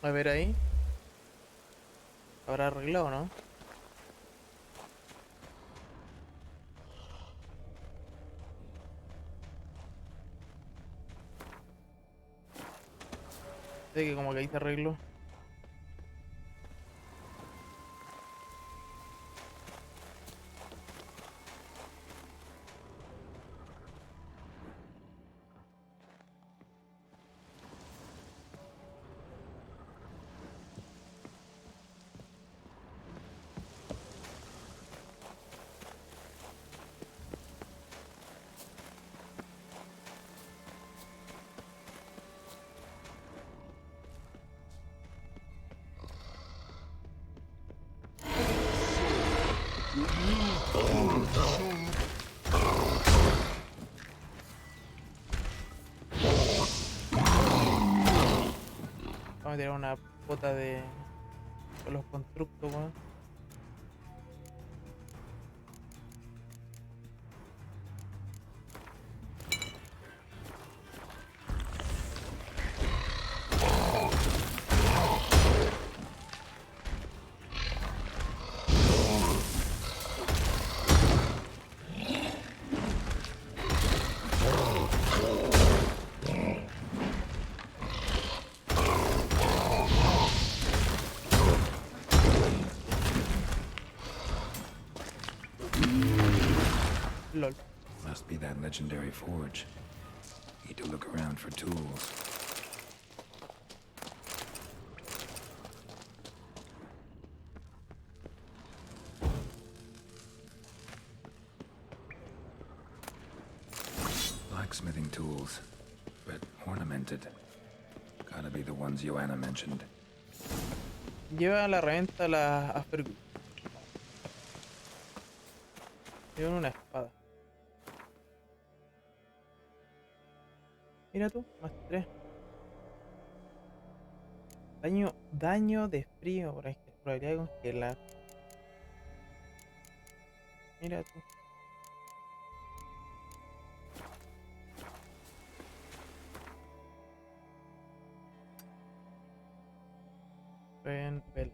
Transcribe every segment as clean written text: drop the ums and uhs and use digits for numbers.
A ver ahí. ¿Habrá arreglado, no? Sé que como que ahí se arregló. Vamos a tirar una pota de... con los constructos, weón. LOL. Must be that legendary forge. Need to look around for tools. Blacksmithing tools, but ornamented. Gotta be the ones Joanna mentioned. Lleva la herramienta a la Asper. Lleva una espada. Mira tú, más 3. Daño de frío, probabilidad de congelar. Mira tú. Ven, vela.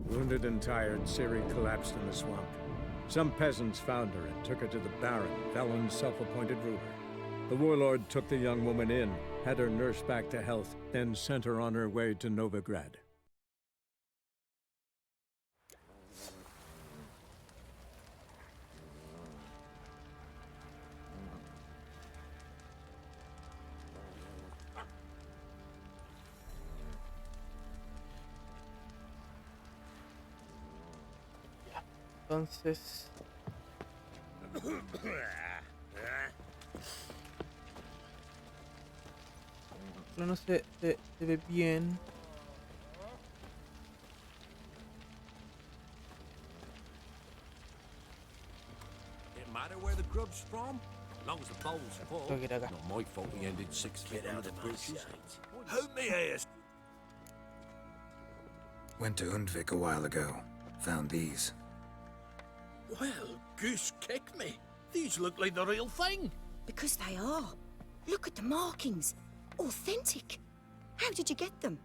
Wounded and tired, Ciri collapsed in the swamp. Some peasants found her and took her to the Baron, Velen's self-appointed ruler. The warlord took the young woman in, had her nursed back to health, then sent her on her way to Novigrad. Entonces... no se ve bien. It matter where the grub's from? As long as the bowl's full. Creo que era acá. Not my fault we ended 6 feet under the bridges. Who me ass? Went to Undvik a while ago. Found these. Well, goose kick me. These look like the real thing. Because they are. Look at the markings. Authentic. How did you get them?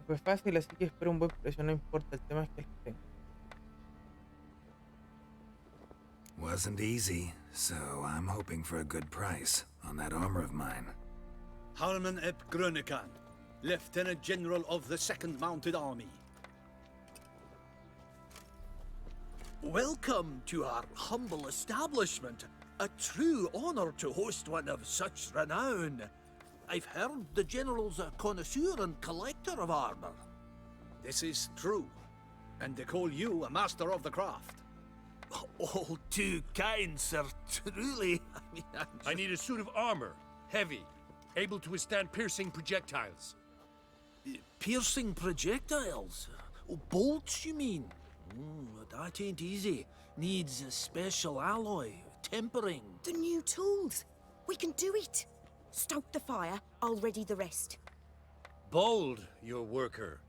Fue fácil, así que espero un buen precio, no importa, el tema es que los tengo. Wasn't easy, so I'm hoping for a good price on that armor of mine. Harman ep Grönekan, Lieutenant General of the 2nd Mounted Army. Welcome to our humble establishment. A true honor to host one of such renown. I've heard the General's a connoisseur and collector of armor. This is true, and they call you a master of the craft. All too kind, sir, truly. I need a suit of armor, heavy, able to withstand piercing projectiles. Piercing projectiles? Oh, bolts, you mean? That ain't easy. Needs a special alloy, tempering. The new tools. We can do it. Stoke the fire, I'll ready the rest. Bold, your worker.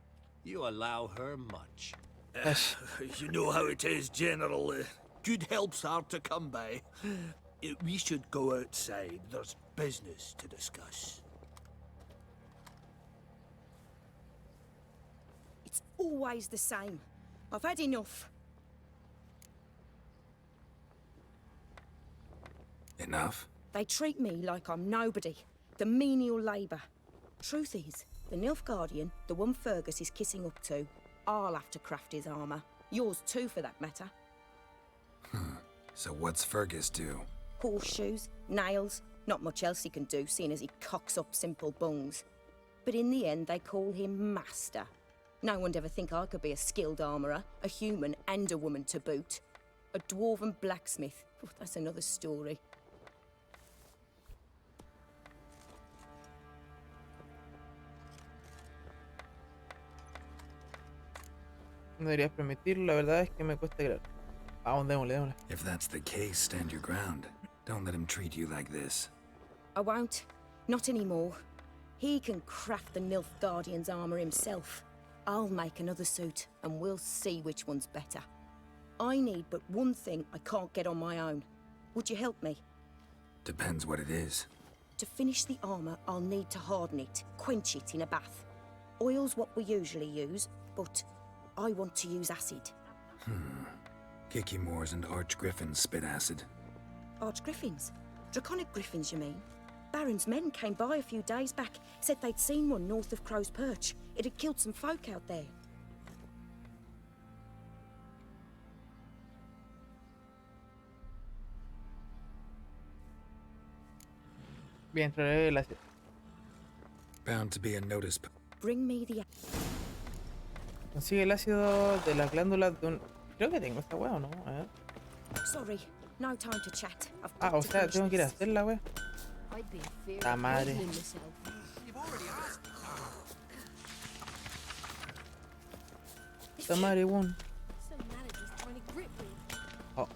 You allow her much. You know how it is, General. good help's hard to come by. We should go outside. There's business to discuss. It's always the same. I've had enough. Enough? They treat me like I'm nobody. The menial labour. Truth is, the Nilfgaardian, the one Fergus is kissing up to, I'll have to craft his armour. Yours too, for that matter. So what's Fergus do? Horseshoes, nails, not much else he can do, seeing as he cocks up simple bungs. But in the end, they call him Master. No one'd ever think I could be a skilled armourer, a human and a woman to boot. A dwarven blacksmith, oh, that's another story. No deberías permitirlo, la verdad es que me cuesta creer. Vamos, démosle. If that's the case, stand your ground. Don't let him treat you like this. I won't. Not anymore. He can craft the Nilfgaardian's armour himself. I'll make another suit, and we'll see which one's better. I need but one thing I can't get on my own. Would you help me? Depends what it is. To finish the armour, I'll need to harden it, quench it in a bath. Oil's what we usually use, but I want to use acid. Kikimoors and Archgriffins spit acid. Archgriffins? Draconic griffins, you mean? Baron's men came by a few days back, said they'd seen one north of Crow's Perch. It had killed some folk out there. Bien, traeré el ácido. Bound to be a notice. Bring me the... Consigue el ácido de las glándulas de un... Creo que tengo esta wea, ¿o no? A ver. Sorry, no time to chat. I've Ah, got o to sea, finish tengo que ir a this. hacer la wea. I'd be in fear La of madre. poisoning myself. Esta madre, weón. Some manager's trying to grip me. Oh,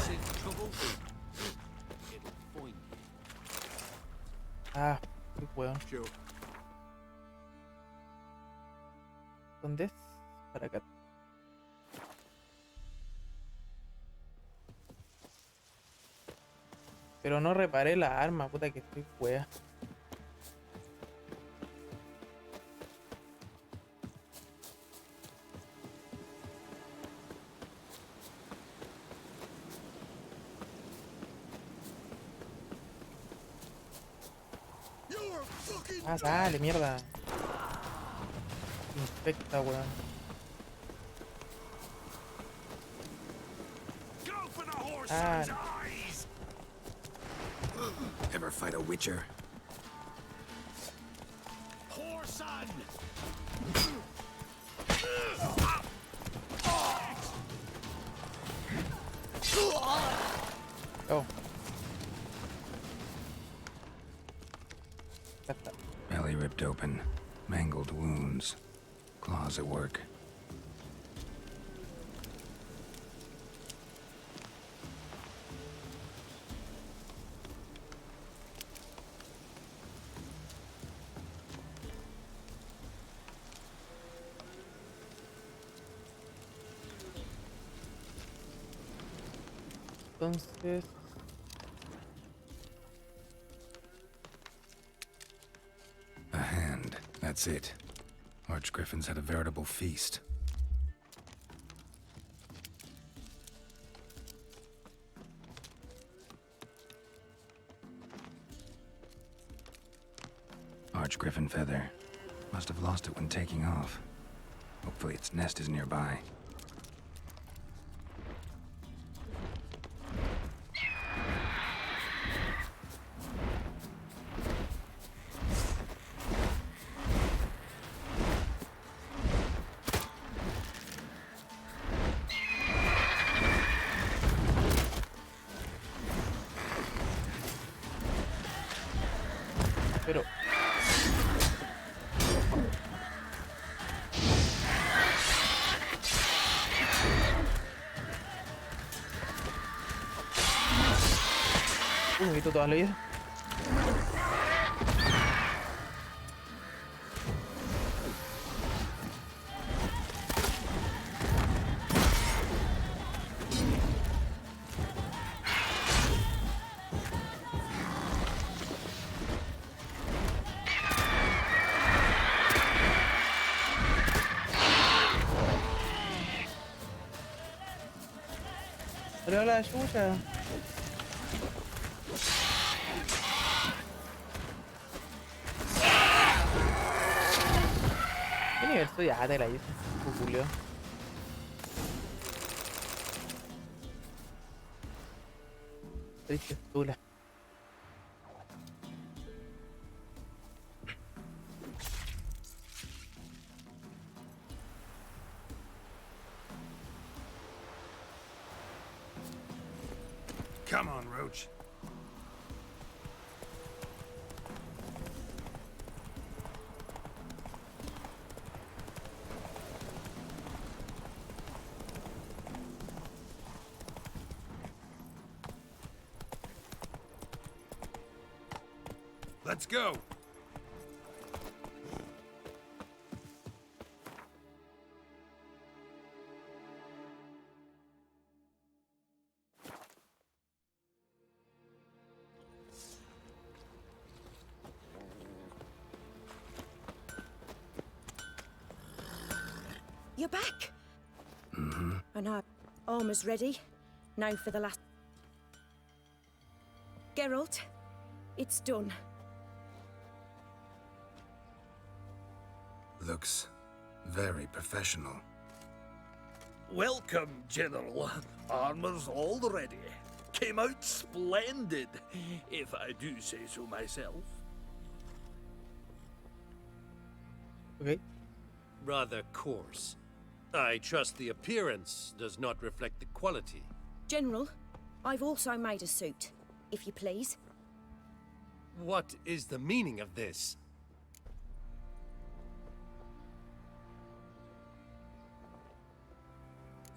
Sense trouble? It'll find you. ah, qué weón. Sure. ¿Dónde es? Para acá. Pero no reparé la arma, puta que estoy wea. You're fucking Ah, dale, mierda. Infecta, weón. Go for the horse's Ah. eyes! Ever fight a witcher? Whoreson! Oh. Ya está. Belly ripped open. Mangled wounds. Claws at work. Entonces... A hand. That's it. Archgriffins had a veritable feast. Archgriffin feather. Must have lost it when taking off. Hopefully its nest is nearby. Pero... me quito toda la vida. Salió la chucha. ¿Qué universo ya te la hice? Julio. Triste tula. Come on, Roach. Let's go. You're back. And our armor's ready. Now for the last. Geralt, it's done. Looks very professional. Welcome, General. Armor's all ready. Came out splendid, if I do say so myself. Okay. Rather coarse. I trust the appearance does not reflect the quality. General, I've also made a suit, if you please. What is the meaning of this?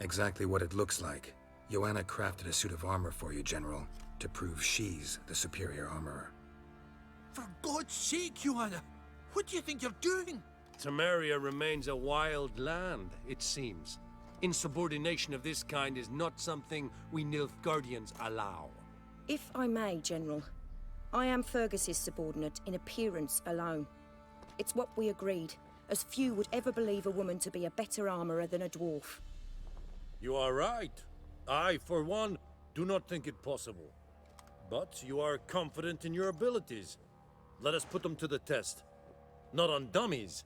Exactly what it looks like. Joanna crafted a suit of armor for you, General, to prove she's the superior armorer. For God's sake, Joanna, what do you think you're doing? Temeria remains a wild land, it seems. Insubordination of this kind is not something we Nilfgaardians allow. If I may, General, I am Fergus's subordinate in appearance alone. It's what we agreed, as few would ever believe a woman to be a better armorer than a dwarf. You are right. I, for one, do not think it possible. But you are confident in your abilities. Let us put them to the test. Not on dummies,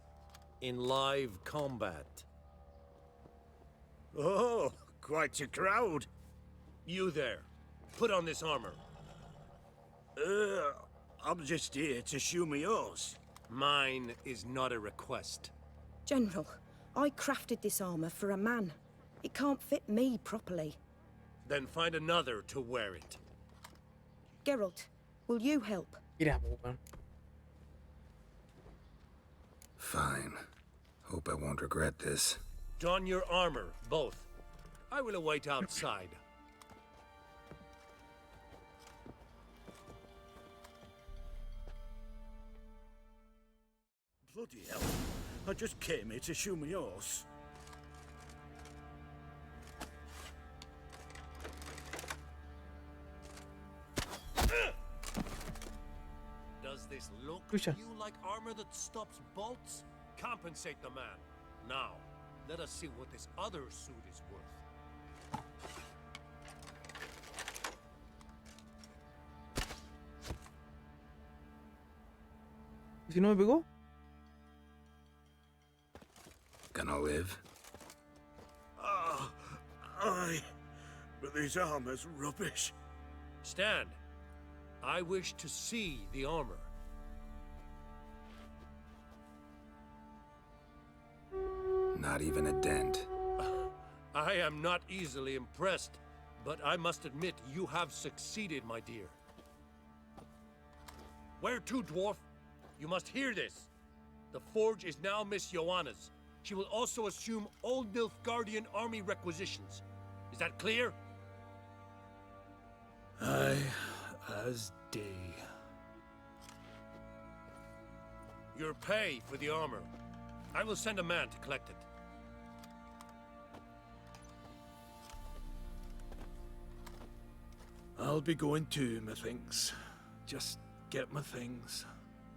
in live combat. Oh, quite a crowd. You there, put on this armor. I'm just here to show me yours. Mine is not a request. General, I crafted this armor for a man. It can't fit me properly. Then find another to wear it. Geralt, will you help? Mira, po, weón. Fine. Hope I won't regret this. Don your armor, both. I will await outside. Bloody hell. I just came here to show me yours. Does this look Lucia. to you like armor that stops bolts? Compensate the man. Now, let us see what this other suit is worth. ¿Y si no me pegó? Gonna live? Aye, but this armor's rubbish. Stand. I wish to see the armor. Not even a dent. I am not easily impressed, but I must admit you have succeeded, my dear. Where to, dwarf? You must hear this. The forge is now Miss Joanna's. She will also assume all Nilfgaardian army requisitions. Is that clear? Aye, as day. Your pay for the armor. I will send a man to collect it. I'll be going too, methinks. Just get my things.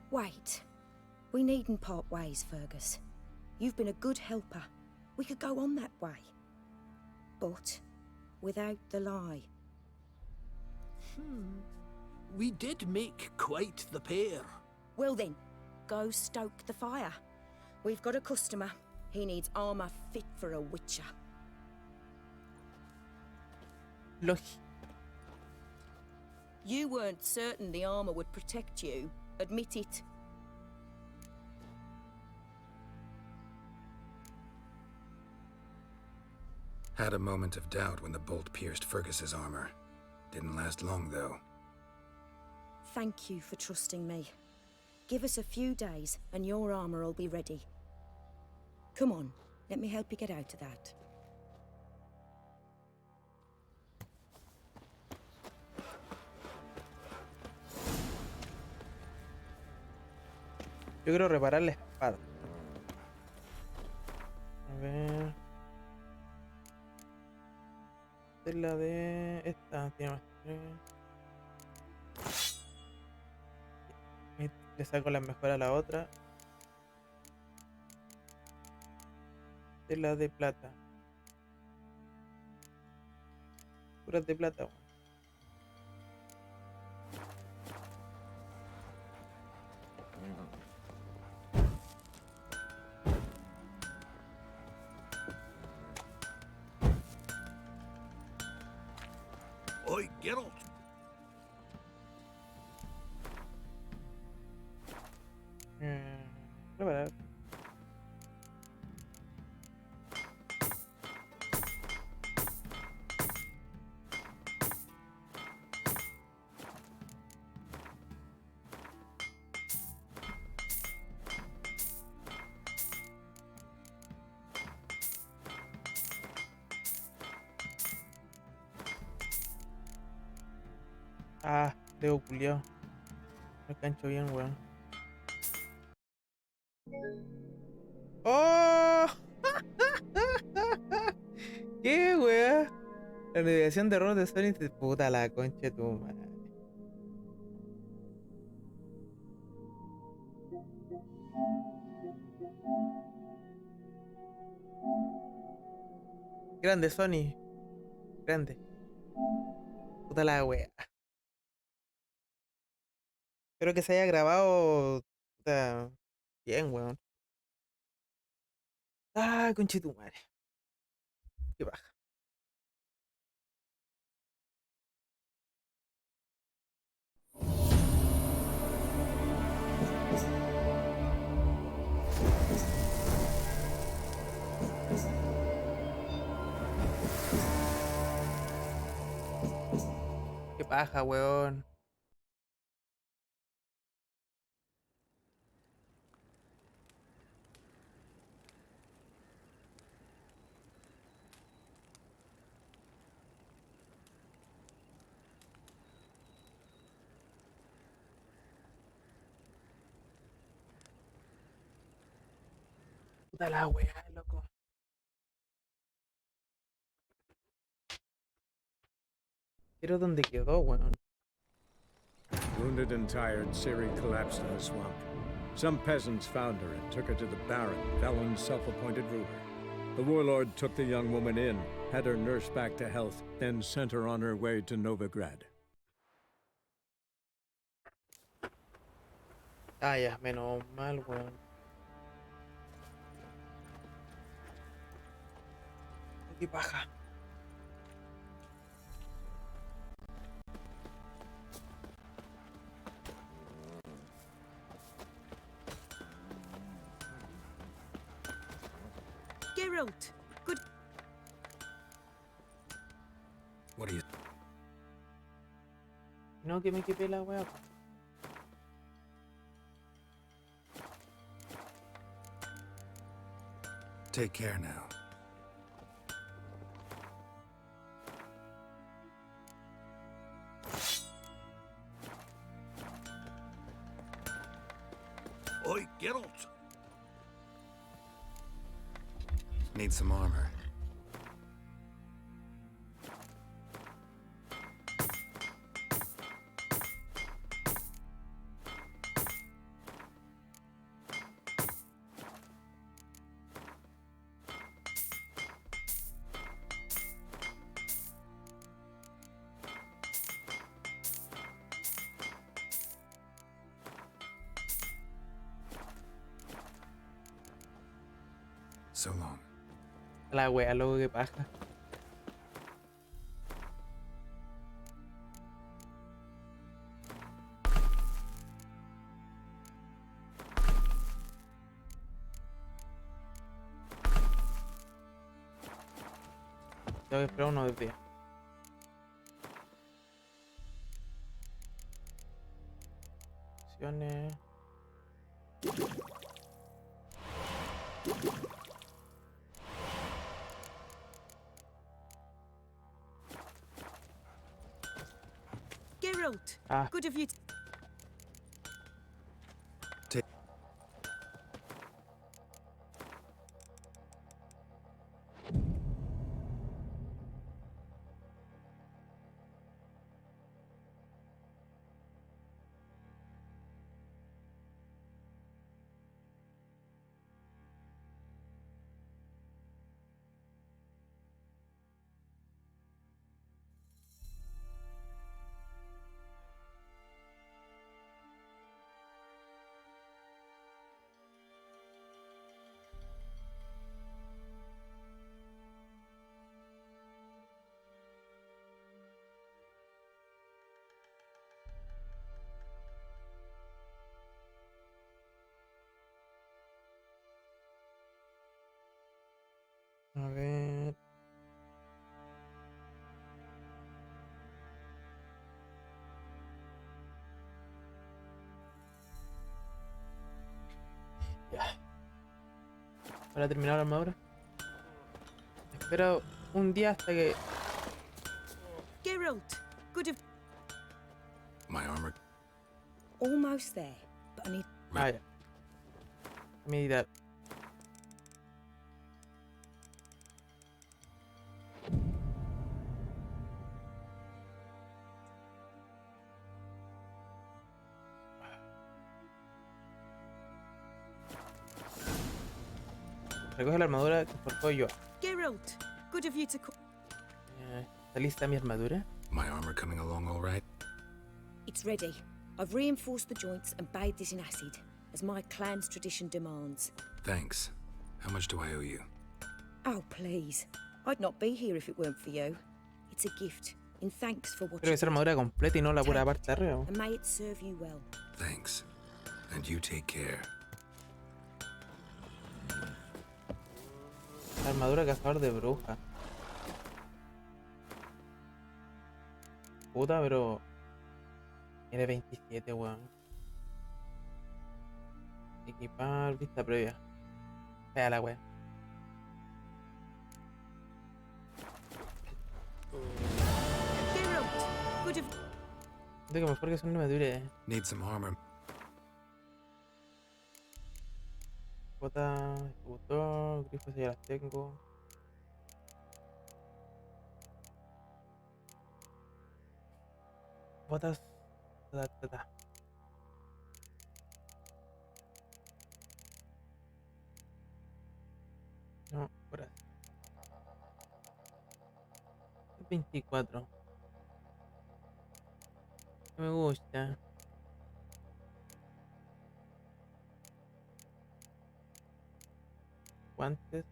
Wait. We needn't part ways, Fergus. You've been a good helper. We could go on that way. But without the lie. We did make quite the pair. Well then, go stoke the fire. We've got a customer. He needs armor fit for a witcher. Lógico. You weren't certain the armor would protect you. Admit it. Had a moment of doubt when the bolt pierced Fergus's armor. Didn't last long, though. Thank you for trusting me. Give us a few days and your armor will be ready. Come on, let me help you get out of that. Yo quiero reparar la espada. A ver. Esta es la de... Esta tiene más 3. Le saco la mejor a la otra. Esta es la de plata. Puras de plata, bueno. Oi, Geralt. Reparar. Ah, dedo culiao. No cancho bien, weón. ¡Oh! ¿Qué, weón? La navegación de error de Sonic. Puta la concha de tu madre. Grande, Sony. Grande. Puta la wea. Espero que se haya grabado. Puta, bien, weón. Ah, concha de tu madre. Qué baja. Qué paja, weón. Puta la wea, loco. Quiero donde quedó, weón. Wounded and tired, Ciri collapsed in the swamp. Some peasants found her and took her to the Baron, Velen's self-appointed ruler. The warlord took the young woman in, had her nursed back to health, then sent her on her way to Novigrad. Ah, ya, menos mal, weón. Qué paja. Geralt, good. What do you... No, que me quité la wea. Take care now. Oi, Geralt. Need some armor. So long. La wea, loco, que paja. Tengo que esperar unos días. Opciones. Geralt, Ah. good of you. A ver. Ya. Para terminar la armadura. Espera un día hasta que. Geralt, good of. My armor. Almost there, but I need. Ah, ya. Meditar. Recoge la armadura que forjó yo. Geralt, good of you to call. ¿Está lista mi armadura? My armor coming along all right? It's ready. I've reinforced the joints and bathed it in acid, as my clan's tradition demands. Thanks. How much do I owe you? Oh, please. I'd not be here if it weren't for you. It's a gift, in thanks for what Creo que you es armadura completa y no la pura parte de arriba. and may it serve you well. Thanks. And you take care. La armadura cazador de bruja. Puta, pero. Tiene 27, weón. Equipar, vista previa. Vea la weón. Geralt, good of. Siento que mejor que son armaduras. Need some armor. Bota, ejecutor, grifos ya las tengo. Botas. Ta. No, por ahí. 24. Me gusta. Guantes.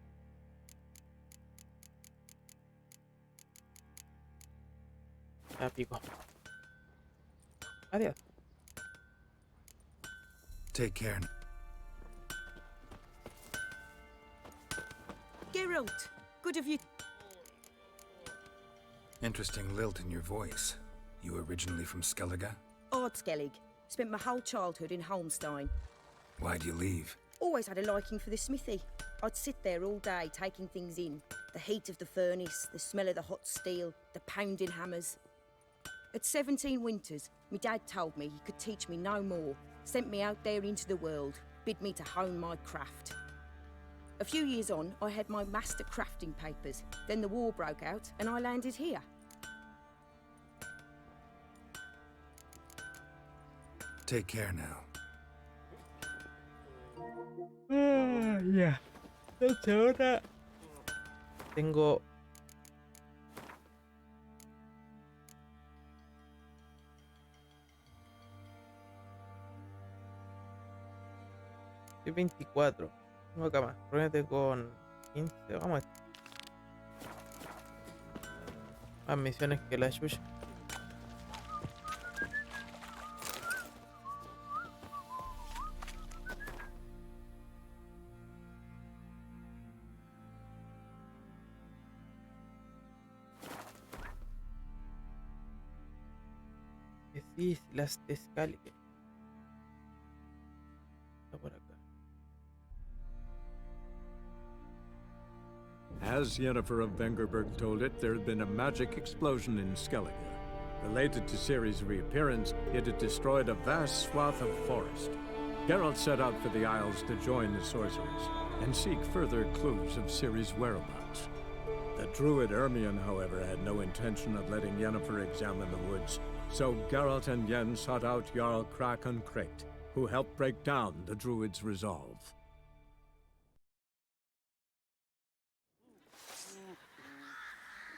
Ya pico. Adiós. Take care. Geralt, good of you. Interesting lilt in your voice. You originally from Skellige? Ardskellig. Spent my whole childhood in Holmstein. Why'd you leave? Always had a liking for the smithy. I'd sit there all day taking things in. The heat of the furnace, the smell of the hot steel, the pounding hammers. At 17 winters, my dad told me he could teach me no more, sent me out there into the world, bid me to hone my craft. A few years on, I had my master crafting papers. Then the war broke out and I landed here. Take care now. Ya. Entonces ahora tengo estoy 24. Tengo acá más. Probablemente con 15, vamos a... Más misiones que la chucha. Que sí, las descalque. Está por acá. As Yennefer of Vengerberg told it, there had been a magic explosion in Skellige. Related to Ciri's reappearance, it had destroyed a vast swath of forest. Geralt set out for the Isles to join the sorcerers and seek further clues of Ciri's whereabouts. The druid Ermion, however, had no intention of letting Yennefer examine the woods, so Geralt and Yen sought out Jarl Krakon Krekt, who helped break down the druid's resolve.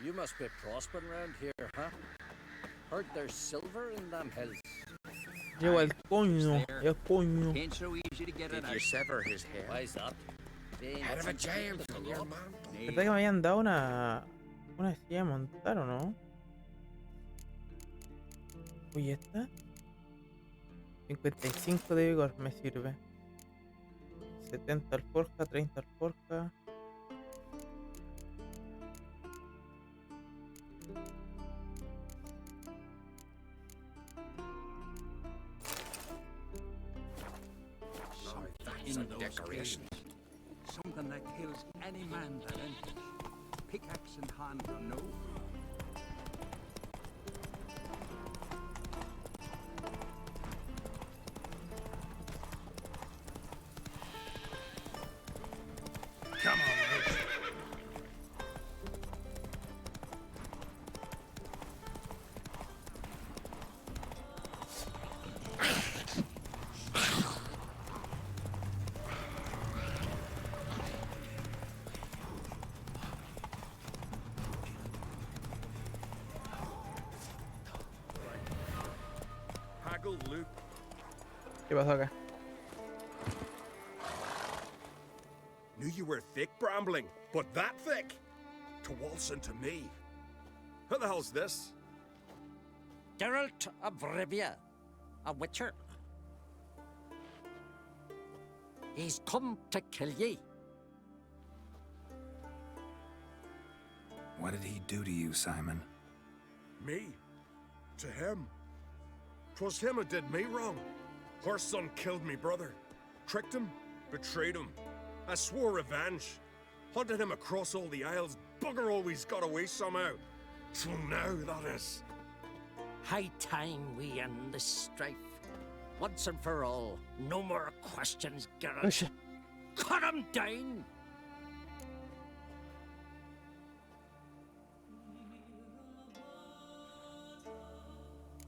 You must be prospering around here, huh? Heard there's silver in them hills. Lleva el coño, el coño. Ain't so easy to get it out. sever his hair? Why's that? Head of a giant from your man. ¿Verdad que me habían dado una silla de montar o no? Uy, esta 55 de vigor me sirve. 70 alforja, 30 alforja. Some decorations. Something that kills any man that enters. Pickaxe in hand or no. Come on, Rich. Haggle, Luke. ¿Qué pasó acá? Knew you were thick, Brambling, but that thick? To waltz into me. Who the hell's this? Geralt of Rivia, a witcher. He's come to kill ye. What did he do to you, Simon? Me? To him? 'Twas him who did me wrong. Her son killed me brother. Tricked him, betrayed him. I swore revenge. Hunted him across all the Isles. Bugger always got away somehow. Till now, that is. High time we end this strife. Once and for all. No more questions, Geralt. Uy, Cut him down!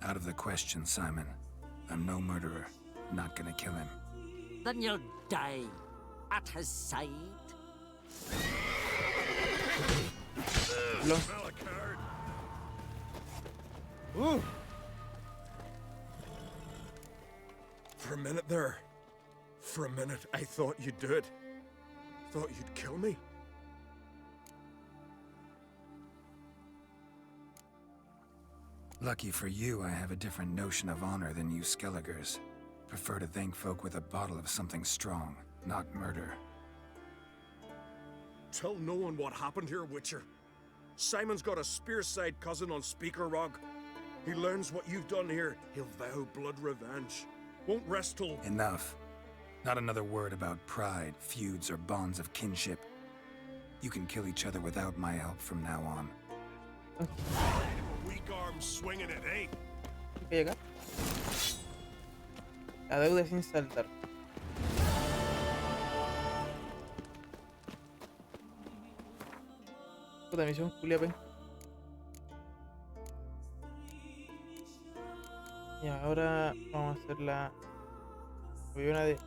Out of the question, Simon. I'm no murderer. Not gonna kill him. Then you'll die at his side. Malachard. Ooh. For a minute there. For a minute, I thought you'd do it. Thought you'd kill me. Lucky for you, I have a different notion of honor than you Skelligers. Prefer to thank folk with a bottle of something strong, not murder. Tell no one what happened here, Witcher. Simon's got a spear-side cousin on Speaker Rock. He learns what you've done here, he'll vow blood revenge. Won't rest till... Enough. Not another word about pride, feuds, or bonds of kinship. You can kill each other without my help from now on. Weak arms swinging it, eh? ¿Qué hay acá? La deuda sin saltar. Puta misión, Julia Pen. Y ahora vamos a hacer la... Voy una de...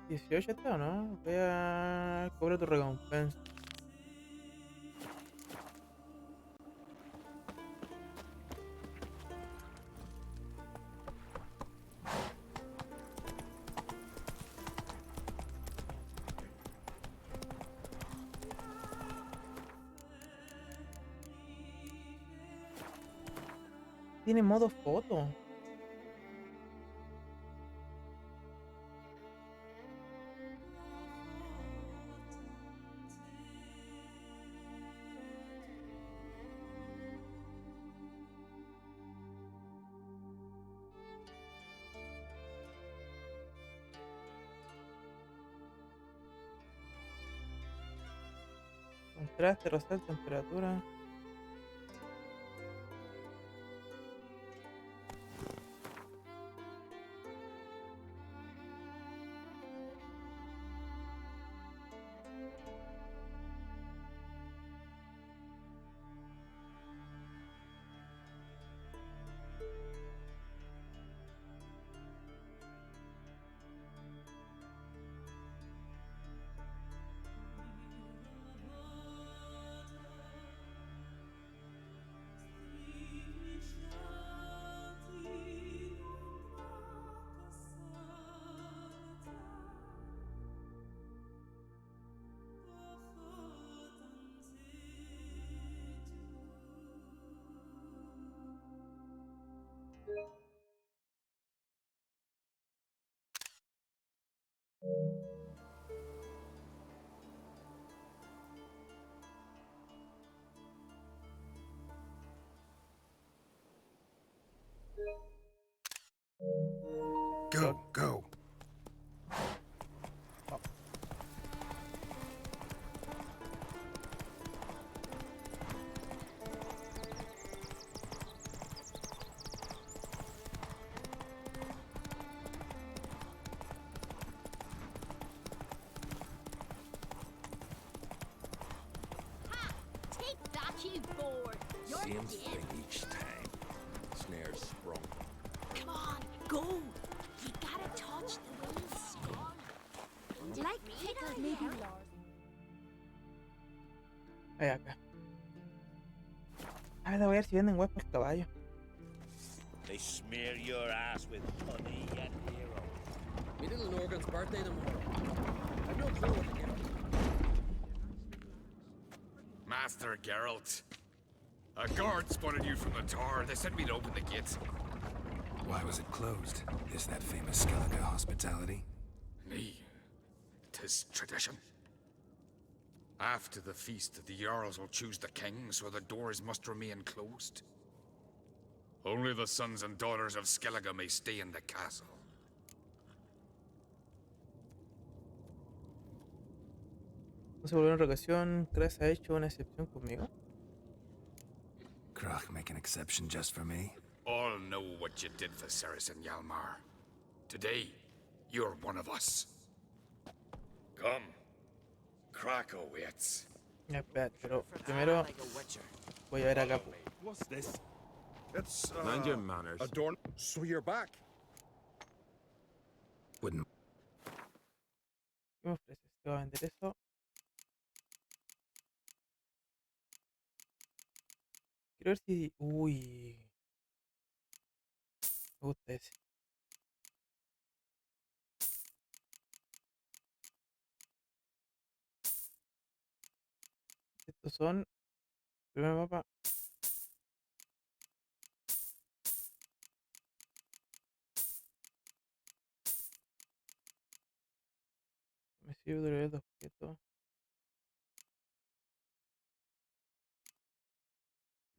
18 está o no? Voy a cobrar tu recompensa. tiene modo foto. Contraste, rosal, temperatura. Go, go. Take that, you board! You're Same dead. thing each time. Snares sprung. Come on, go! You gotta touch the wind's skull. Like pickles, maybe, Lars. Ahí acá. A ver, voy a ver si venden web por caballo. They smear your ass with honey and hero. Me little Norgan's birthday tomorrow. I've no clue what to give him. Master Geralt. A guard spotted you from the tower. They sent me to open the gate. Why was it closed? Is that famous Skellige hospitality? Me. 'Tis tradition. After the feast, the Jarls will choose the king, so the doors must remain closed. Only the sons and daughters of Skellige may stay in the castle. No se volvió una ocasión. Kras ha hecho una excepción conmigo. Krach make an exception just for me? All know what you did for Saracen Yalmar. Today, you're one of us. Come. Krakow waits. Ya, espérate, pero primero voy a ver acá. What's this? It's, Mind your manners. Adorn. So you're back. Wouldn't. ¿Qué me ofreces? Te voy a vender eso. Quiero ver si... Uy. Me gusta ese. Estos son... Primer mapa. Me sirve de objeto.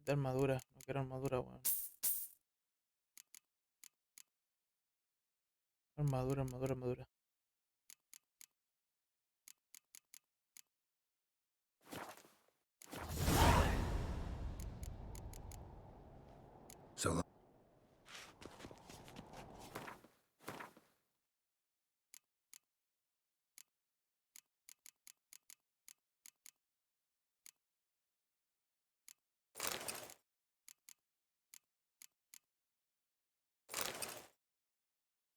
De armadura. No quiero armadura, weón. Armadura, armadura, armadura. So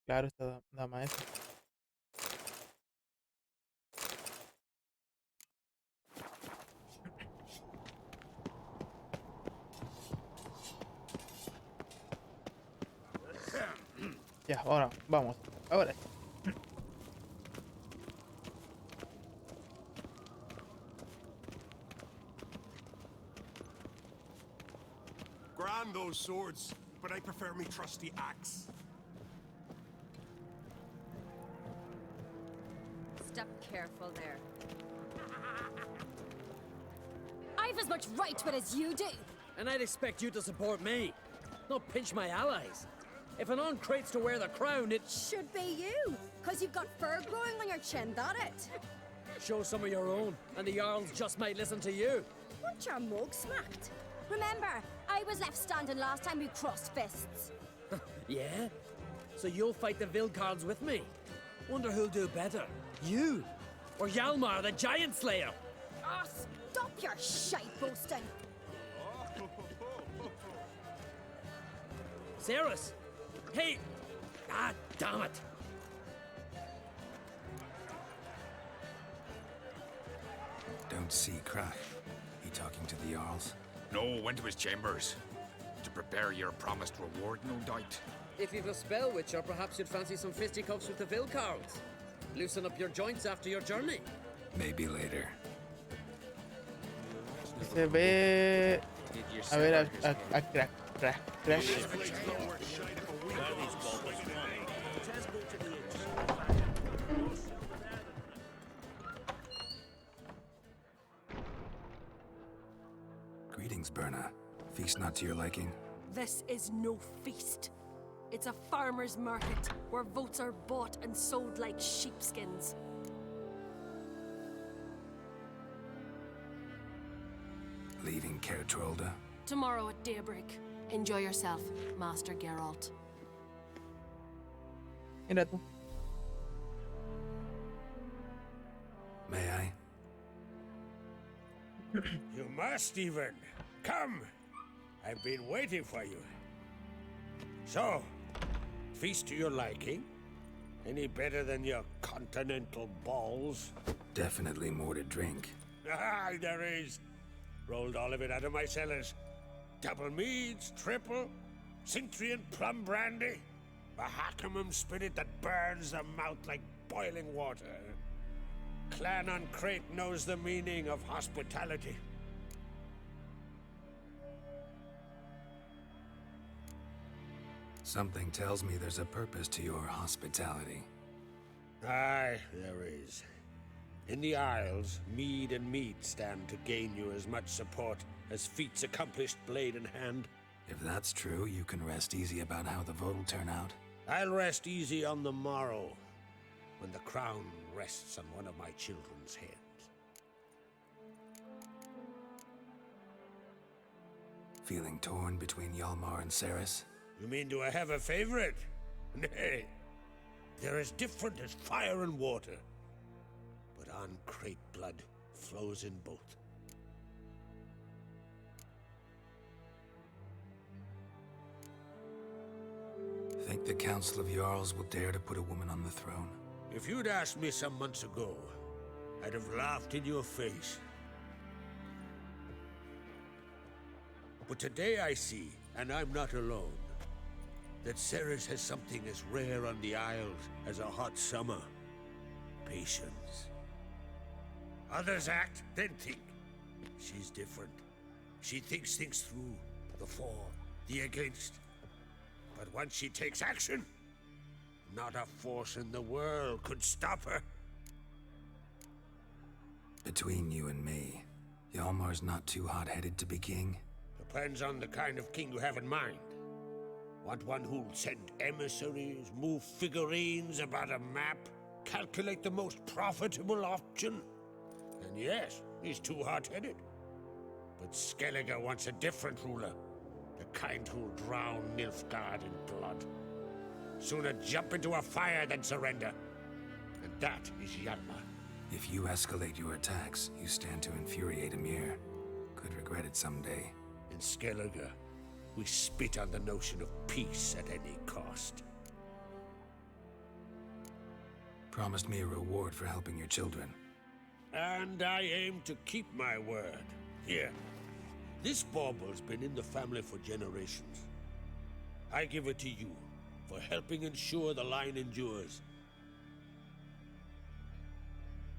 Claro, esta dama esa. Ya, ahora, vamos. Ahora. Grand those swords, but I prefer me trusty axe. Step careful there. I've as much right to it as you do. And I'd expect you to support me, not pinch my allies. If an on-crate's to wear the crown, it Should be you, because you've got fur growing on your chin, that it? show some of your own, and the Jarls just might listen to you. Want your mug smacked? Remember, I was left standing last time we crossed fists. Yeah? So you'll fight the Vilcards with me? Wonder who'll do better, you or Hjalmar the Giant Slayer? Ah, stop your shite boasting. Ceres! Hey! Ah, damn it! Don't see Crack. He talking to the Jarls? No, went to his chambers. To prepare your promised reward, no doubt. If you've a spell witcher, perhaps you'd fancy some fisticuffs with the Vilcards. Loosen up your joints after your journey. Maybe later. Se ve. A ver, Crash. Greetings, Berna. Feast not to your liking? This is no feast. It's a farmer's market where votes are bought and sold like sheepskins. Leaving Caer Trolda? Tomorrow at daybreak. Enjoy yourself, Master Geralt. Mira tú. May I? You must even. Come! I've been waiting for you. So, feast to your liking? Any better than your continental balls? Definitely more to drink. Ah, there is. Rolled all of it out of my cellars. Double meads, triple, Cintrian plum brandy, a Hackamum spirit that burns the mouth like boiling water. Clan on Crate knows the meaning of hospitality. Something tells me there's a purpose to your hospitality. Aye, there is. In the Isles, mead and meat stand to gain you as much support as feats accomplished blade in hand. If that's true, you can rest easy about how the vote will turn out. I'll rest easy on the morrow, when the crown rests on one of my children's heads. Feeling torn between Hjalmar and Ceres? You mean, do I have a favorite? Nay. They're as different as fire and water. But on Crate blood flows in both. Think the Council of Jarls will dare to put a woman on the throne? If you'd asked me some months ago, I'd have laughed in your face. But today I see, and I'm not alone, that Ceres has something as rare on the Isles as a hot summer. Patience. Others act, then think. She's different. She thinks things through, the for, the against. But once she takes action, not a force in the world could stop her. Between you and me, Hjalmar's not too hot-headed to be king? Depends on the kind of king you have in mind. Want one who'll send emissaries, move figurines about a map, calculate the most profitable option? And yes, he's too hot-headed. But Skellige wants a different ruler. The kind who'll drown Nilfgaard in blood. Sooner jump into a fire than surrender. And that is Hjalmar. If you escalate your attacks, you stand to infuriate Emir. Could regret it someday. In Skellige, we spit on the notion of peace at any cost. Promised me a reward for helping your children. And I aim to keep my word. Here. This bauble's been in the family for generations. I give it to you for helping ensure the line endures.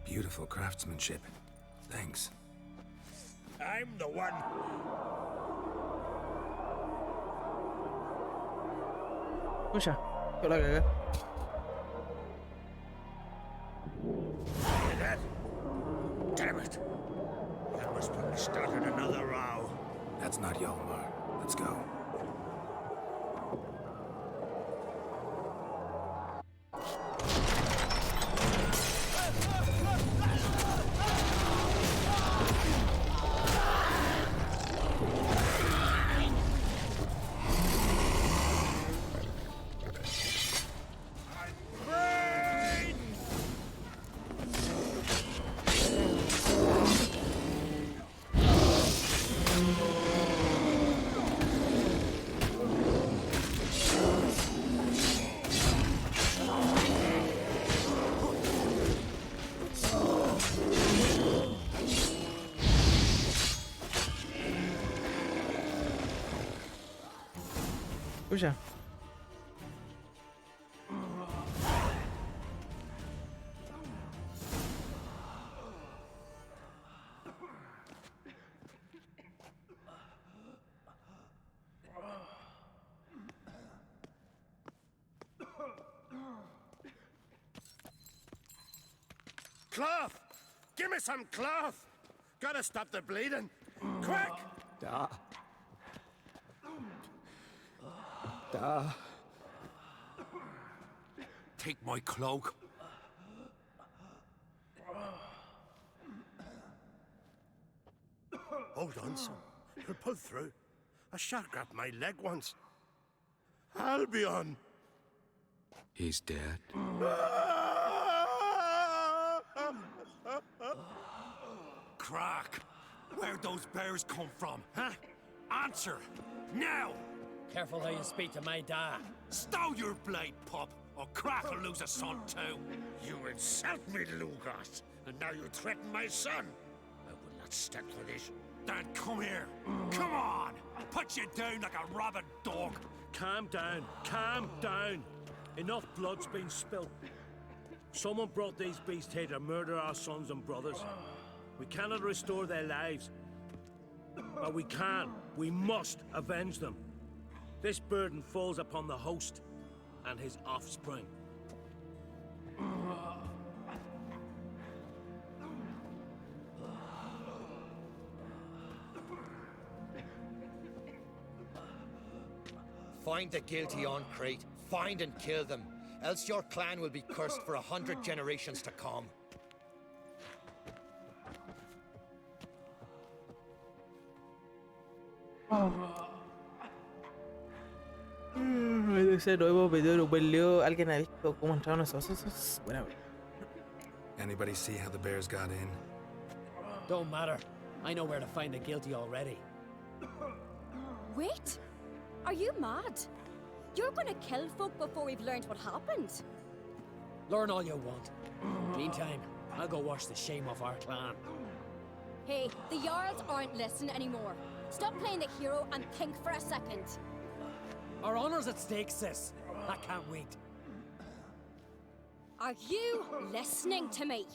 Beautiful craftsmanship. Thanks. I'm the one. Escucha, yo la cagué. Hear that? Damn it! That must put me started another row. That's not Yalmar. Let's go. Escucha. Cloth! Give me some cloth! Gotta stop the bleeding. Quick! Da. Da. Take my cloak. Hold on, son. You'll pull through. A shark grabbed my leg once. Albion! He's dead. Crack! Where'd those bears come from, huh? Answer! Now! Careful how you speak to my dad. Stow your blade, pup, or Crack will lose a son too. You insult me, Lugas, and now you threaten my son. I will not stand for this. Then come here. Come on! I'll put you down like a rabid dog. Calm down. Calm down. Enough blood's been spilt. Someone brought these beasts here to murder our sons and brothers. We cannot restore their lives. But we can. We must avenge them. This burden falls upon the host and his offspring. Find the guilty on Crete. Find and kill them. Else your clan will be cursed for 100 generations to come. Ese nuevo pedido un buen lío. ¿Alguien ha visto cómo entraron esos osos? Bueno. Anybody see how the bears got in? Don't matter. I know where to find the guilty already. Wait! Are you mad? You're gonna kill folk before we've learned what happened. Learn all you want. Meantime, I'll go wash the shame off our clan. Hey, the Jarls aren't listening anymore. Stop playing the hero and think for a second. Our honor's at stake, sis. I can't wait. Are you listening to me?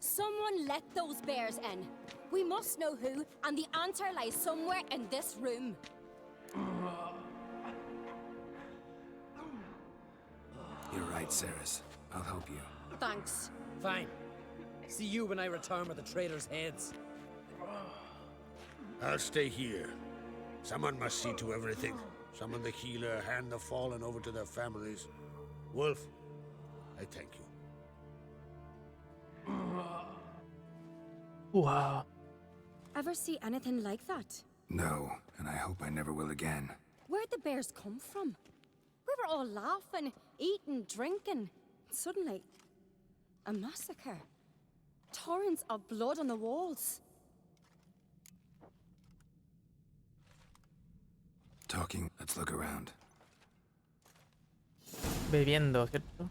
Someone let those bears in. We must know who, and the answer lies somewhere in this room. You're right, Ceres. I'll help you. Thanks. Fine. See you when I return with the traitors' heads. I'll stay here. Someone must see to everything. Summon the healer, hand the fallen over to their families. Wolf, I thank you. Wow. Ever see anything like that? No, and I hope I never will again. Where'd the bears come from? We were all laughing, eating, drinking. Suddenly, a massacre. Torrents of blood on the walls. Talking, let's look around. Bebiendo, ¿cierto?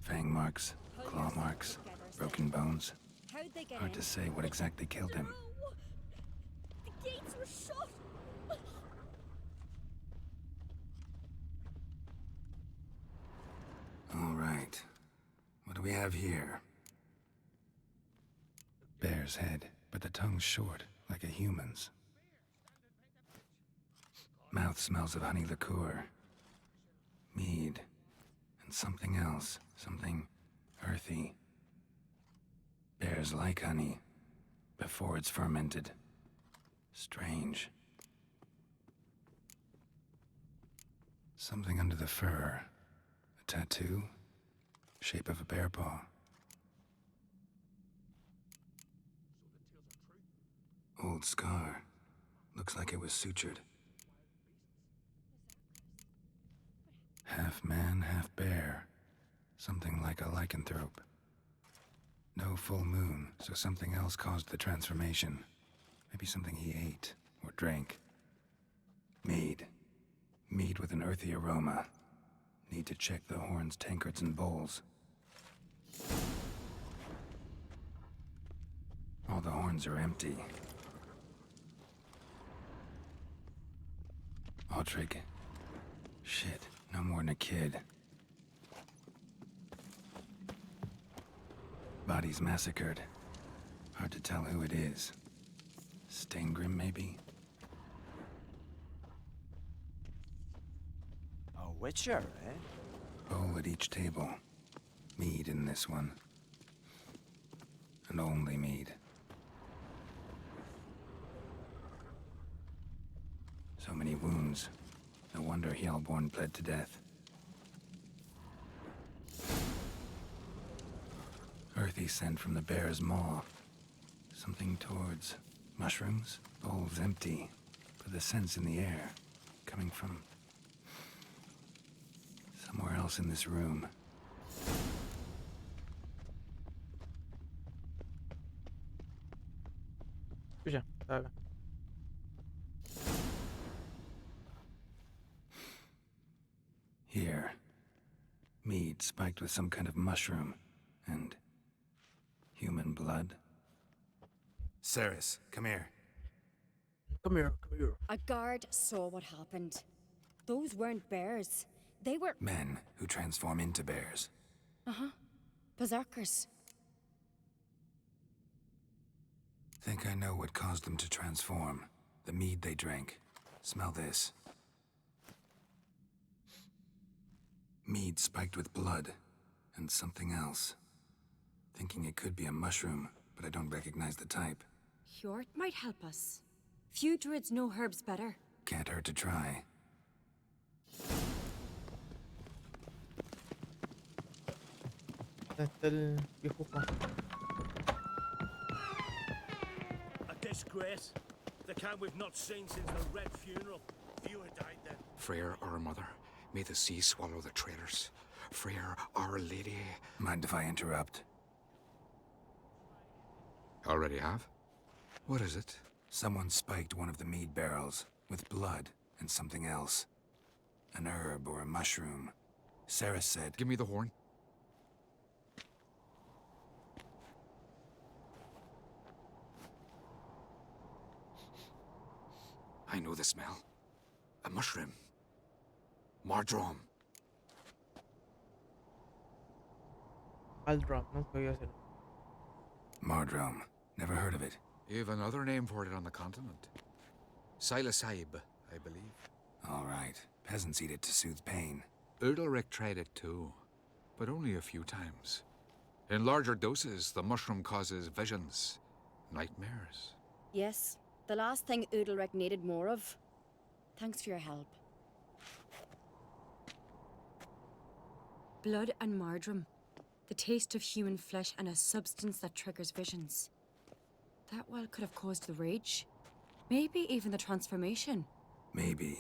Fang marks, claw marks, broken bones. How'd they get Hard in? to say what exactly killed him. The gates were shut. All right. What do we have here? Bear's head, but the tongue's short, like a human's. Mouth smells of honey liqueur. Mead. And something else. Something earthy. Bears like honey. Before it's fermented. Strange. Something under the fur. A tattoo? Shape of a bear paw. Old scar. Looks like it was sutured. Half man, half bear. Something like a lycanthrope. No full moon, so something else caused the transformation. Maybe something he ate or drank. Mead. Mead with an earthy aroma. Need to check the horns, tankards, and bowls. All the horns are empty. Aldrich. Shit, no more than a kid. Bodies massacred. Hard to tell who it is. Steingrim, maybe? A witcher, eh? Bowl at each table. Mead in this one. And only mead. So many wounds. No wonder Hjalborn bled to death. Earthy scent from the bear's maw. Something towards mushrooms. Bowls empty, but the scent's in the air. Coming from somewhere else in this room. Escucha, acá. Here. Mead spiked with some kind of mushroom. And human blood. Ceres, come here. Come here, come here. A guard saw what happened. Those weren't bears. They were... Men who transform into bears. Uh-huh. Berserkers. Think I know what caused them to transform. The mead they drank. Smell this. Mead spiked with blood. And something else. Thinking it could be a mushroom, but I don't recognize the type. Hjort might help us. Few druids know herbs better. Can't hurt to try. Está el viejo Juan. A disgrace. The kind we've not seen since the Red Funeral. Few had died then. Freyr, our mother, may the sea swallow the traitors. Freyr, our lady. Mind if I interrupt? Already have? What is it? Someone spiked one of the mead barrels with blood and something else. An herb or a mushroom. Ceres said... Give me the horn. I know the smell. A mushroom. Mardrome. Aldram, nunca había oído. Mardrome. Never heard of it. You have another name for it on the continent. Silasaib, I believe. All right. Peasants eat it to soothe pain. Udalric tried it too, but only a few times. In larger doses, the mushroom causes visions, nightmares. Yes, the last thing Udalric needed more of. Thanks for your help. Blood and Mardrome. The taste of human flesh and a substance that triggers visions. That well could have caused the rage. Maybe even the transformation. Maybe.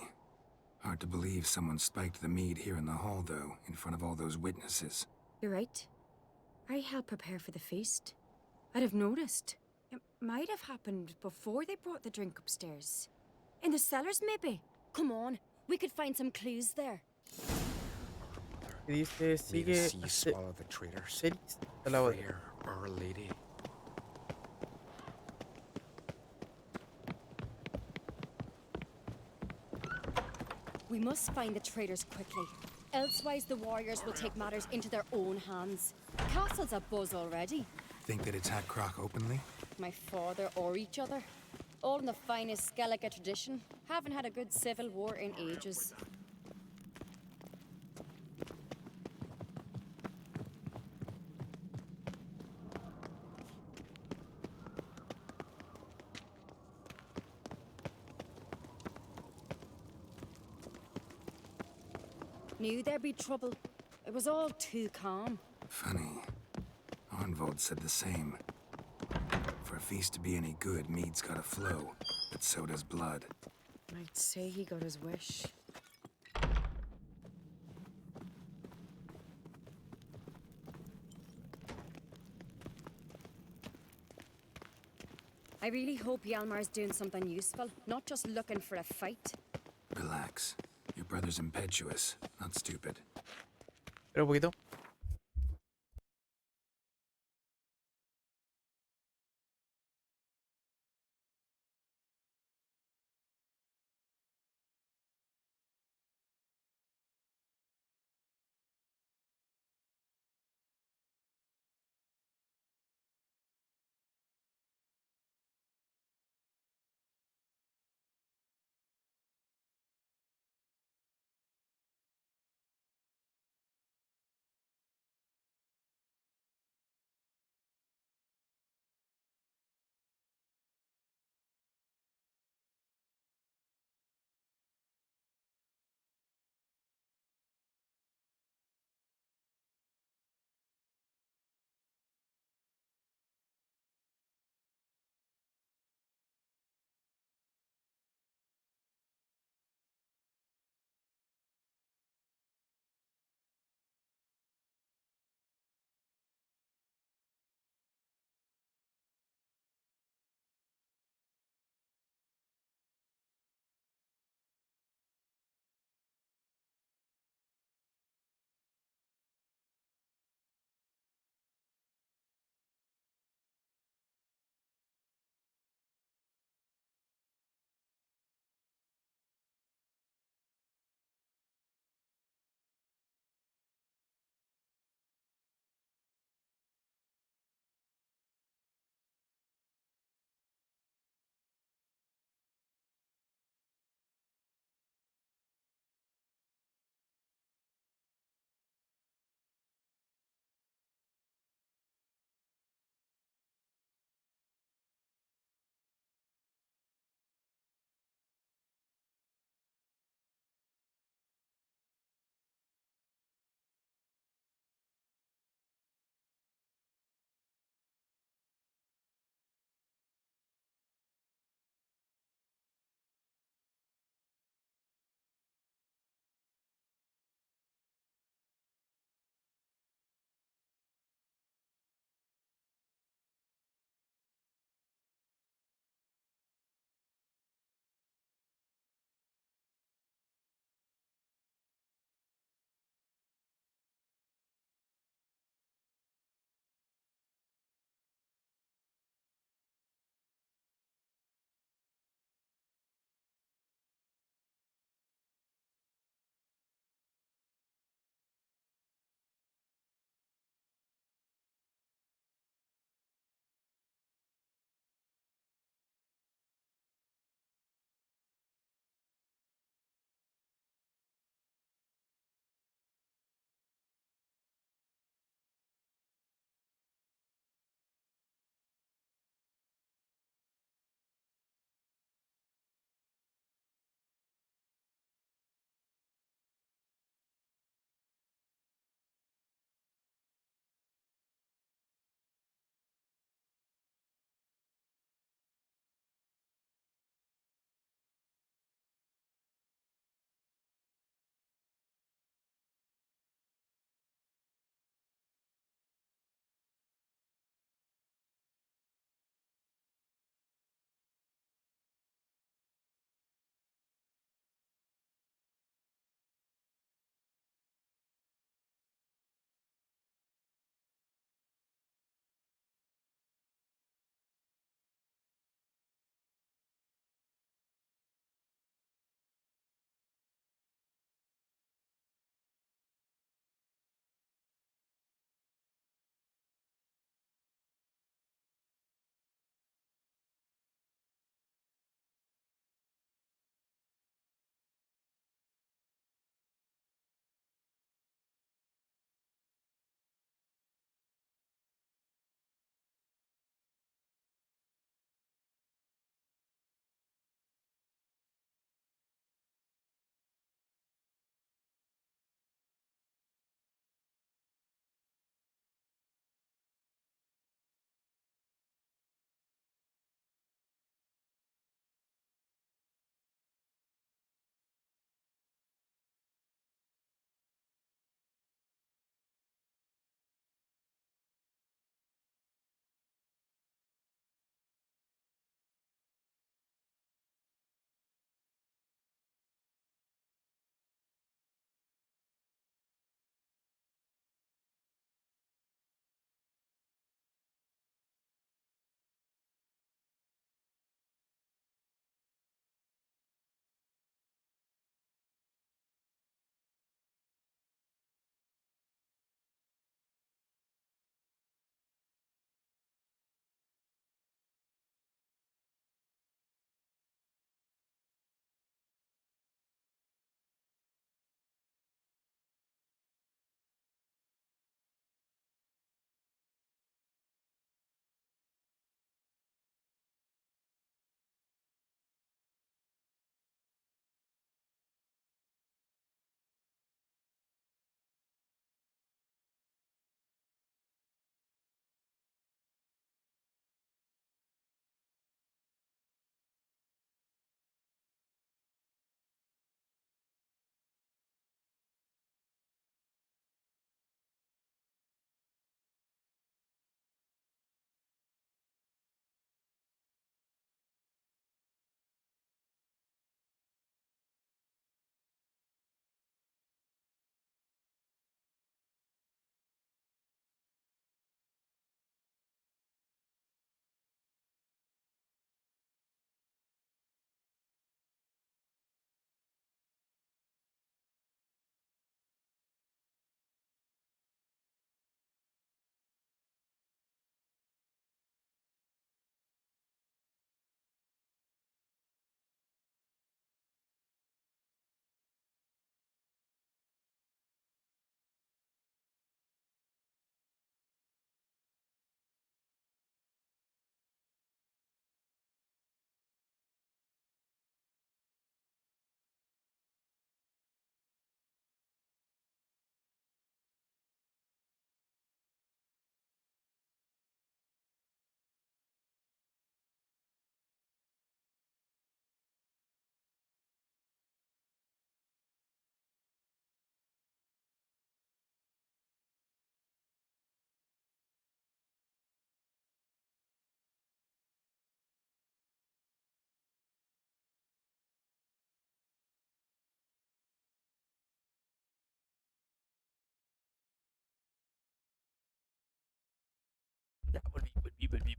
Hard to believe someone spiked the mead here in the hall, though, in front of all those witnesses. You're right. I helped prepare for the feast. I'd have noticed. It might have happened before they brought the drink upstairs. In the cellars, maybe? Come on, we could find some clues there. Y dice, sigue... Swallow the traitors. Freyr, our lady. We must find the traitors quickly. Elsewise, the warriors will take matters into their own hands. The castle's abuzz already. Think they'd attack Croc openly? My father or each other. All in the finest Skellige tradition. Haven't had a good civil war in ages. Knew there'd be trouble. It was all too calm. Funny. Arnvold said the same. For a feast to be any good, mead's gotta flow, but so does blood. I'd say he got his wish. I really hope Hjalmar's doing something useful, not just looking for a fight. Relax. Your brother's impetuous, not stupid. Pero un poquito.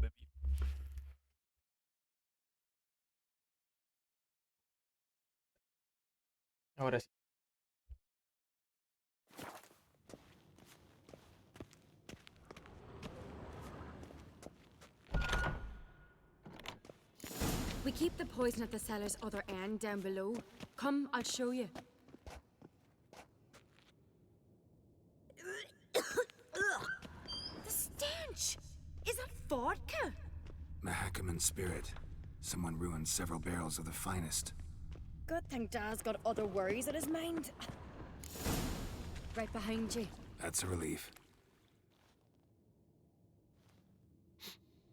baby. Ahora sí. We keep the poison at the cellar's other end down below. Come, I'll show you. The stench! Is that vodka? Mahakaman spirit. Someone ruined several barrels of the finest. Good thing Dad's got other worries in his mind. Right behind you. That's a relief.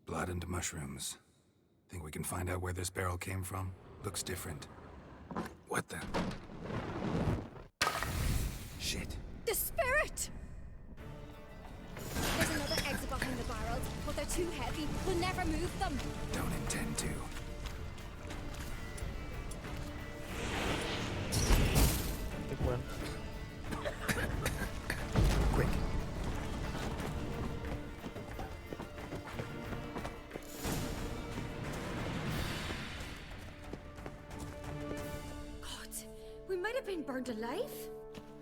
Blood and mushrooms. Think we can find out where this barrel came from? Looks different. What the? Shit. The spirit! There's another exit behind the barrels, but they're too heavy. We'll never move them. Don't intend to. Qué bueno. Quick. God, we might have been burned alive.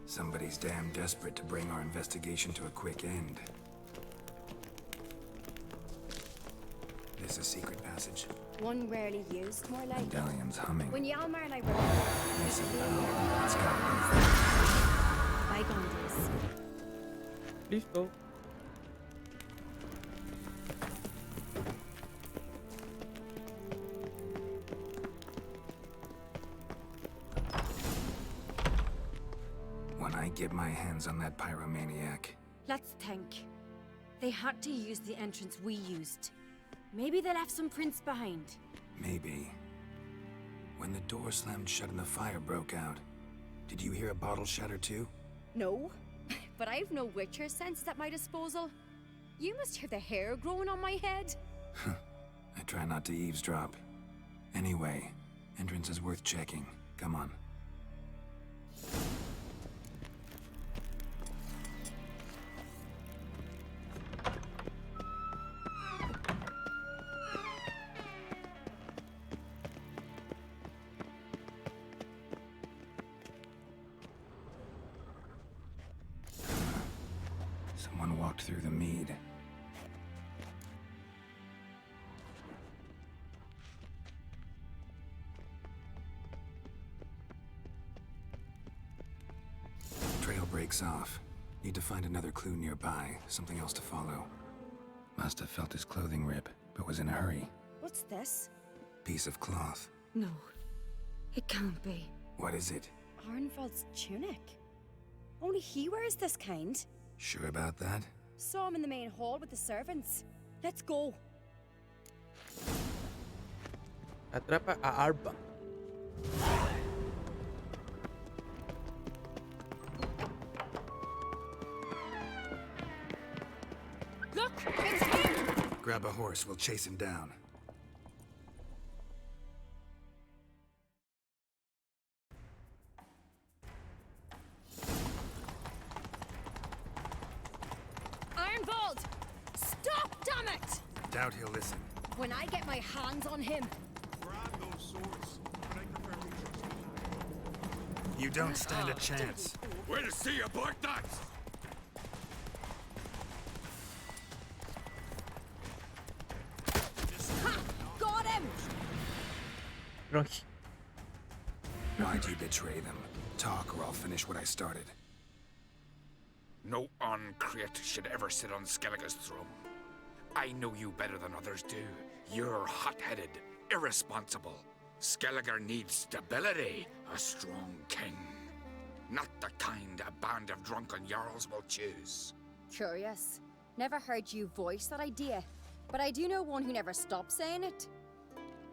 Somebody's damn desperate to bring our investigation to a quick end. This a secret passage? One rarely used, more like. Medallion's humming. When Yalmar and I were Listen, it's got bygone days. Listo. When I get my hands on that pyromaniac, Let's think. They had to use the entrance we used. Maybe they left some prints behind. maybe. When the door slammed shut and the fire broke out, did you hear a bottle shatter too? No, but I've no Witcher senses at my disposal. You must hear the hair growing on my head. I try not to eavesdrop. Anyway, entrance is worth checking. Come on. Someone walked through the mead. Trail breaks off. Need to find another clue nearby, something else to follow. Must have felt his clothing rip, but was in a hurry. What's this? Piece of cloth. No, it can't be. What is it? Arnvald's tunic. Only he wears this kind. Sure about that? Saw him in the main hall with the servants. Let's go. Atrapa a Arba. Look, it's him! Grab a horse, we'll chase him down. Arnvald! Stop, damn it! Doubt he'll listen. When I get my hands on him. You don't stand a chance. Way to see you, bark nuts! Ha! Got him! Ronchi. Why'd you betray them? Talk or I'll finish what I started. No uncreate should ever sit on Skellige's throne. I know you better than others do. You're hot-headed, irresponsible. Skellige needs stability, a strong king. Not the kind a band of drunken jarls will choose. Curious. Never heard you voice that idea, but I do know one who never stops saying it.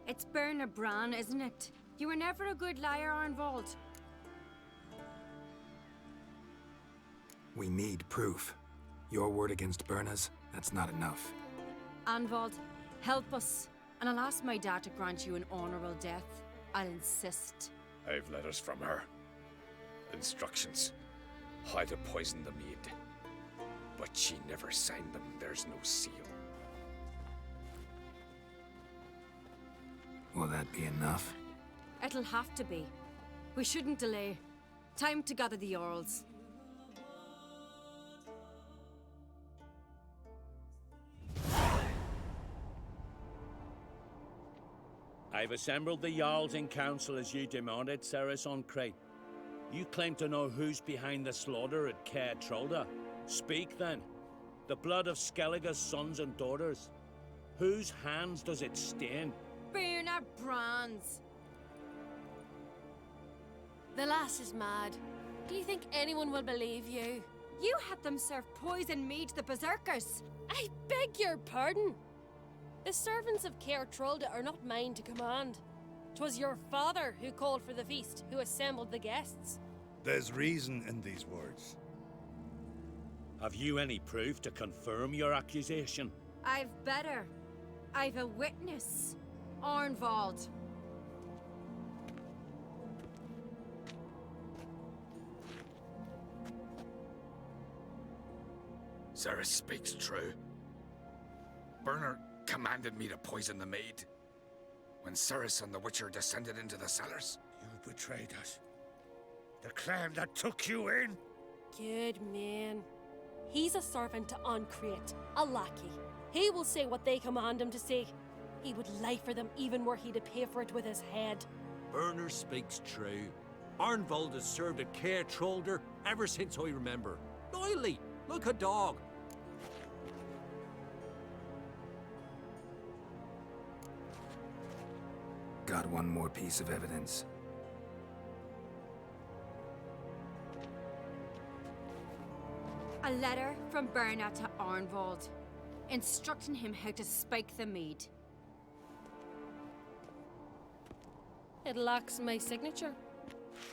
It's Bernard Bran, isn't it? You were never a good liar, Arnvald. We need proof. Your word against Berna's, that's not enough. Arnvald, help us, and I'll ask my dad to grant you an honorable death. I'll insist. I've letters from her. Instructions. How to poison the mead. But she never signed them. There's no seal. Will that be enough? It'll have to be. We shouldn't delay. Time to gather the Jarls. I've assembled the Jarls in council as you demanded, Ceres on Crate. You claim to know who's behind the slaughter at Caer Trolda. Speak then. The blood of Skellige's sons and daughters. Whose hands does it stain? Birna Brand's. The lass is mad. Do you think anyone will believe you? You had them serve poison mead to the berserkers. I beg your pardon. The servants of Caer Trolda are not mine to command. 'Twas your father who called for the feast, who assembled the guests. There's reason in these words. Have you any proof to confirm your accusation? I've better. I've a witness. Arnvald. Ceres speaks true. Bernard commanded me to poison the maid. When Ceres and the Witcher descended into the cellars. You betrayed us. The clan that took you in. Good man. He's a servant to Ancrete, a lackey. He will say what they command him to say. He would lie for them even were he to pay for it with his head. Berner speaks true. Arnvald has served at Caer Trolder ever since I remember. Loyally, like a dog. Got one more piece of evidence. A letter from Birna to Arnvald, instructing him how to spike the mead. It lacks my signature.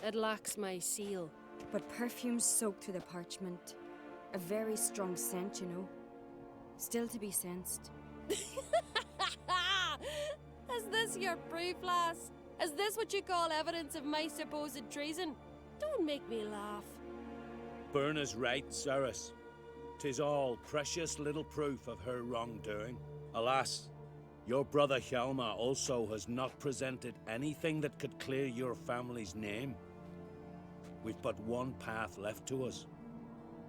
It lacks my seal. But perfume soaked through the parchment. A very strong scent, you know. Still to be sensed. Is this your proof, lass? Is this what you call evidence of my supposed treason? Don't make me laugh. Berna's right, Ceres. 'Tis all precious little proof of her wrongdoing. Alas, your brother Hjalmar also has not presented anything that could clear your family's name. We've but one path left to us.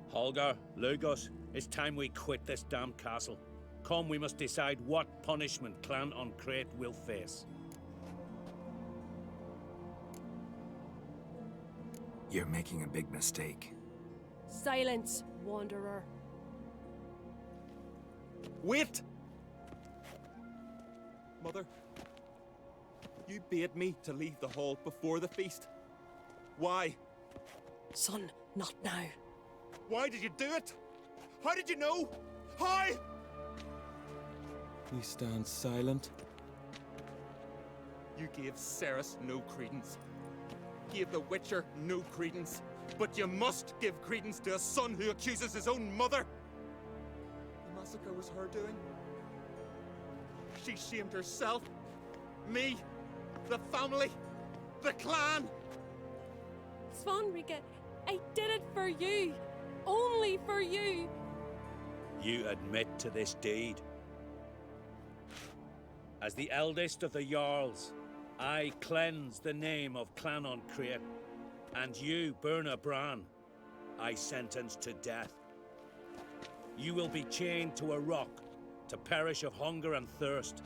Holger, Lugos, it's time we quit this damned castle. Come, we must decide what punishment Clan Ancrete will face. You're making a big mistake. Silence, wanderer. Wait! Mother, you bade me to leave the hall before the feast. Why? Son, not now. Why did you do it? How did you know? How? You stand silent. You gave Ceres no credence. Gave the Witcher no credence. But you must give credence to a son who accuses his own mother. The massacre was her doing. She shamed herself, me, the family, the clan. Svanrika, I did it for you. Only for you. You admit to this deed. As the eldest of the Jarls, I cleanse the name of Clan Ancrete, and you, Birna Bran, I sentence to death. You will be chained to a rock to perish of hunger and thirst,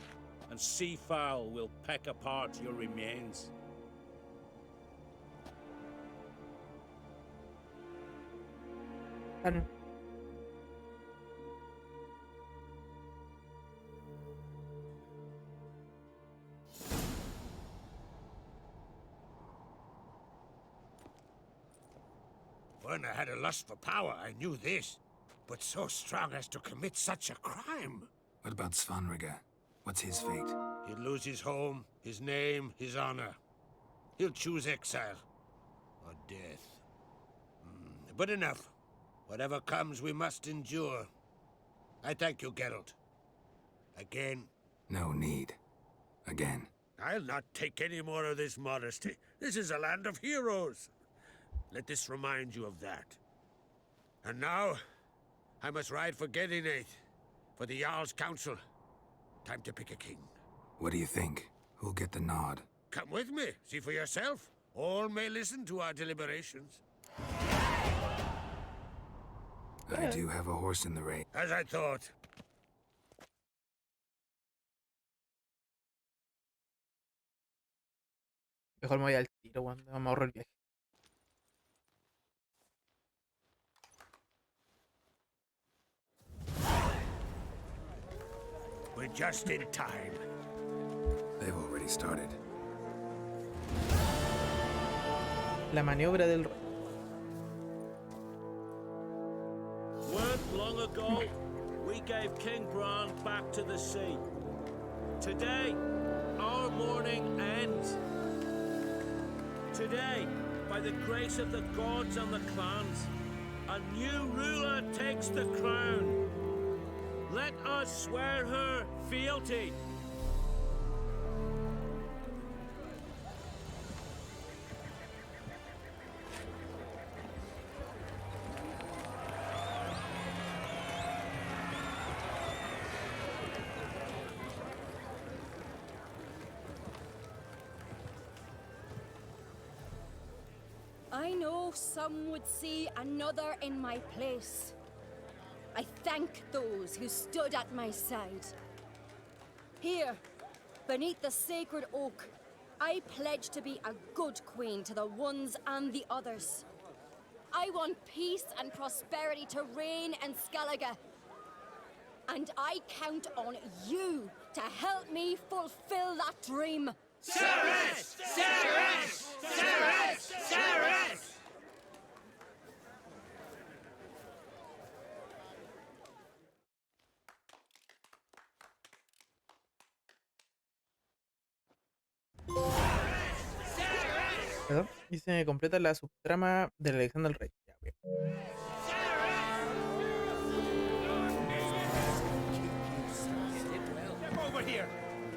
and sea fowl will peck apart your remains. Werner had a lust for power, I knew this. But so strong as to commit such a crime. What about Svanrika? What's his fate? He'll lose his home, his name, his honor. He'll choose exile. Or death. But enough. Whatever comes, we must endure. I thank you, Geralt. Again. No need. Again. I'll not take any more of this modesty. This is a land of heroes. Let this remind you of that. And now, I must ride for Gedinate, for the Jarl's Council. Time to pick a king. What do you think? who'll get the nod. Come with me, see for yourself. All may listen to our deliberations. I do have a horse in the race. As I thought. Mejor me voy al tiro, weón. Vamos a ahorrar el viaje. We're just in time. They've already started. La maniobra del rey. Weren't long ago, we gave King Bran back to the sea. Today, our mourning ends. Today, by the grace of the gods and the clans, a new ruler takes the crown. Let us swear her fealty. I know some would see another in my place. I thank those who stood at my side. Here, beneath the sacred oak, I pledge to be a good queen to the ones and the others. I want peace and prosperity to reign in Skellige. And I count on you to help me fulfill that dream. Ceres! Ceres! Ceres! Ceres! Perdón. Y se me completa la subtrama de la elección del rey. Ya, bien.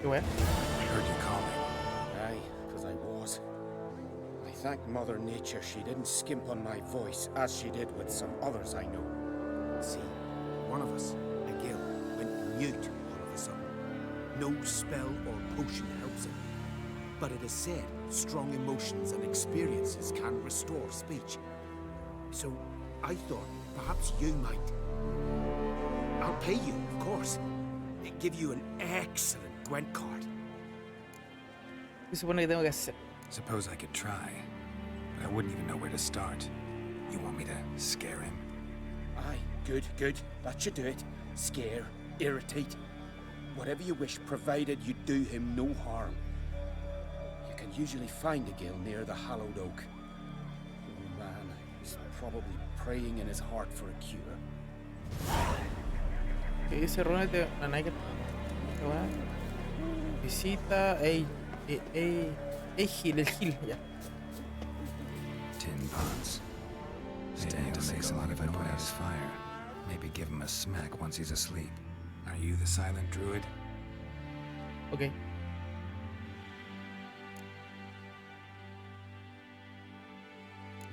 ¿Qué wea? I heard you calling. Aye, because I was. I thank Mother Nature she didn't skimp on my voice, as she did with some others I know. See, one of us, a Gil, went mute all of a sudden. No spell or potion helps him. But it is said strong emotions and experiences can restore speech. So I thought perhaps you might. I'll pay you, of course. Give you an excellent Gwent card. ¿Qué se supone que tengo que hacer? Suppose I could try, but I wouldn't even know where to start. You want me to scare him? Aye, good, good. That should do it. Scare, irritate. Whatever you wish, provided you do him no harm. You can usually find a Gil near the hallowed oak. Oh man, he's probably praying in his heart for a cure. ¿Qué dice Ronald de la Nike? ¿Qué wea? Visita Gil, el Gil, ya. Tin pots. Maybe to make a lot if I put out his fire. Maybe give him a smack once he's asleep. Are you the silent druid? Okay.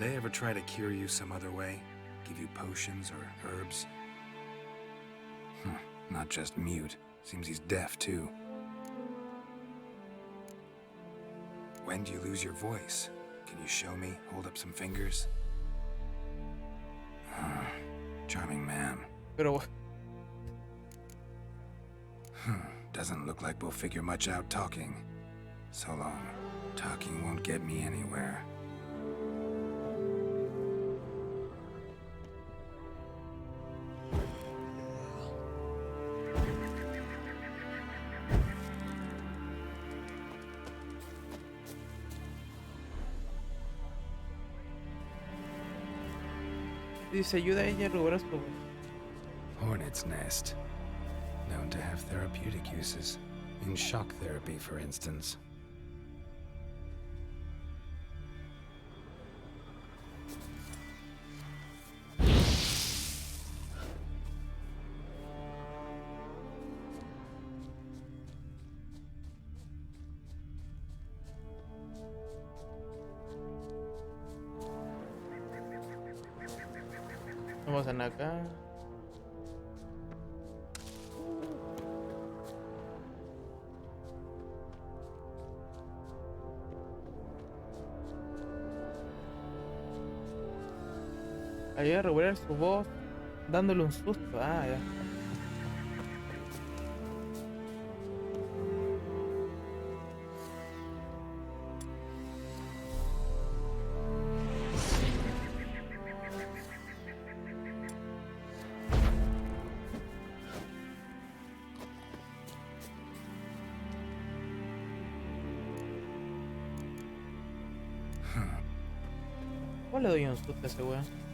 They ever try to cure you some other way? Give you potions or herbs? Not just mute. Seems he's deaf, too. When do you lose your voice? Can you show me? Hold up some fingers? Charming man. Pero... Doesn't look like we'll figure much out talking. So long. Talking won't get me anywhere. Dice, ayuda a ella a recuperar su... Hornet's nest. Known to have therapeutic uses. In shock therapy, for instance. Vamos a acá. Ayuda a recuperar su voz dándole un susto. Ah, ya. ¿Cómo le doy un susto a ese weón?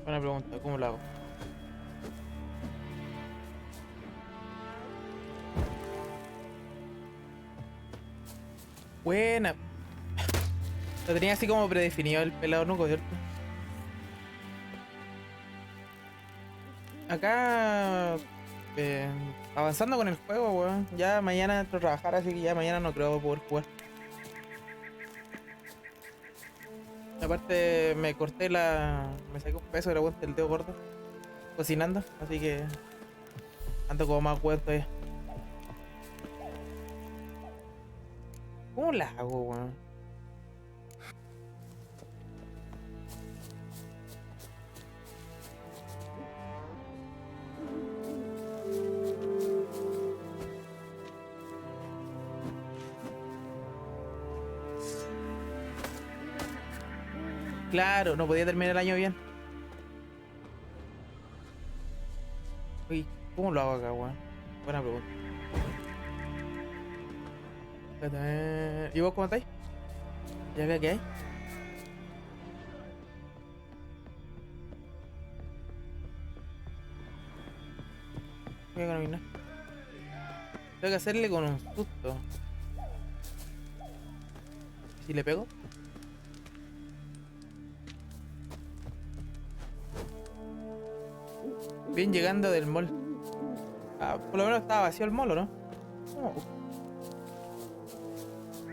Buena pregunta, ¿cómo lo hago? Buena. Lo tenía así como predefinido el pelado nuco, ¿cierto? Acá avanzando con el juego, weón. Ya mañana entro a trabajar, así que ya mañana no creo poder jugar. Aparte me corté me saqué un peso de la cuenta del dedo gordo cocinando, así que ando como más weón todavía. ¿Cómo la hago, weón? Claro, no podía terminar el año bien. Uy, ¿cómo lo hago acá, weón? Buena pregunta. Espérate, ¿y vos cómo estáis? ¿Ya veo qué hay? Voy a caminar. Tengo que hacerle con un susto. ¿Si le pego? Bien llegando del mall. Ah, por lo menos estaba vacío el mall, ¿o no? Oh.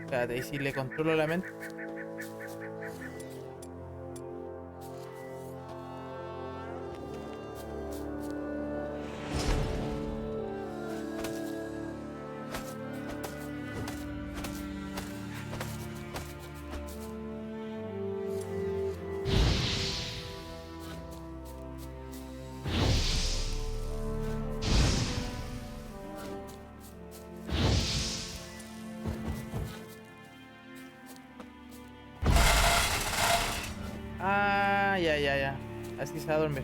Espérate, ¿y si le controlo la mente? Ah, ya. Así se va a dormir.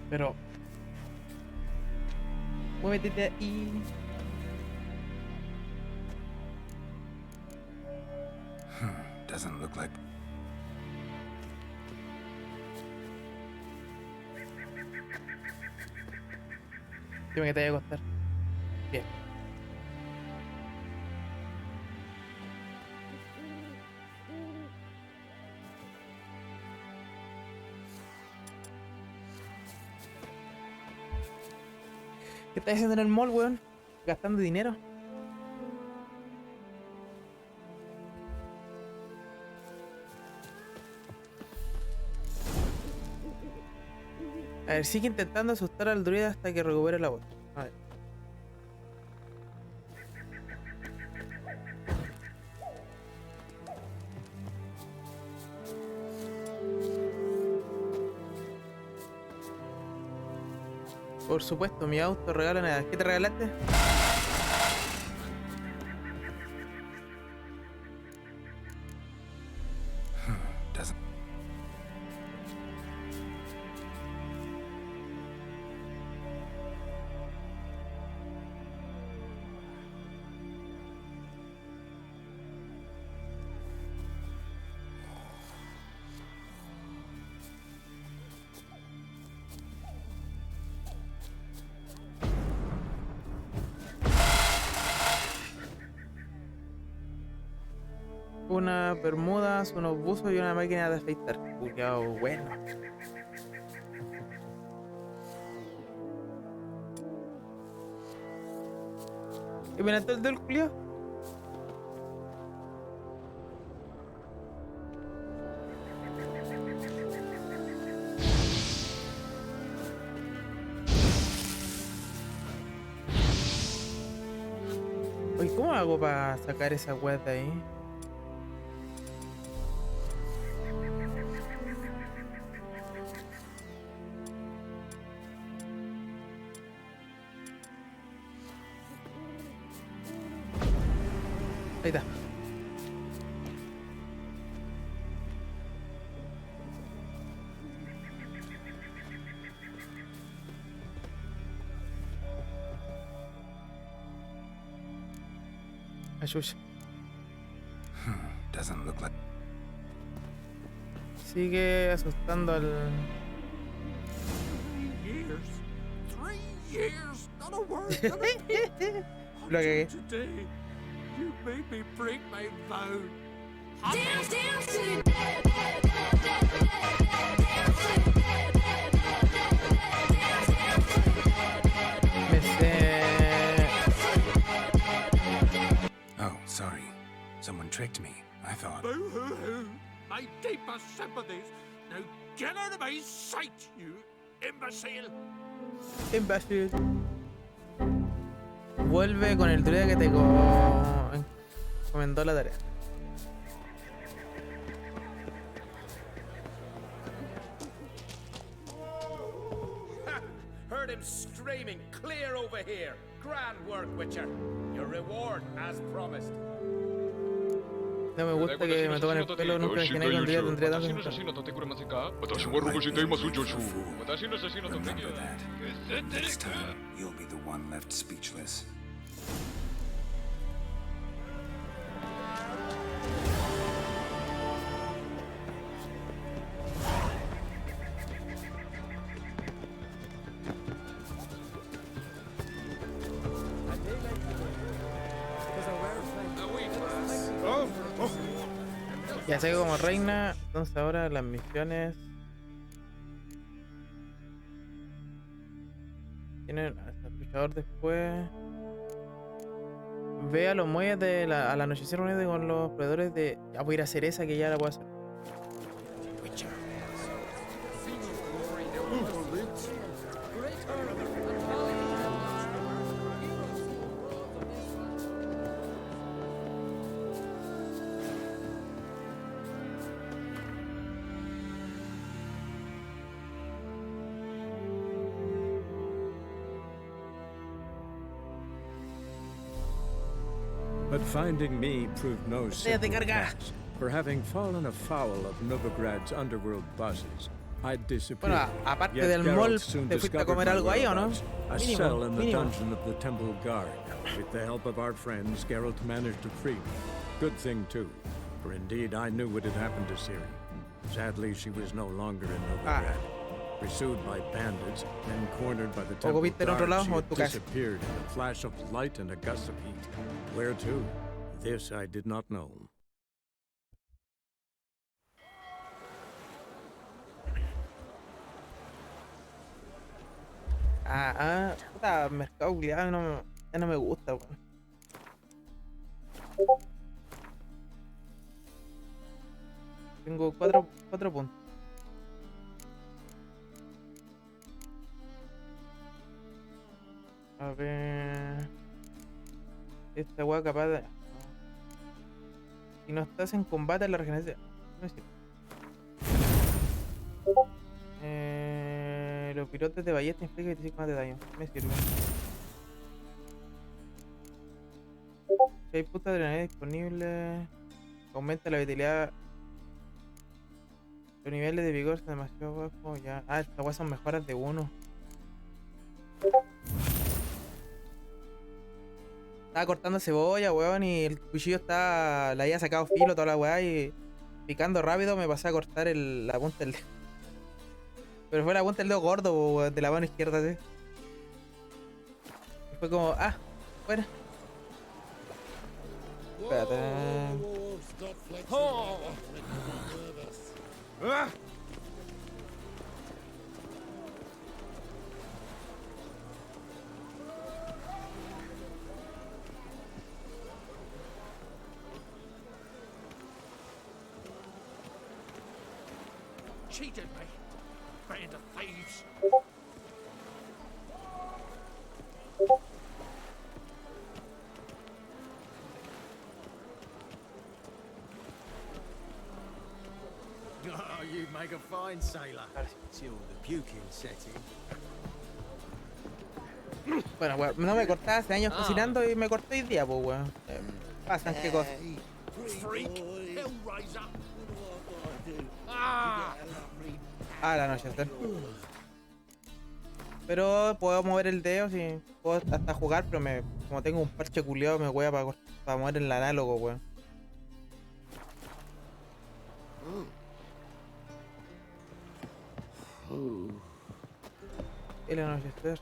Pero muévete ahí. Doesn't look like. Dime que te vaya a costar. Bien. ¿Qué estás haciendo en el mall, weón? ¿Gastando dinero? A ver, sigue intentando asustar al druida hasta que recupere la voz. A ver. Por supuesto, mi auto regala nada. ¿Qué te regalaste? Unas bermudas, unos buzos y una máquina de afeitar. Culiao, bueno. ¿Qué viene el del culiao? Oye, ¿cómo hago para sacar esa weá de ahí? Ahí está. Ayuya. Doesn't look like. Sigue asustando al. 3 years, not a word, not a peep. Lo cagué. Today, you made me break my vow. Dance, dance to the Me sé. Oh, sorry. Someone tricked me. I thought. Boo hoo hoo. My deepest sympathies. Now get out of my sight, you imbecile. Imbécil. Vuelve con el druida que te encomendó la tarea. Heard him screaming, clear over here. Grand work, Witcher. Your reward, as promised. No me gusta que me toquen el pelo, nunca imaginé que un día tendría tanto. Next time, you'll be the one left speechless. Ya sé como reina, entonces ahora las misiones tienen al luchador después. Ve a los muelles al anochecer unido con los proveedores de. Ya voy a ir a hacer esa que ya la puedo hacer. But finding me proved no simple carga. task. For having fallen afoul of Novigrad's underworld bosses, I'd disappeared. Bueno, aparte Yet del Geralt mall, soon ¿te fuiste a discovered comer my algo ahí o no? whereabouts, a Mínimo, cell in the mínimo. dungeon of the Temple Guard. With the help of our friends, Geralt managed to free me. Good thing, too, for indeed I knew what had happened to Ciri. Sadly, she was no longer in Novigrad. Pursued by bandits, then cornered by the Temple viste en otro Guard, lado she o had en tu casa? disappeared in a flash of light and a gust of heat. Where to? This I did not know. Puta, mercado culiado ya no me gusta, weón. Tengo cuatro puntos. A ver. Esta weá capaz de. Si no estás en combate, la regeneración. No es cierto. Los pilotes de ballesta infligen 25 más de daño. Me sirve. Si hay puntos de adrenalina disponibles, aumenta la vitalidad. Los niveles de vigor son demasiado bajos. Ya. Estas weas son mejoras de 1. Estaba cortando cebolla, weón, y el cuchillo la había sacado filo, toda la weá, y picando rápido me pasé a cortar la punta del dedo. Pero fue la punta del dedo gordo, weón, de la mano izquierda, así. Y fue como, fuera. Espérate. got flexible. Ah! Cheated me. Band of thieves. Oh, you'd make a fine sailor. Till the puking set in. Bueno, weón, no me cortaba hace años cocinando y me corté hoy día, pues, weón. Pasan qué cosas. Freak! Hellraiser! Ah, la noche, pero puedo mover el dedo, si puedo hasta jugar, pero como tengo un parche culiado me voy para mover el análogo, weón. El anochecer.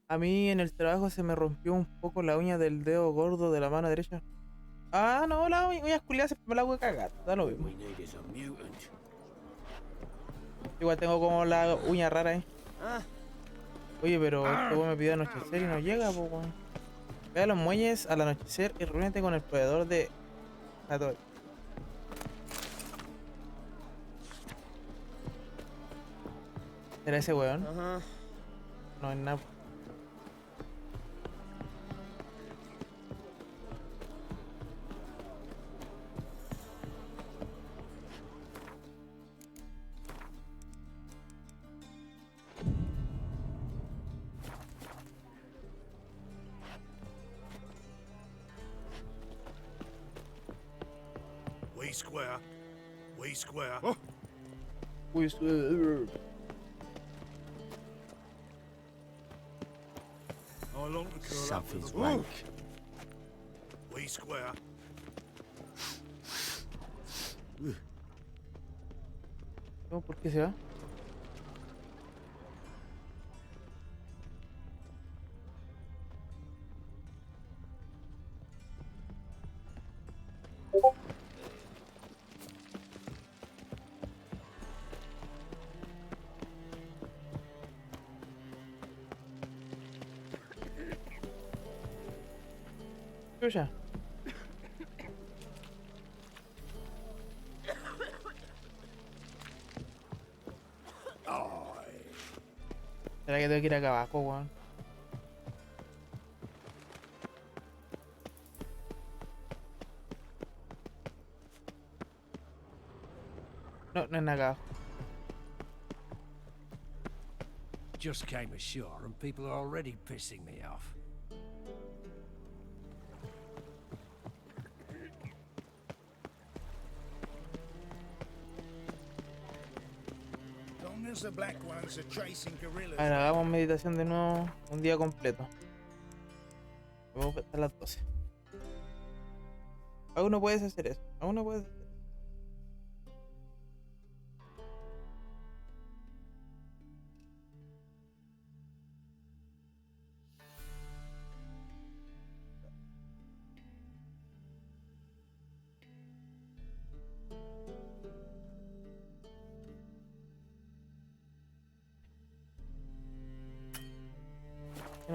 A mí en el trabajo se me rompió un poco la uña del dedo gordo de la mano derecha. Ah, no, la uña culiada siempre me la voy a cagar. Da lo mismo. Igual tengo como la uña rara ahí. Oye, pero este weón me pidió anochecer y no llega, pues, weón. Ve a los muelles al anochecer y reúnete con el proveedor de Hattori. ¿Será ese weón? No es nada. We square. We square. We square. I long to curl up Something's with rank. We square. No, ¿por qué se va? Chucha. ¿Será que tengo que ir acá abajo, weón? No, no es acá abajo. Just came ashore and people are already pissing me off. Long as the black ones are chasing gorillas. A ver, hagamos meditación de nuevo un día completo. Vamos hasta las 12. Aún no puedes hacer eso. Aún no puedes hacer eso.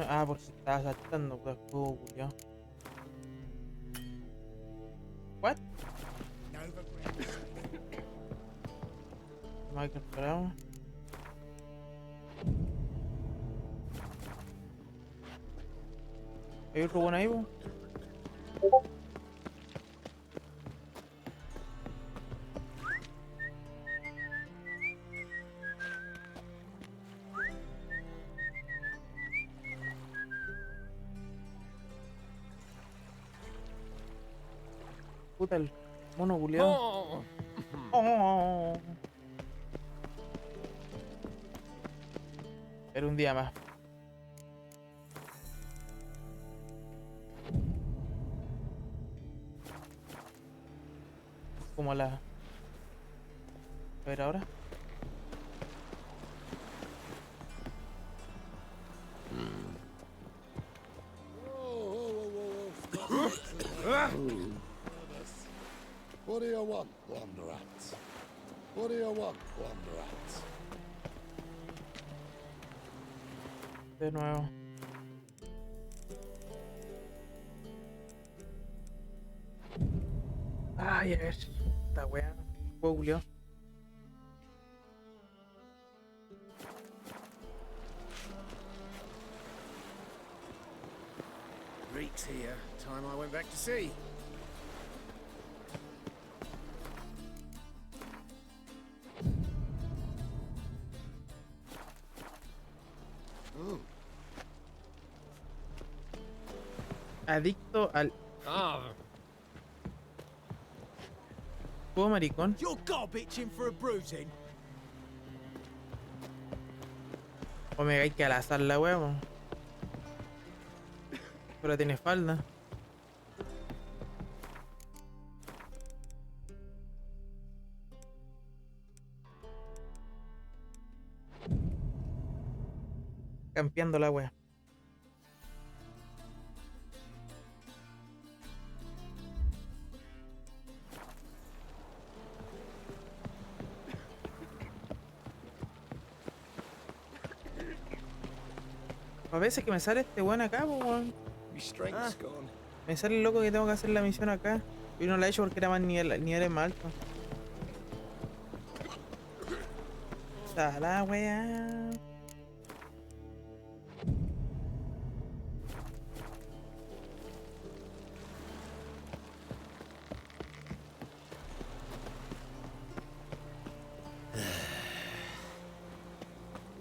Ah, porque estaba saltando, pues, juego culiao. What? Michael Brown. ¿Hay otro bueno ahí, po? Puta, el mono culiado. Oh. Era un día más. Como la... A ver ahora. What do you want, Wanderats? What do you want, Wanderats? De nuevo. Ay, a ver. Esta wea. Juego culiao. Reek's here. Time I went back to sea. Oh. Adicto al... Juego maricón. You're gob itching for a bruising. O me hay que al azar la wea, po. Pero tiene falda. Campeando la wea. A veces que me sale este weón acá, po, weón. Me sale el loco que tengo que hacer la misión acá. Y no la he hecho porque era más nivel más alto. Está la wea.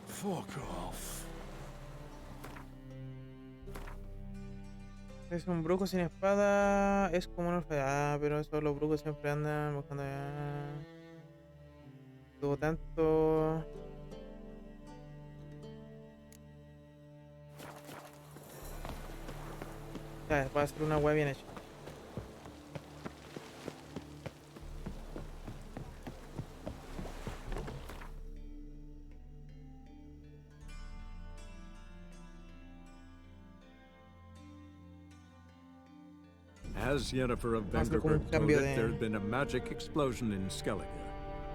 Fuck off. Es un brujo sin espada, es como una enfermedad, pero eso los brujos siempre andan buscando. Tuvo tanto. Ya, va a ser una web bien hecha. As Yennefer of Vengerberg told it, there had been a magic explosion in Skellige.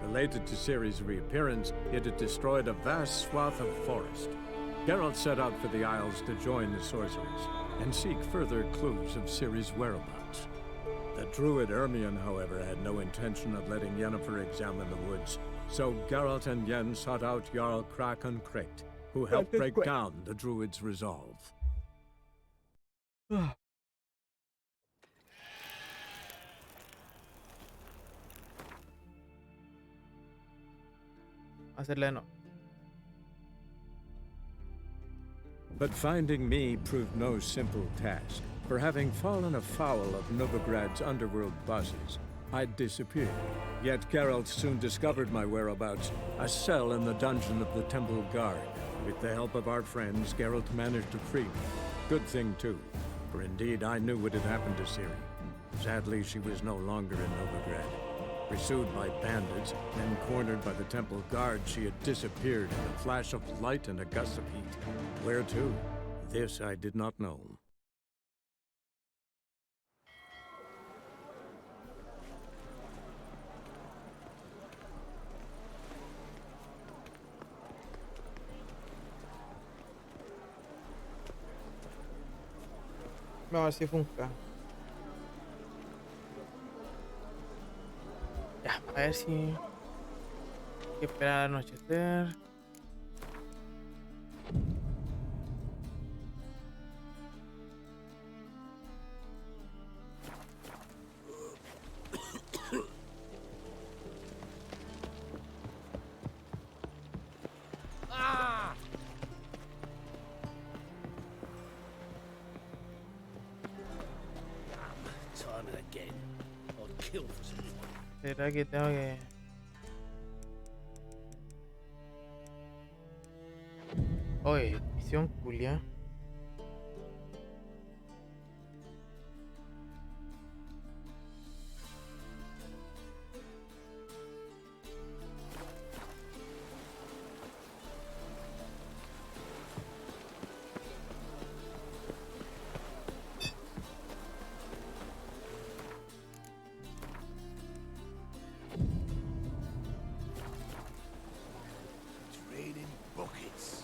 Related to Ciri's reappearance, it had destroyed a vast swath of forest. Geralt set out for the Isles to join the sorcerers and seek further clues of Ciri's whereabouts. The druid Ermion, however, had no intention of letting Yennefer examine the woods, so Geralt and Yen sought out Jarl Kraken Krekt, who helped break down the druid's resolve. Hacerle de nuevo. But finding me proved no simple task, for having fallen afoul of Novigrad's underworld bosses, I'd disappeared. Yet Geralt soon discovered my whereabouts, a cell in the dungeon of the Temple Guard. With the help of our friends, Geralt managed to free me. Good thing, too, for indeed I knew what had happened to Ciri. Sadly, she was no longer in Novigrad. Pursued by bandits, then cornered by the Temple Guard, she had disappeared in a flash of light and a gust of heat. Where to? This I did not know. Vamos a ver si funca. Ya, a ver si... Hay que esperar al anochecer. kill for some fun. ¿Será que tengo que...? Oye, misión culia. It's raining buckets.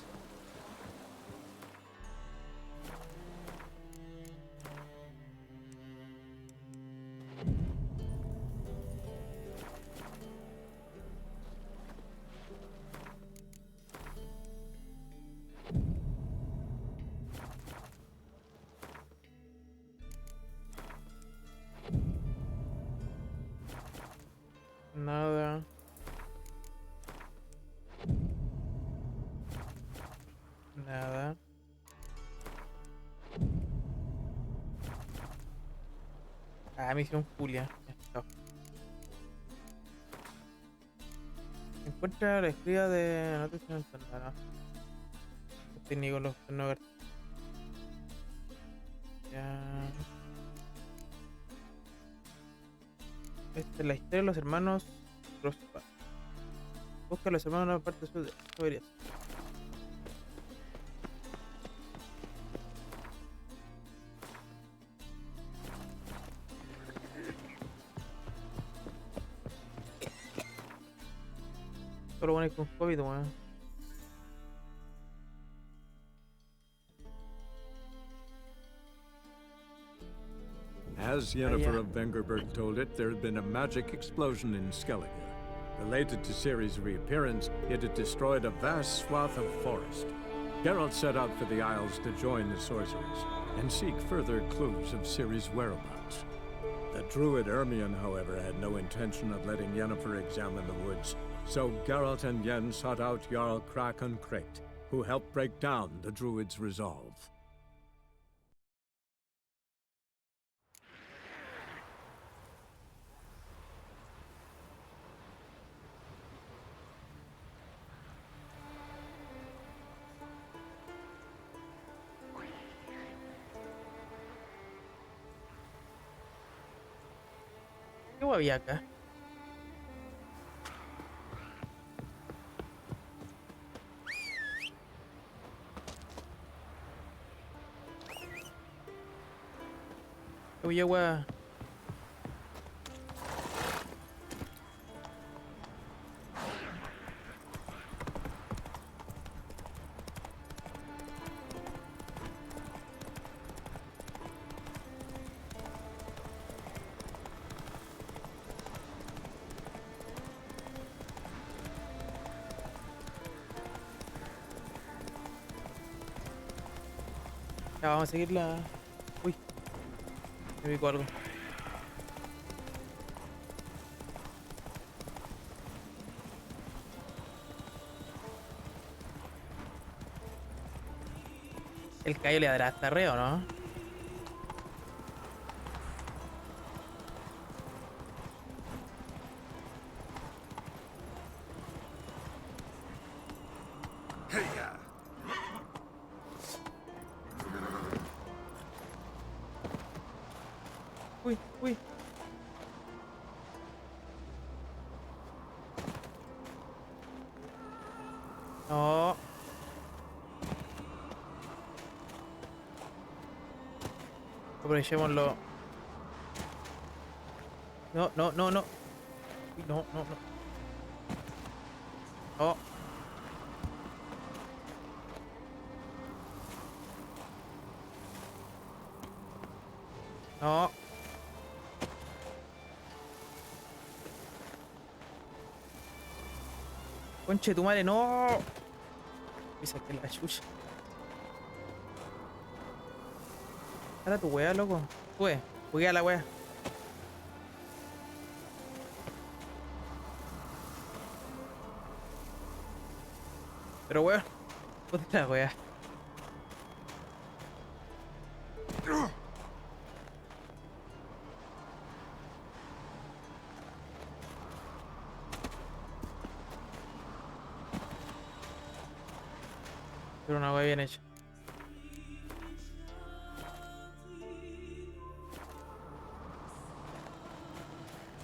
Nada. Nada. Ah, misión Julia. Ya está. Encuentra la escriba de notas en el sótano. Técnico los no. Ya. Esta es la historia de los hermanos Rospa. Busca a los hermanos en la parte sur de Soberías. Solo bueno con COVID, weón. As Yennefer of Vengerberg told it, there had been a magic explosion in Skellige. Related to Ciri's reappearance, it had destroyed a vast swath of forest. Geralt set out for the Isles to join the sorcerers and seek further clues of Ciri's whereabouts. The druid Ermion, however, had no intention of letting Yennefer examine the woods, so Geralt and Yen sought out Jarl Krakon Kricht, who helped break down the druid's resolve. ¿Qué había acá? ¿Qué había agua? Ya, vamos a seguir la... Uy, me pico algo. El callo le dará hasta reo, ¿no? Uy, uy. No. Aprovechémoslo. No, no, no, no. Uy, no, no, no. No. No. Conche tu madre, no. Me saqué la chucha. Para tu wea, loco. Sube, jugué a la wea. Pero weón, ¿dónde está la wea? Pero una hueá bien hecha.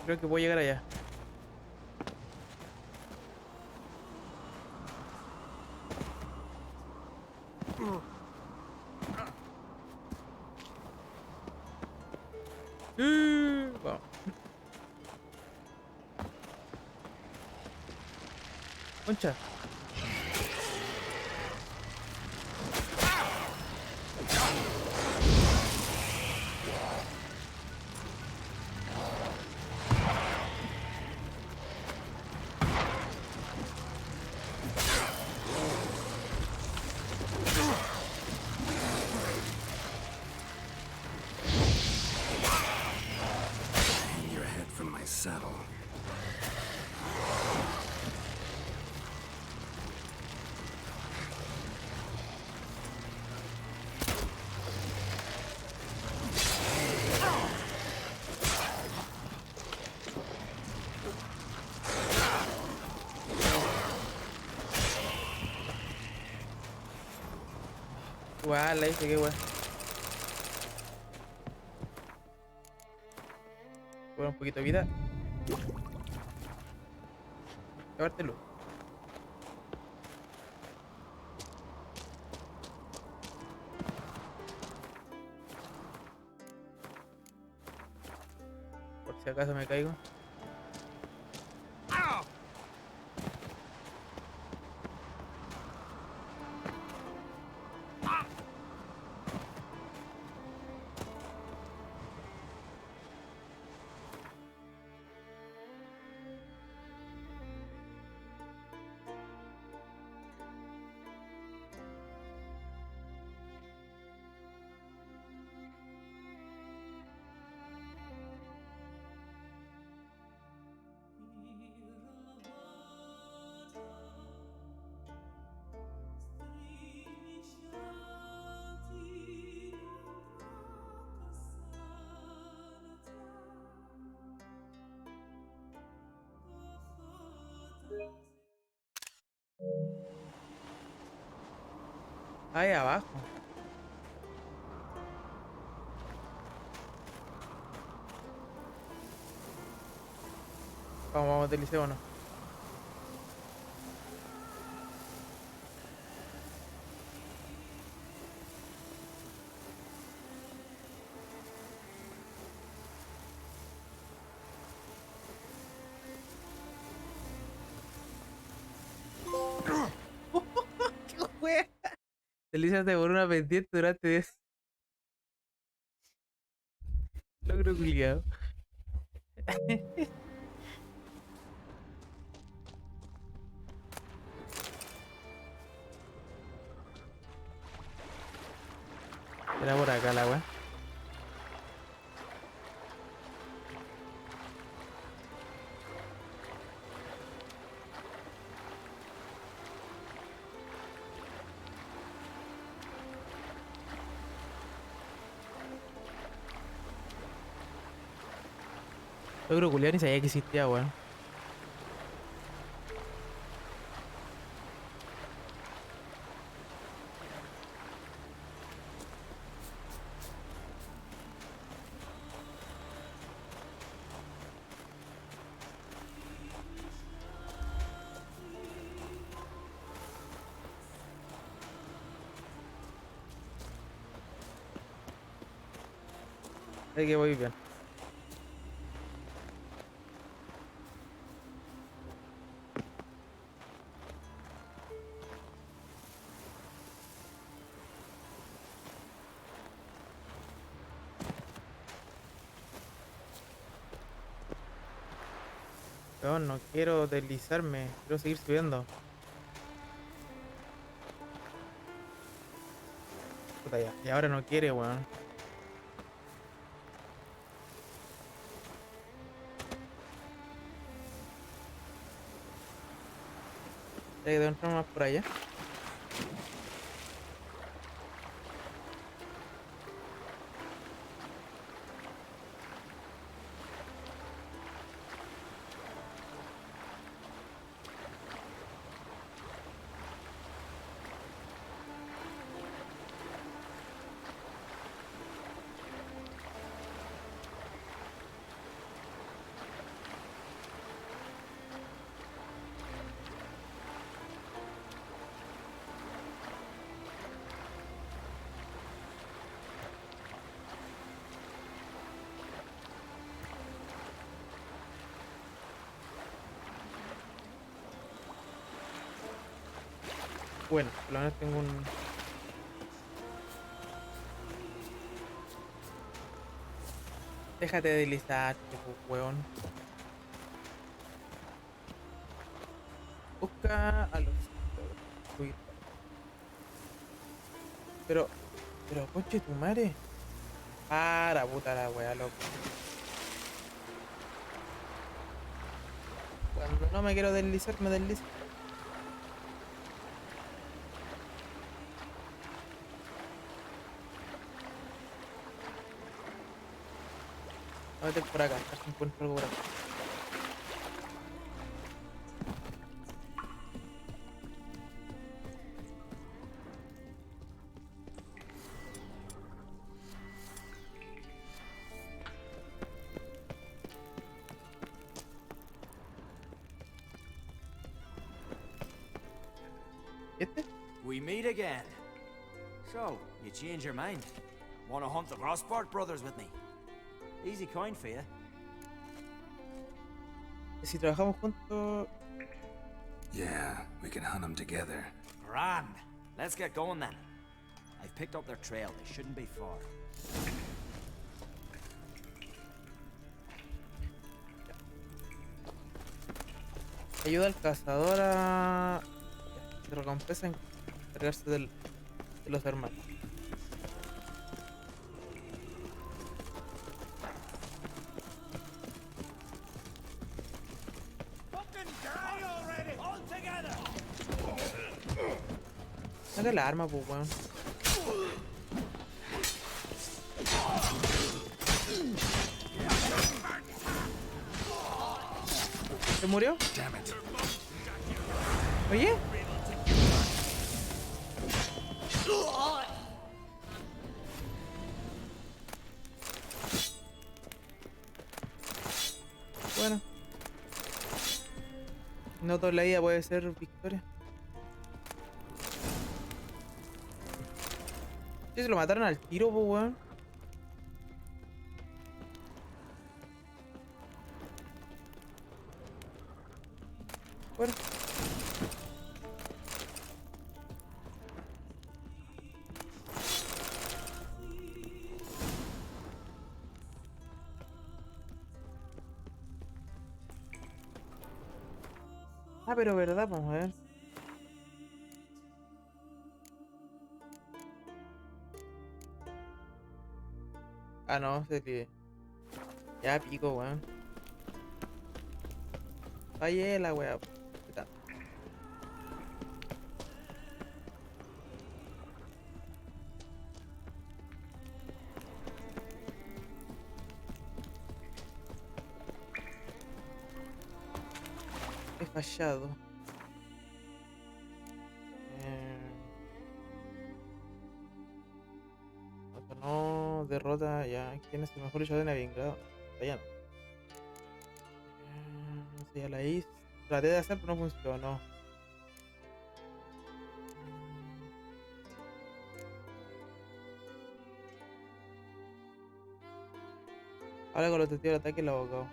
Creo que puedo llegar allá. Vamos. Concha. Hang your head from my saddle. Igual, la hice, qué weá. Con un poquito de vida. Llevártelo. Por si acaso me caigo. Ahí abajo. Vamos, utilicémonos. ¡Qué wea! Deslízate por una pendiente durante 10. Logro culiado. Era por acá la wea. Logro culiado ni sabía que existía, weón. Sé que voy bien. Weón, no quiero deslizarme, quiero seguir subiendo. Puta ya, y ahora no quiere, weón. Hay que entrar más por allá. Bueno, por lo menos tengo un... Déjate de deslizarte, pues, weón. Busca a los... Uy. Pero, conche tu madre. Para, puta la wea, loco. Cuando no me quiero deslizar, me deslizo. Voy a meter por acá, a ver si encuentro algo por acá. ¿Este? We meet again. So, you change your mind? Want to hunt the Rossport brothers with me? Easy coin for you. Si trabajamos juntos... Yeah, we can hunt them together. Grand. Let's get going then. I've picked up their trail. They shouldn't be far. Ayuda al cazador a... Se recompensa en cargarse de los hermanos. Saca la arma, pues, weón. ¿Se murió? Oye. Bueno. No toda la vida puede ser victoria. Sí, se lo mataron al tiro, pues, weón. Bueno. Ah, pero verdad, vamos a ver. Ah, no, se que... Ya pico, weón. Fallé la wea. ¿Qué tal? He fallado. No, derrota ya. ¿Quién es el mejor luchador de Navingrado? Ya no. No sé, ya la hice. Traté de hacer, pero no funcionó. Ahora con los testigos del ataque el abogado.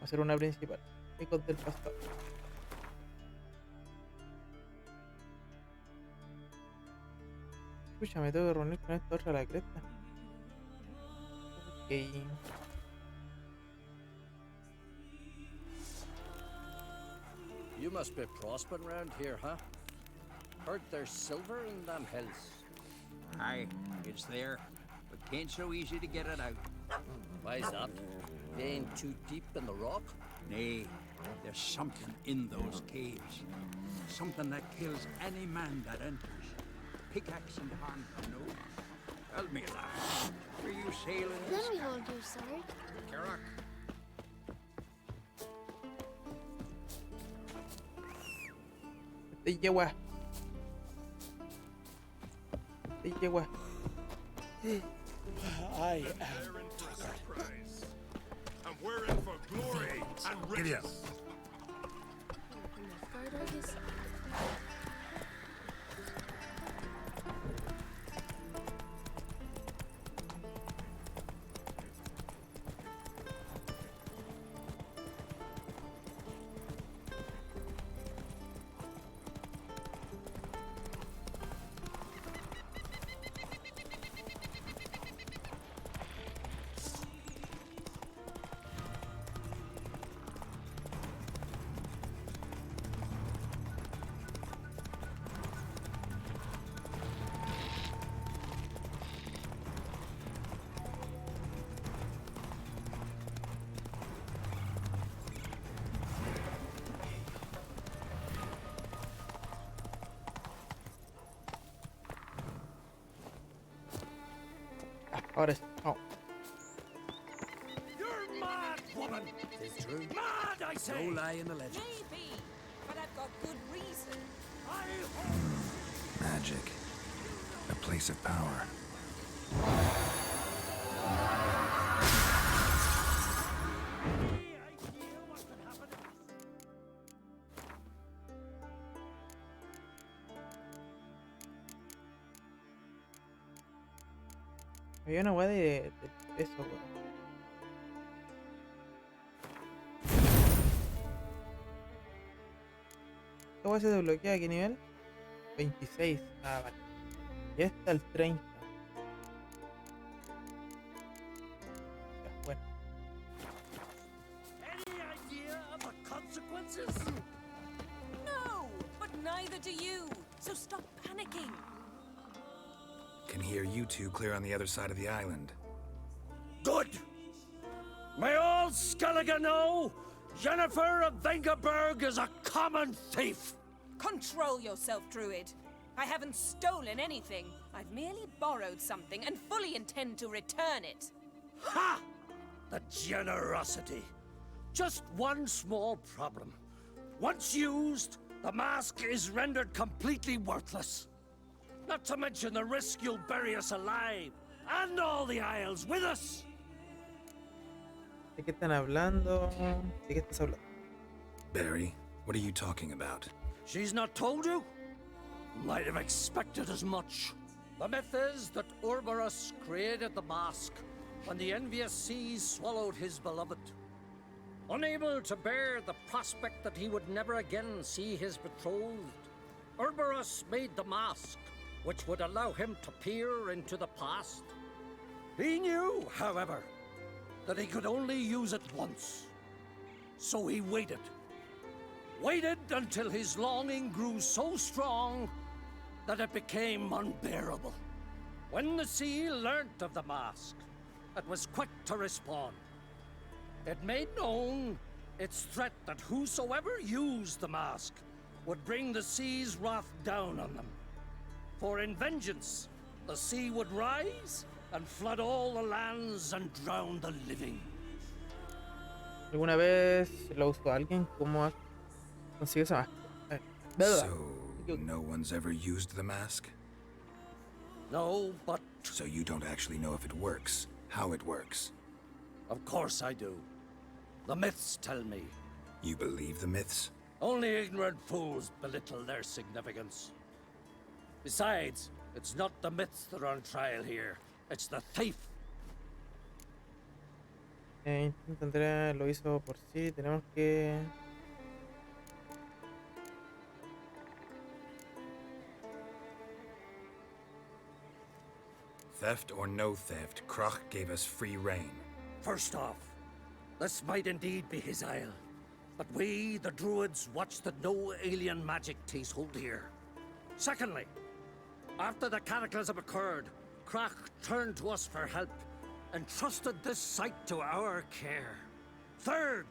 Va a ser una principal. Y con el pastor. Escucha, me tengo que reunir con esta otra a la cresta. Ok. You must be prospering around here, huh? Heard there's silver in them hills. Aye, it's there, but can't so easy to get it out. Why's that? They ain't too deep in the rock? Nay, there's something in those caves. Something that kills any man that enters. Pickaxe in hand, you know. Tell me, lad, were you sailing? Let me hold your sword. Carrack. Yegua. Yegua. I am and we're in for glory and riches. Ahora sí. Oh. You're mad, woman! It's true. Mad, I say! No lie in the legend. Maybe, but I've got good reason. Magic. A place of power. Había una weá de peso, weón. ¿Esta weá se desbloquea a qué nivel? 26. Ah, vale. Y esta el 30. Ya, bueno. Any idea of the consequences? No, but neither do you. So stop panicking. Can hear you two clear on the other side of the island. Good! May all Skellige know Jennifer of Vengerberg is a common thief! Control yourself, Druid. I haven't stolen anything. I've merely borrowed something and fully intend to return it. Ha! The generosity. Just one small problem. Once used, the mask is rendered completely worthless. Not to mention the risk you'll bury us alive, and all the Isles with us. ¿De qué están hablando? ¿De qué estás hablando? Barry, what are you talking about? She's not told you? Might have expected as much. The myth is that Urberus created the mask when the envious seas swallowed his beloved. Unable to bear the prospect that he would never again see his betrothed, Urberus made the mask, which would allow him to peer into the past. He knew, however, that he could only use it once. So he waited. Waited until his longing grew so strong that it became unbearable. When the sea learnt of the mask, it was quick to respond. It made known its threat that whosoever used the mask would bring the sea's wrath down on them. For in vengeance, the sea would rise and flood all the lands and drown the living. ¿Alguna vez lo usó alguien? ¿Cómo consiguió esa máscara? So, no one's ever used the mask? No, but... So you don't actually know if it works, how it works? Of course I do. The myths tell me. You believe the myths? Only ignorant fools belittle their significance. Besides, it's not the myths that are on trial here. It's the thief. Andrea lo hizo por sí. Tenemos que... Theft or no theft, Krach gave us free rein. First off, this might indeed be his isle. But we, the Druids, watch that no alien magic takes hold here. Secondly, after the cataclysm occurred, Krach turned to us for help and trusted this site to our care. Third...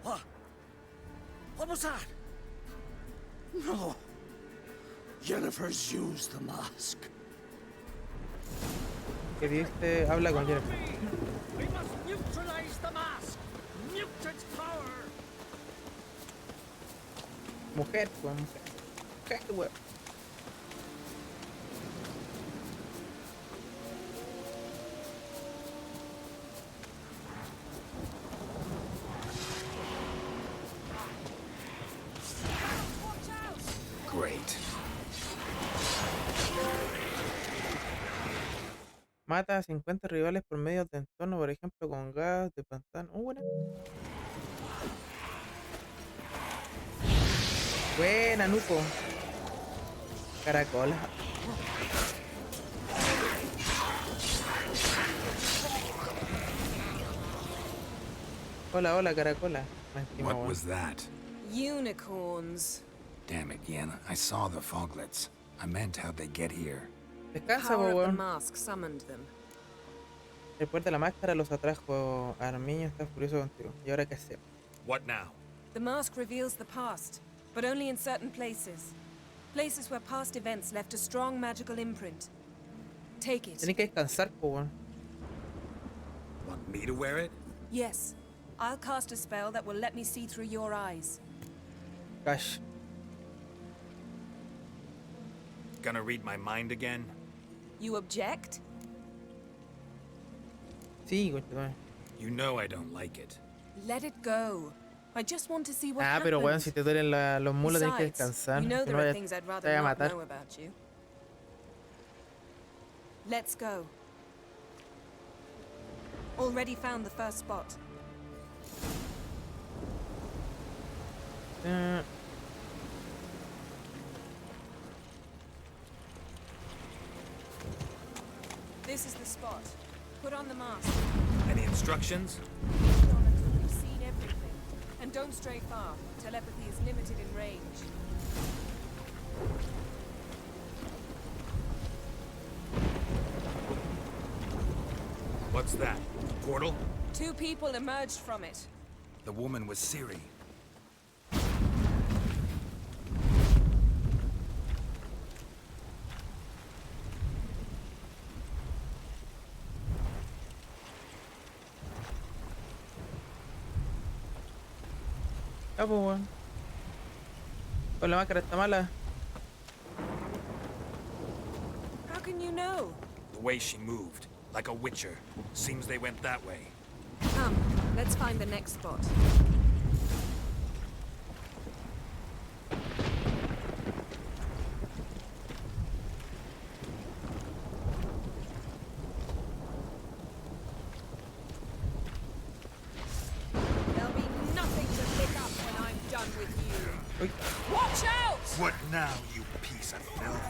What? What was that? No. Jennifer's used the mask. ¿Qué dice? Habla con Jennifer. We must neutralize the mask. Mute its power. Mujer, pues mujer. Mujer, weón. Great. Mata a 50 rivales por medio de entorno, por ejemplo, con gas de pantano. Buena. Buena, Nuco. Caracola. Hola, hola, caracola. What was that? Unicorns. Damn it, Yen. I saw the foglets. I meant how'd they get here. Descansa, Power of the weón. mask summoned them. El poder de la máscara los atrajo. Armiño está furioso contigo. ¿Y ahora qué hacemos? What now? The mask reveals the past, but only in certain places. Places where past events left a strong magical imprint. Take it. Tenés que descansar, po, weón. Want me to wear it? Yes. I'll cast a spell that will let me see through your eyes. Cash. Gonna read my mind again? You object? Sí, coño. You know I don't like it. Let it go. I just want to see what Ah, happens. pero weón, si te duelen los mulos tenés que Besides, descansar. you know Que there no are vaya- things I'd te rather vaya a not matar. know about you. Let's go. Already found the first spot. This is the spot. Put on the mask. Any instructions? Hold on until we've seen everything. And don't stray far. Telepathy is limited in range. What's that? Portal? 2 people emerged from it. The woman was Ciri. Ya, pues, weón. Con la máscara está mala. How can you know? The way she moved. Like a witcher. Seems they went that way. Come, let's find the next spot. There'll be nothing to pick up when I'm done with you. Watch out! What now, you piece of filth?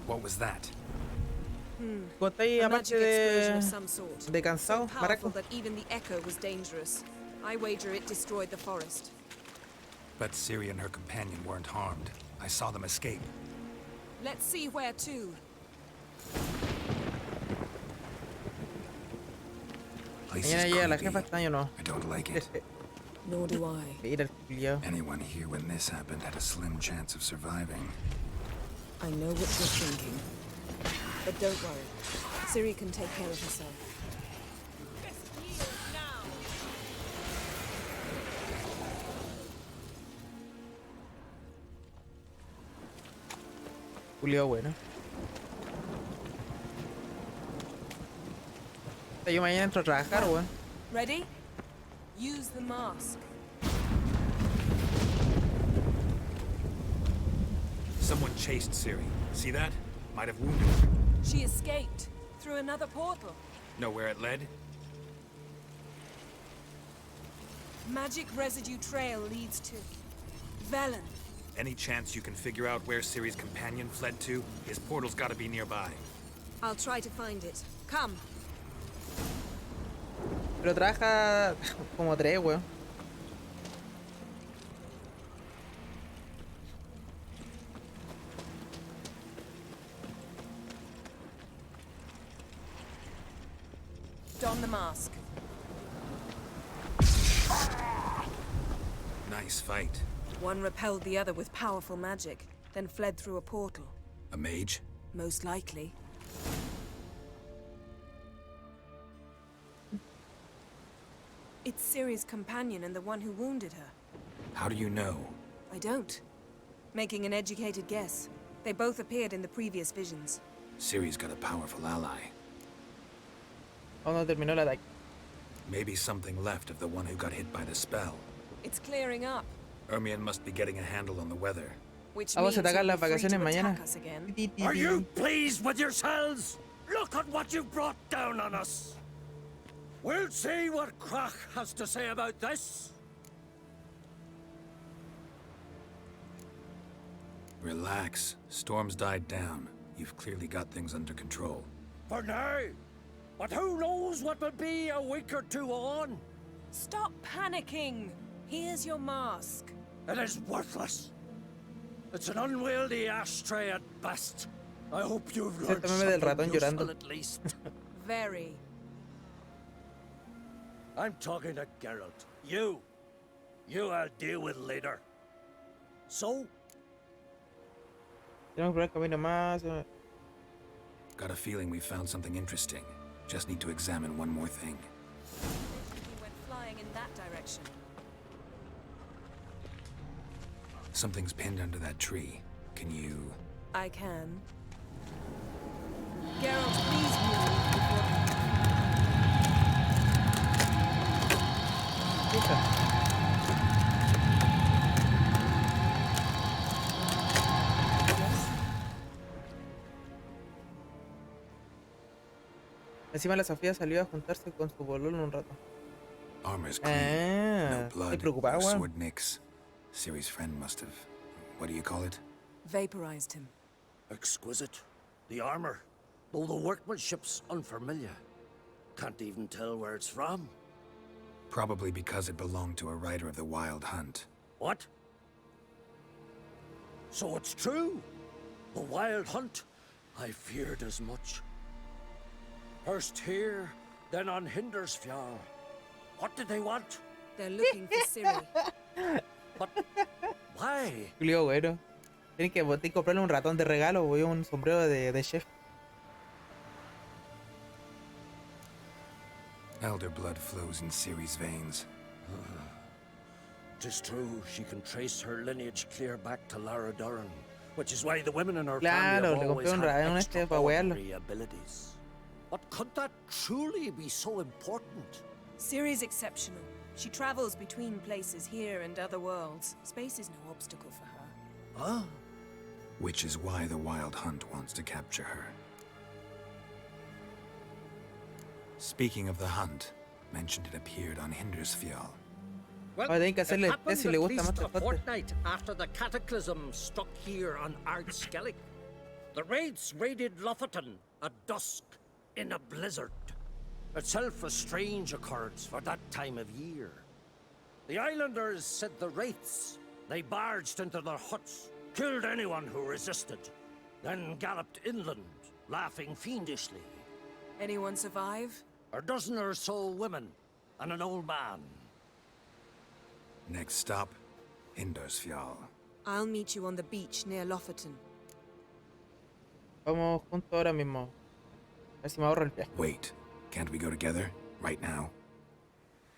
What was that? Como está ahí, A aparte magic explosion of de, some sort. de cansado, So powerful maraco. that even the echo was dangerous. I wager it destroyed the forest. Bet Ciri and her companion weren't harmed. I saw them escape. Let's see where to. Mañana llega la jefa, este año no. I don't like it. Nor do I. Mira el culiao. Anyone here when this happened had a slim chance of surviving. I know what you're thinking. But don't worry. Ciri can take care of herself. Culiao bueno. Yo mañana entro a trabajar, weón. Ready? Use the mask. Someone chased Ciri. See that? Might have wounded her. She escaped through another portal. Know where it led? Magic residue trail leads to Velen. Any chance you can figure out where Ciri's companion fled to? His portal's gotta be nearby. I'll try to find it. Come. Pero trabaja como 3, weón. Don the mask. Nice fight. One repelled the other with powerful magic, then fled through a portal. A mage? Most likely. It's Ciri's companion and the one who wounded her. How do you know? I don't. Making an educated guess. They both appeared in the previous visions. Ciri's got a powerful ally. Aún no terminó el ataque. Maybe something left of the one who got hit by the spell. It's clearing up, Ermion must be getting a handle on the weather. which Vamos a means atacar he'll las be free vacaciones to mañana. attack us again. Are you pleased with yourselves? Look at what you've brought down on us. We'll see what Krach has to say about this. Relax. Storm's died down. You've clearly got things under control. For now. But who knows what will be a week or two on? Stop panicking! Here's your mask. It is worthless. It's an unwieldy ashtray at best. I hope you've learned Este meme del something ratón useful llorando. at least. Very. I'm talking to Geralt. You I'll deal with later. So, Tenemos que explorar el camino más. Got a feeling we found something interesting. Just need to examine one more thing. He went flying in that direction. Something's pinned under that tree. Can you... I can. Geralt, please move before... Encima la Sofía salió a juntarse con su bololo un rato. Armor's clean. No blood, preocupado, no weón. sword nicks. Ciri's friend must have... What do you call it? Vaporized him. Exquisite. The armor, though the workmanship's unfamiliar. Can't even tell where it's from. Probably because it belonged to a rider of the Wild Hunt. What? So it's true? The Wild Hunt? I feared as much. First here, then on Hindersfjall. What did they want? They're looking for Ciri. But why? Julio, bueno. Tienen que comprarle un ratón de regalo, o un sombrero de chef. Elder blood flows in Ciri's veins. Tis true, she can trace her lineage clear back to Lara Duran, which is why the women in her Claro, family le have always compré un had ratón este para wearlo. extraordinary abilities. But could that truly be so important? Ciri's exceptional. She travels between places here and other worlds. Space is no obstacle for her. Huh? Which is why the Wild Hunt wants to capture her. Speaking of the hunt, mentioned it appeared on Hindersfjall. Well, Ahora tienen que it hacerle happened test si le at gusta least más a el pote. fortnight after the cataclysm struck here on Ardskellig. The raids raided Lofoten at dusk in a blizzard. Itself a strange occurrence for that time of year. The islanders said the wraiths. They barged into their huts, killed anyone who resisted, then galloped inland, laughing fiendishly. Anyone survive? A dozen or so women and an old man. Next stop, Hindersfjall. I'll meet you on the beach near Lofoten. Vamos juntos ahora mismo. A ver si me ahorro el viaje. Wait, can't we go together? Right now?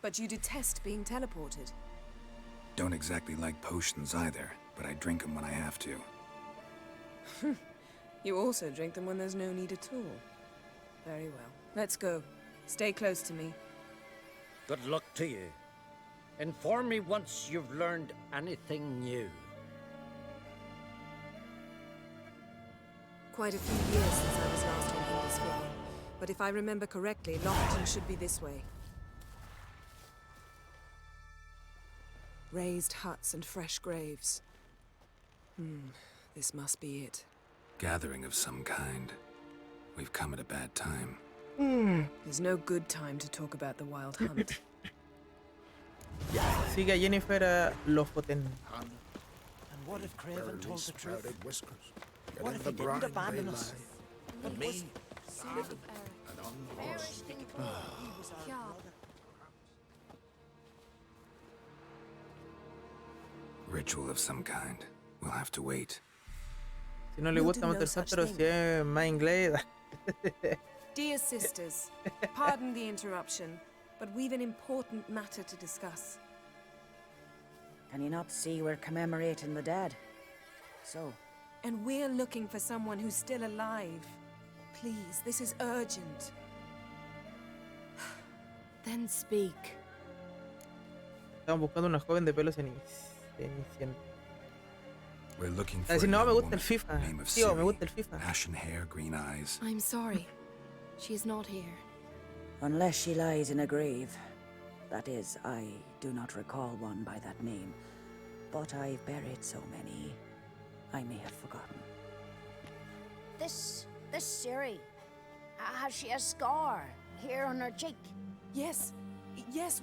But you detest being teleported. Don't exactly like potions either, but I drink them when I have to. You also drink them when there's no need at all. Very well. Let's go. Stay close to me. Good luck to you. Inform me once you've learned anything new. Quite a few years since I was last on Hindersfjall. But if I remember correctly, Lofoten should be this way. Raised huts and fresh graves. This must be it. Gathering of some kind. We've come at a bad time. There's no good time to talk about the Wild Hunt. Sigue a Jennifer a Lofoten. And what if Craven told the truth? sprouted whiskers. What In if the he didn't brine abandon they us? lie. And me? And on the horse. Ritual of some kind. We'll have to wait. Si no le We'll gusta do no más el such pero thing. si es más inglés. Dear sisters, pardon the interruption, but we've an important matter to discuss. Can you not see we're commemorating the dead? So? And we're looking for someone who's still alive. Please, this is urgent. Then speak. Estamos buscando una joven de pelo ceniciento. We're looking for A a decir, no, young me gusta woman, el FIFA. name of Tío, me Ciri. gusta el FIFA. Ashen hair, green eyes. I'm sorry. She is not here. Unless she lies in a grave. That is, I do not recall one by that name. But I've buried so many, I may have forgotten. This Ciri, has she a scar here on her cheek? Yes,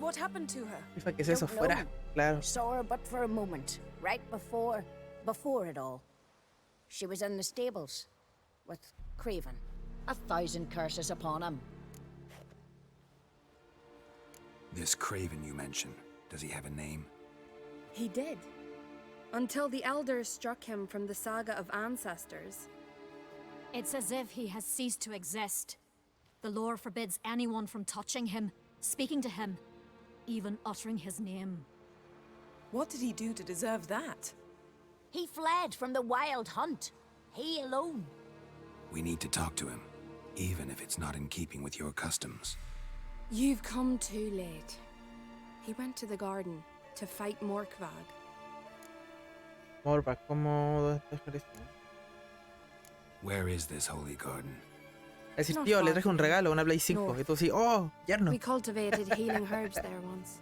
what happened to her? FIFA, que es eso Don't fuera. know. Claro. Saw her but for a moment, right before it all. She was in the stables with Craven. 1,000 curses upon him. This Craven you mentioned, does he have a name? He did. Until the elders struck him from the saga of ancestors. It's as if he has ceased to exist. The lore forbids anyone from touching him, speaking to him, even uttering his name. What did he do to deserve that? He fled from the wild hunt. He alone. We need to talk to him, even if it's not in keeping with your customs. You've come too late. He went to the garden to fight Morkvag. Morkvag, ¿cómo dejar esto? Where is this holy garden? Es decir, tío, le traje un regalo, una Play 5. Y tú sí, oh, yerno. We cultivated healing herbs there once.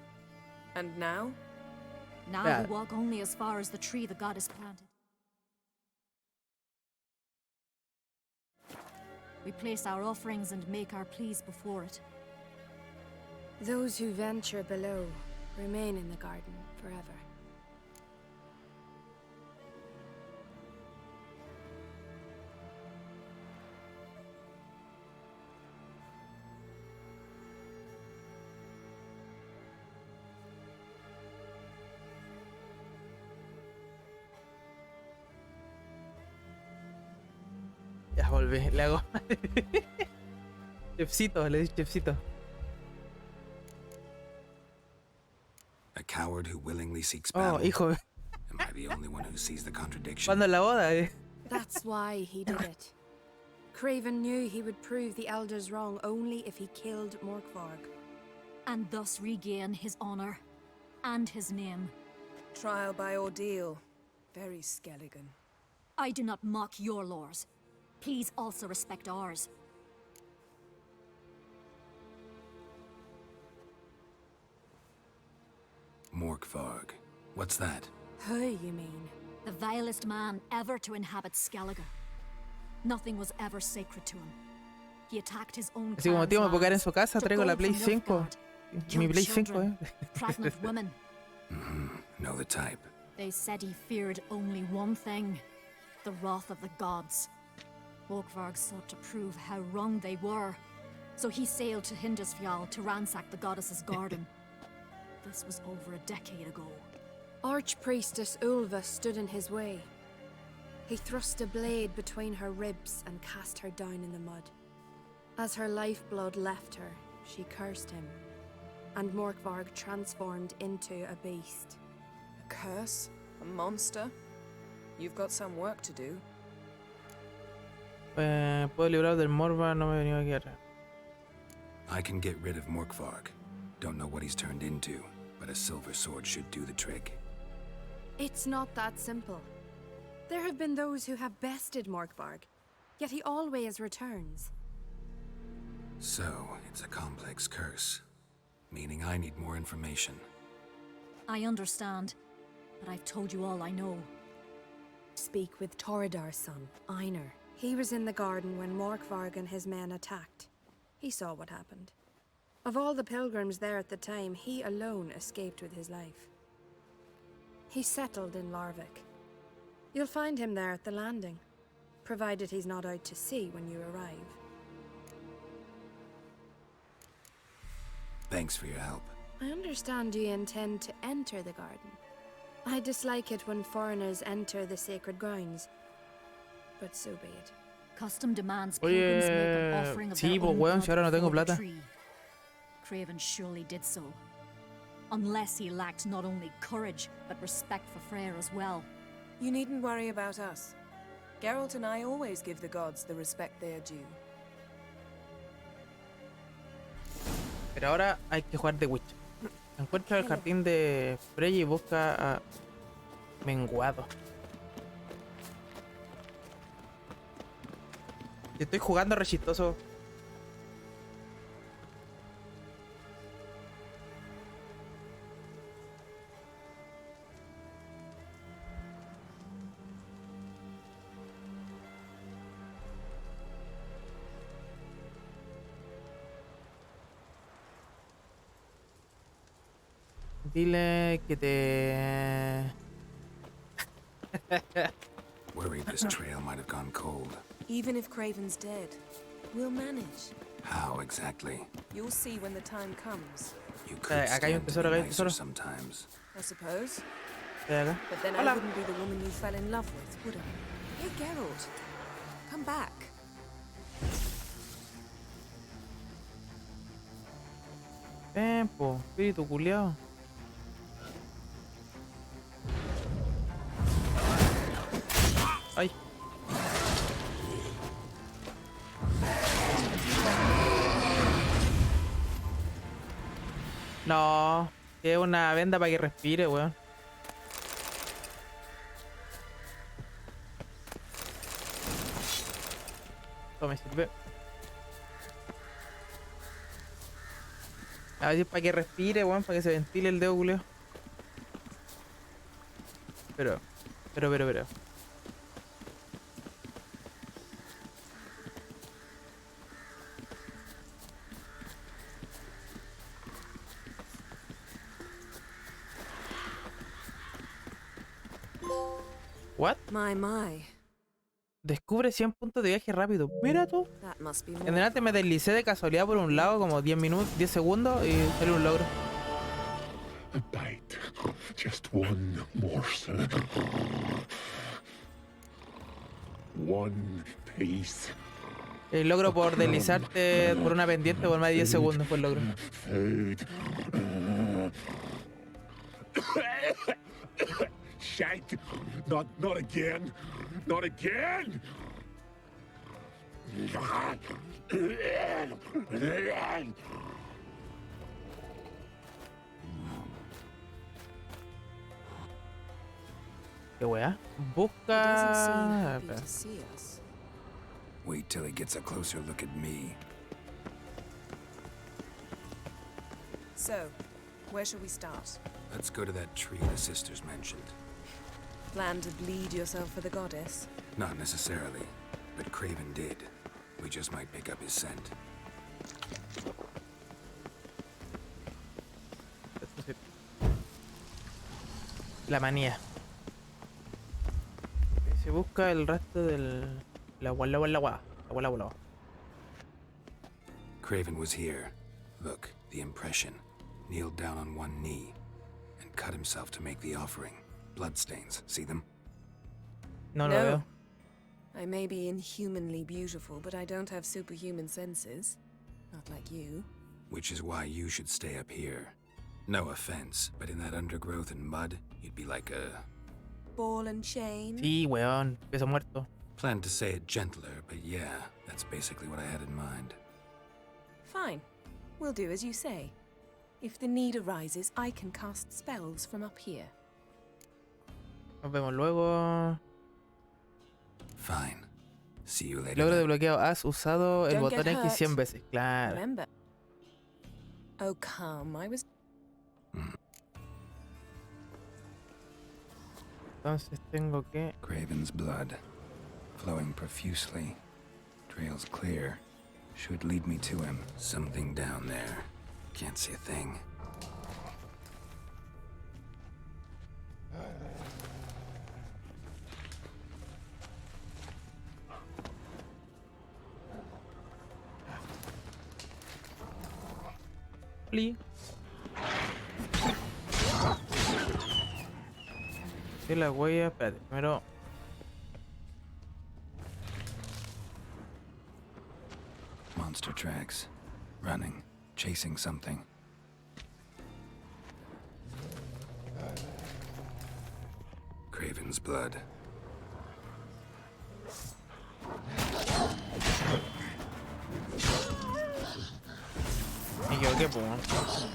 And now? Now we walk only as far as the tree the goddess planted. We place our offerings and make our pleas before it. Those who venture below remain in the garden forever. Ya volví, le hago. Chefcito, le di chefcito. A coward who willingly seeks battle. Oh, hijo. Am I the only one who sees the contradiction? Cuando en la boda, That's why he did it. Craven knew he would prove the elders wrong only if he killed Morkvarg. And thus regain his honor and his name. Trial by ordeal. Very Skelligan. I do not mock your laws. Please also respect ours. Morkvarg. What's that? Who, you mean? The vilest man ever to inhabit Skellige. Nothing was ever sacred to him. He attacked his own Así como tío, me puedo quedar en su casa, traigo la Play 5. Mi Play 5, pregnant women. Know the type. They said he feared only one thing. The wrath of the gods. Morkvarg sought to prove how wrong they were. So he sailed to Hindisfjall to ransack the goddess's garden. This was over a decade ago. Archpriestess Ulva stood in his way. He thrust a blade between her ribs and cast her down in the mud. As her lifeblood left her, she cursed him, and Morkvarg transformed into a beast. A curse? A monster? You've got some work to do. Puedo librar del Morva, no me he venido a guerra. I can get rid of Morkvarg. Don't know what he's turned into, but a silver sword should do the trick. It's not that simple. There have been those who have bested Morkvarg, yet he always returns. So, it's a complex curse, meaning I need more information. I understand, but I've told you all I know. Speak with Torridar's son, Einar. He was in the garden when Morkvarg and his men attacked. He saw what happened. Of all the pilgrims there at the time, he alone escaped with his life. He settled in Larvik. You'll find him there at the landing, provided he's not out to sea when you arrive. Thanks for your help. I understand you intend to enter the garden. I dislike it when foreigners enter the sacred grounds, but so be it. Custom demands pilgrims make an offering of their own blood before the tree. Craven surely did so. Unless he lacked not only courage, but respect for Freyr as well. You needn't worry about us. Geralt and I always give the gods the respect they are due. Pero ahora hay que jugar The Witcher. Encuentra el jardín de Freya y busca a Menguado. Estoy jugando re chistoso. Dile que te... Worried this trail might have gone cold. Even if Craven's dead, we'll manage. How exactly? You'll see when the time comes. You could acá hay un tesoro, acá hay un tesoro. sometimes. I suppose. Estoy acá. But then I Hola. wouldn't be the woman you fell in love with, would I? Hey, Geralt. Come back. Po, espíritu culiao. Ay. No, que es una venda para que respire, weón. Esto me sirve. A ver si es para que respire, weón, para que se ventile el dedo, culeo. Pero. What? My. Descubre 100 puntos de viaje rápido. Mira tú. That must be En more. delante me deslicé de casualidad por un lado como 10 minutos, 10 segundos y salió un logro. A bite. Just one morsel. One piece. El logro por deslizarte por una pendiente por más de 10 segundos fue el logro. Food. Shank. Not again. Not again. ¿Qué weá? He Busca... doesn't seem happy to see us. Wait till he gets a closer look at me. So, where shall we start? Let's go to that tree the sisters mentioned. Plan to bleed yourself for the goddess? Not necessarily, but Craven did. We just might pick up his scent. La manía. Se busca el rastro del... La agua. Craven was here. Look, the impression. Kneeled down on one knee and cut himself to make the offering. Bloodstains, see them? No lo veo. I may be inhumanly beautiful, but I don't have superhuman senses. Not like you. Which is why you should stay up here. No offense, but in that undergrowth and mud, you'd be like a... Ball and chain? Sí, weón. Peso muerto. Planned to say it gentler, but yeah, that's basically what I had in mind. Fine. We'll do as you say. If the need arises, I can cast spells from up here. Nos vemos luego. Fine. See you later. Logro desbloqueado. Has usado el Don't botón get X 100 hurt. veces. Claro. Remember. Oh, come. I was... Entonces tengo que... Craven's blood, flowing profusely, trails clear, should lead me to him. Something down there. Can't see a thing. Pli. Sí, la huella. Espérate, primero. Monster tracks. Running. Chasing something. Craven's blood. Me equivoqué, pues.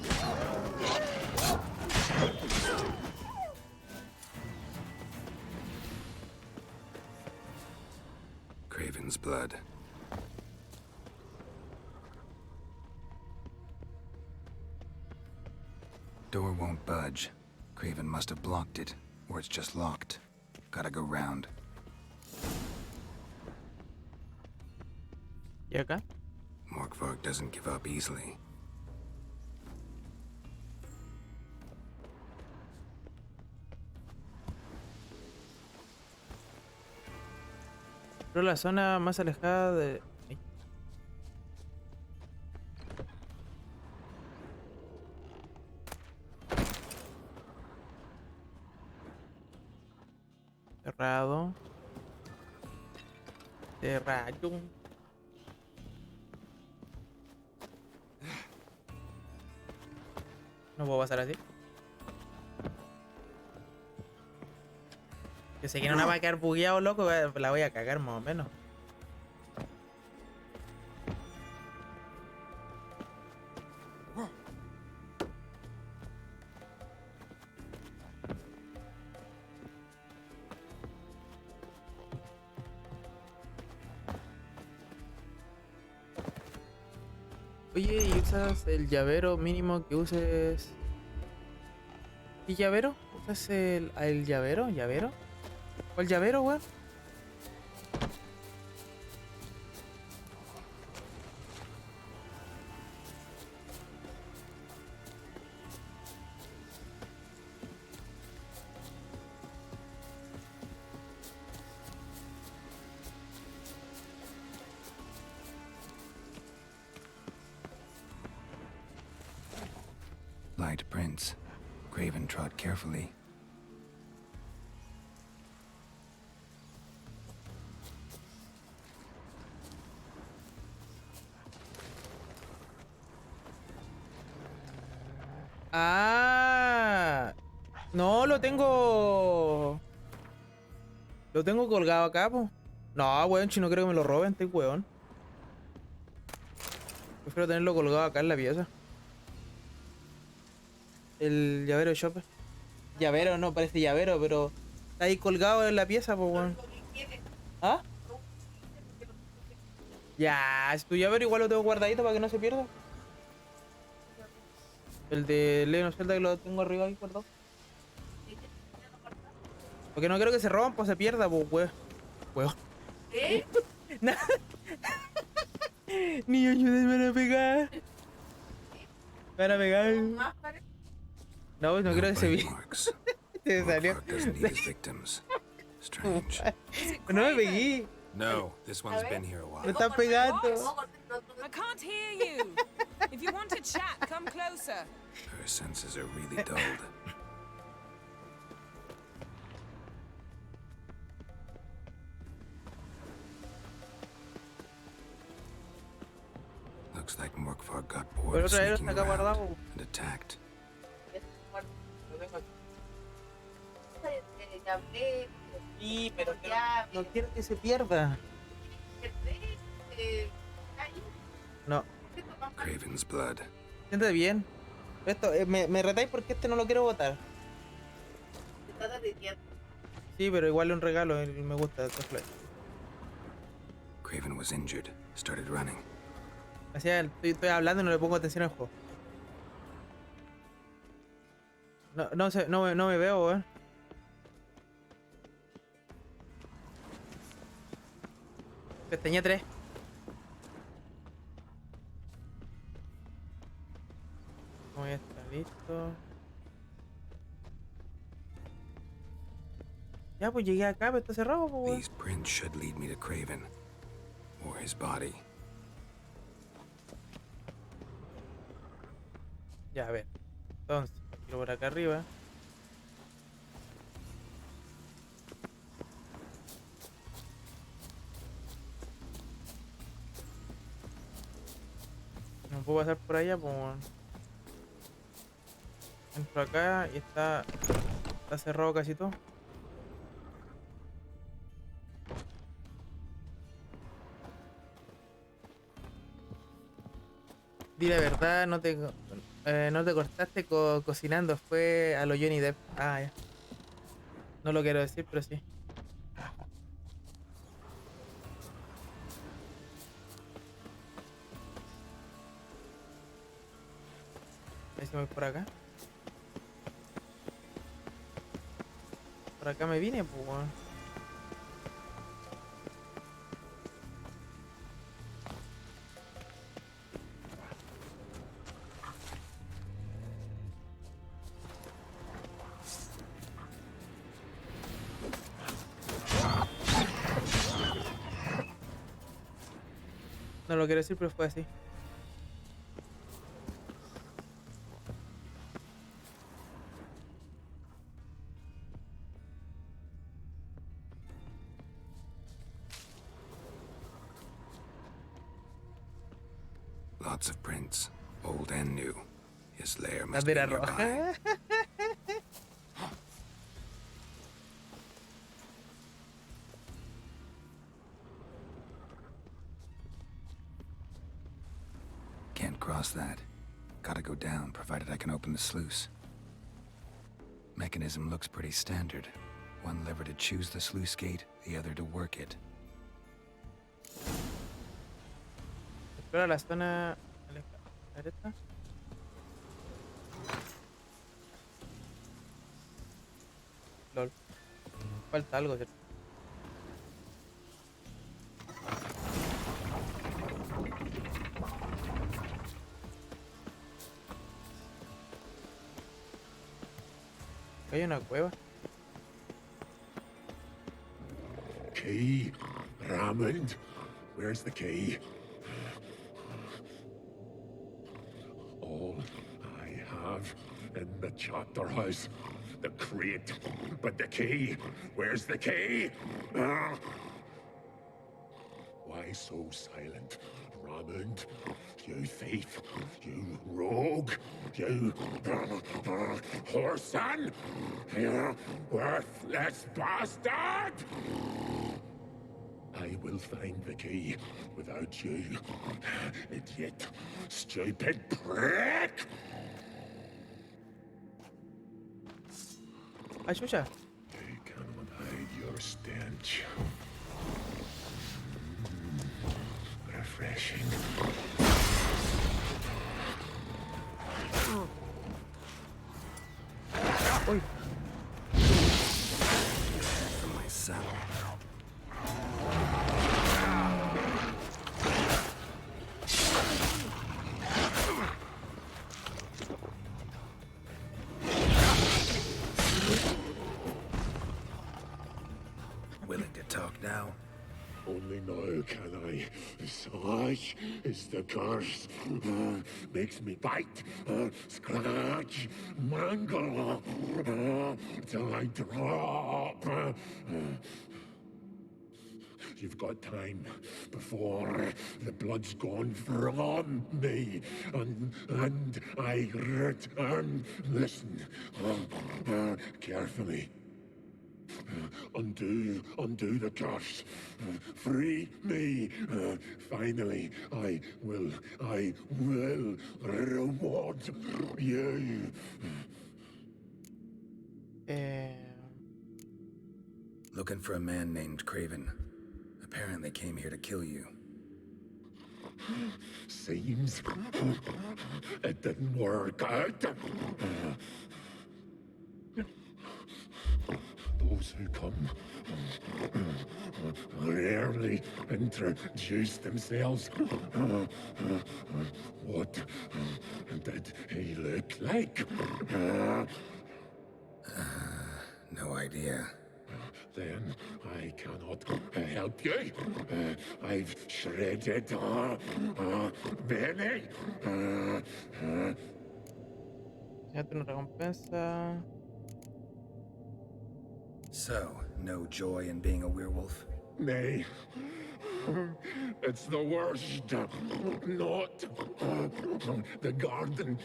Craven's blood. Door won't budge. Craven must have blocked it, or it's just locked. Gotta go round. ¿Y acá? Morkvarg doesn't give up easily. Pero la zona más alejada de... Ay. no. De rayo. No puedo pasar así. Que sé que no la va a quedar bugueado, loco. La voy a cagar más o menos. Oye, ¿y usas el llavero mínimo que uses? ¿Y llavero? ¿Usas el llavero? ¿Llavero? ¿Cuál llavero, weón? Light prints. Craven trod carefully. Ah, no, lo tengo. Lo tengo colgado acá, po. No, weón, si no creo que me lo roben, este weón. Prefiero tenerlo colgado acá en la pieza. El llavero de Shopper. Llavero, no, parece llavero, pero está ahí colgado en la pieza, pues, weón. ¿Ah? Ya, es tu llavero, igual lo tengo guardadito para que no se pierda. El de Legend of Zelda que lo tengo arriba ahí guardado. Porque no quiero que se rompa o se pierda, pues, weón. Weón. ¿Qué? Nada. Ni ayúdenme, me van a pegar. Me van a pegar. No, no quiero que se vea. Se salió. Doesn't eat his victims. Strange. No me pegué. No, this one's been here a while. Me están pegando. I can't hear you. If you want to chat, come closer. Her senses are really dulled. Looks like Morkvar got bored Pero of otra vez sneaking está acá around guardado. and attacked. Sí, pero no quiero que se pierda. No. Craven's blood. Siéntate bien. Esto, me retáis porque este no lo quiero botar. Sí, pero igual es un regalo y me gusta esta flor. Craven was injured, started running. Así estoy hablando y no le pongo atención al juego. No me veo, weón. Pestaña 3. Como ya está listo. Ya, pues llegué acá, pero está cerrado, pues, weón. These prints should lead me to Craven. Or his body. Ya, a ver. Entonces, quiero por acá arriba. No puedo pasar por allá, pues, weón. Entro acá y está cerrado casi todo. Di la verdad, no te cortaste cocinando, fue a lo Johnny Depp. Ah, ya. No lo quiero decir, pero sí. A ver si me voy por acá. Por acá me vine, pues, weón. No lo quiero decir, pero fue así. Lots of prints, old and new. His lair La must be bandera nearby. roja. Can't cross that. Gotta go down, provided I can open the sluice. Mechanism looks pretty standard. One lever to choose the sluice gate, the other to work it. Explora la zona a la derecha. Lol. Falta algo, ¿cierto? Hay una cueva. Key, Raymond. Where's the key? All I have in the chapter house, the crate, but the key. Where's the key? Why so silent, Raymond? You thief, you rogue, you whoreson, you worthless bastard! I will find the key without you, idiot, stupid prick! Ay, chucha. You cannot hide your stench. Refreshing. Uy. From my saddle. Willing to talk now? Only now can I. Such is the curse. Makes me bite, scratch, mangle, till I drop. You've got time before the blood's gone from me, and I return. Listen, carefully. Undo the curse. Free me. Finally, I will reward you. Looking for a man named Craven. Apparently came here to kill you. Seems it didn't work out. Those who come rarely introduce themselves. What did he look like? No idea. Then I cannot help you. I've shredded many. Fíjate una recompensa. So, no joy in being a werewolf? Nay. It's the worst. Not the garden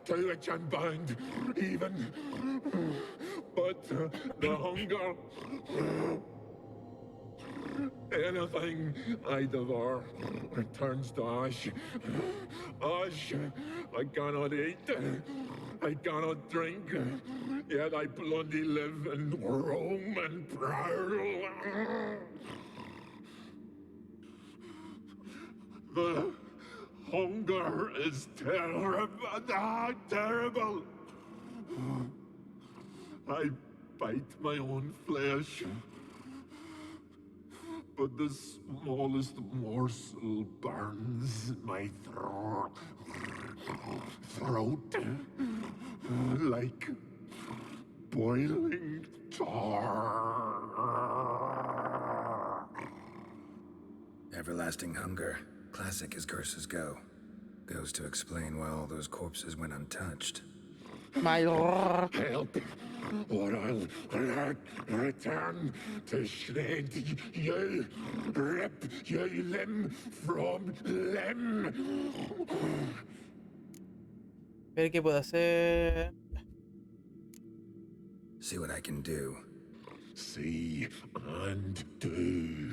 to which I'm bound, even. But the hunger. Anything I devour turns to ash. Ash I cannot eat. I cannot drink. Yet I bloody live and roam and prowl. The hunger is terrible. I bite my own flesh, but the smallest morsel burns my throat like boiling tar. Everlasting hunger. Classic as curses go. Goes to explain why all those corpses went untouched. My Help! or I'll return to shred you, rip you limb from limb. Ver qué puedo hacer. See what I can do. See and do,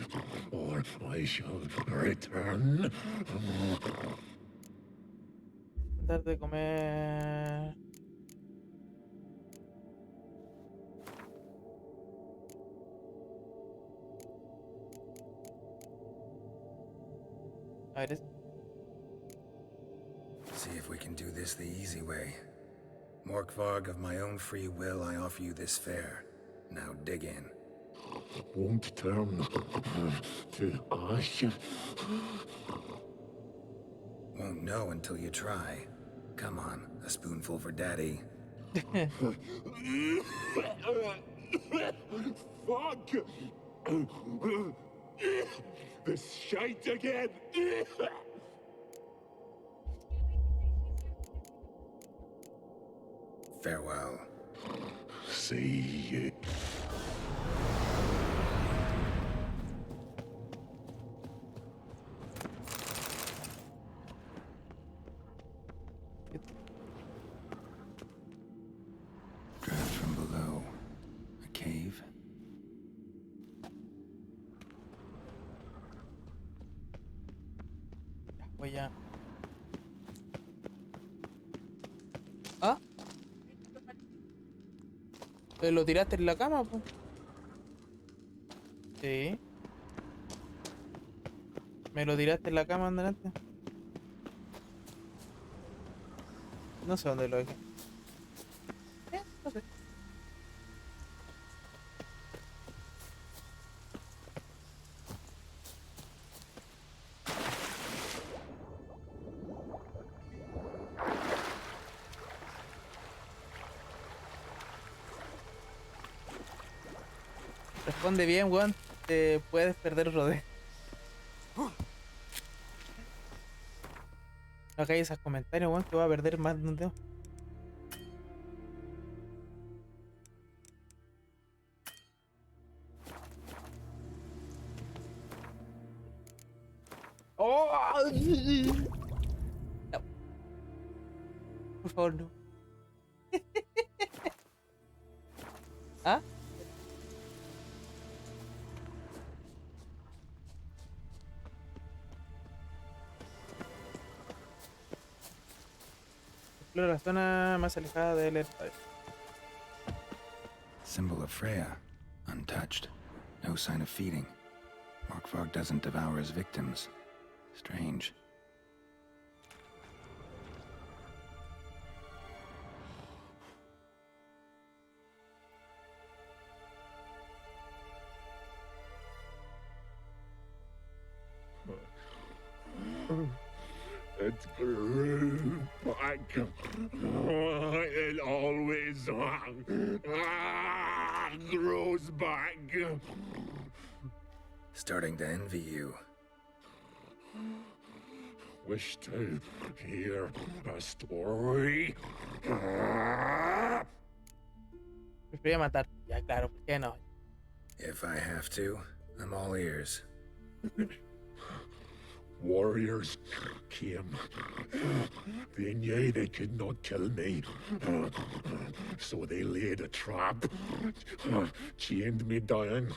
or I shall return. Tratar de comer. A ver, See if we can do this the easy way. Morkvarg, of my own free will, I offer you this fare. Now dig in. Won't turn to ash. Won't know until you try. Come on, a spoonful for Daddy. Fuck! This shite again! Farewell. See you. Draft from below. A cave. voy a. ¿Ah? ¿Lo tiraste en la cama, pues? Sí. ¿Me lo tiraste en la cama antes? No sé dónde lo dejé. No sé. Responde bien, weón. Te puedes perder rodeo. No hagáis esos comentarios, weón, que voy a perder más de un dedo. ¡Oh! No. Por favor, no. ¿Ah? Explora la zona más alejada del estadio. Symbol of Freya. Untouched. No sign of feeding. Morkvarg doesn't devour his victims. Strange. It grew back. It always grows back. Starting to envy you. Wish to hear a story? Prefería matarte. Ya, claro, ¿por qué no? If I have to, I'm all ears. Warriors came. They knew they could not kill me. So they laid a trap. Chained me down.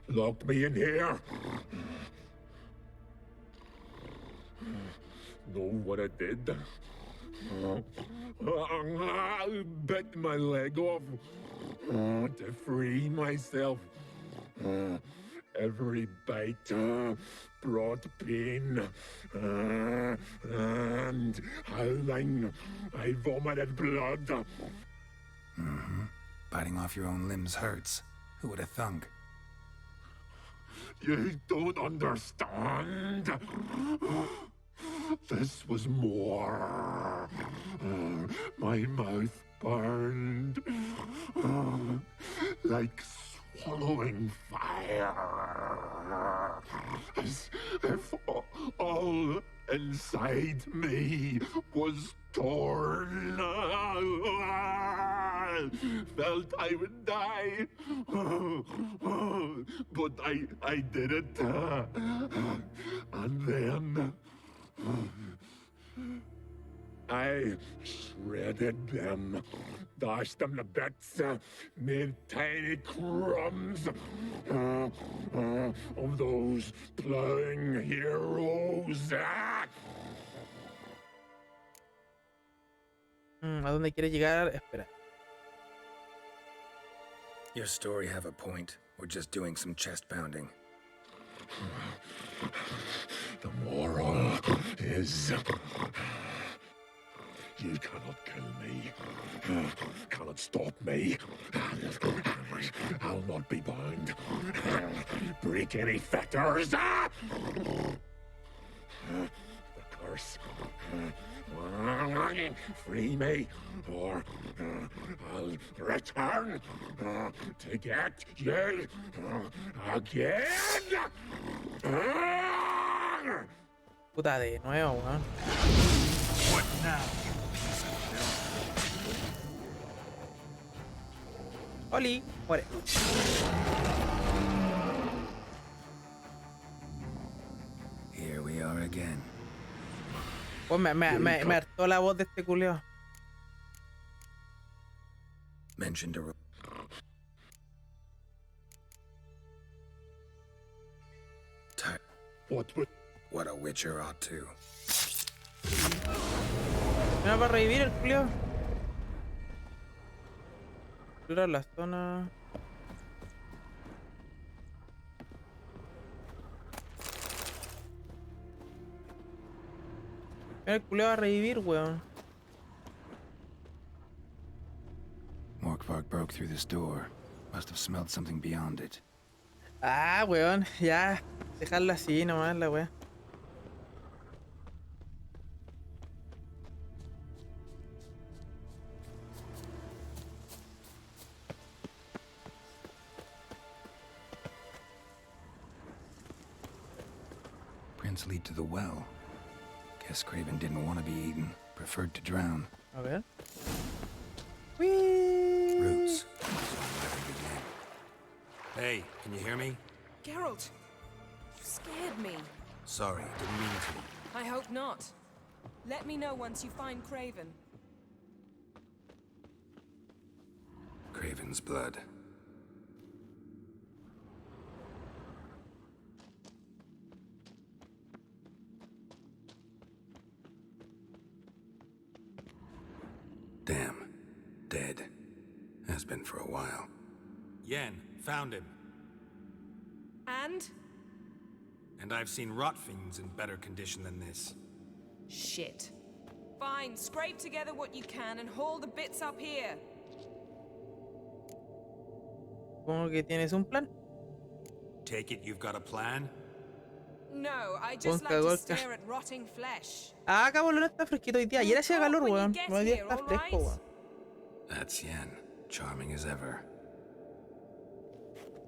Locked me in here. Know what I did? I bit my leg off to free myself. Every bite brought pain, and howling, I vomited blood. Mm-hmm. Biting off your own limbs hurts. Who would have thunk? You don't understand. This was more. My mouth burned like swallowing fire. As if all inside me was torn. Felt I would die, but I did it. And then I shredded them, dashed them to bits, made tiny crumbs of those plowing heroes. ¿A dónde quiere llegar? Espera. Your story have a point? We're just doing some chest pounding. The moral is you cannot kill me, cannot stop me. I'll not be bound. Break any fetters. The curse. Free me, or I'll return to get you again. Puta, de nuevo, weón. What now? Oli, muere. Here we are again. Pues me hartó la voz de este culeo. Mentioned a what a witcher ought to. Me va a revivir el culeo. Explorar la zona. El culeo va a revivir, weón. Morkvark broke through this door. Must have smelled something beyond it. Ah, weón, ya. Dejarlo así nomás, la weón. Prints lead to the well. Guess Craven didn't want to be eaten. Preferred to drown. A ver. Whee! Roots. Hey, can you hear me? Geralt, you scared me. Sorry, didn't mean to. I hope not. Let me know once you find Craven. Craven's blood. Damn. Dead. Has been for a while. Yen, found him. And? And I've seen rot fiends in better condition than this. Shit. Fine, scrape together what you can and haul the bits up here. ¿Cómo que tienes un plan? Take it you've got a plan? No, I just like to stare at rotting flesh. Ah, cabrón, no está fresquito hoy día. Ayer hacía calor, weón. Hoy día está fresco, weón. That's Yen. Charming as ever.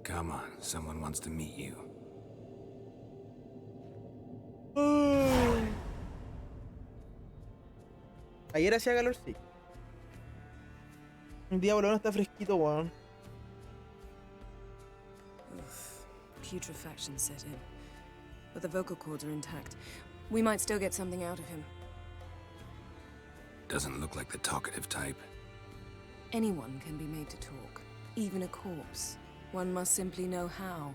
Come on, someone wants to meet you. Ayer hacía calor, sí. Hoy día, weón, está fresquito, weón. Putrefaction set in. But the vocal cords are intact. We might still get something out of him. Doesn't look like the talkative type. Anyone can be made to talk. Even a corpse. One must simply know how.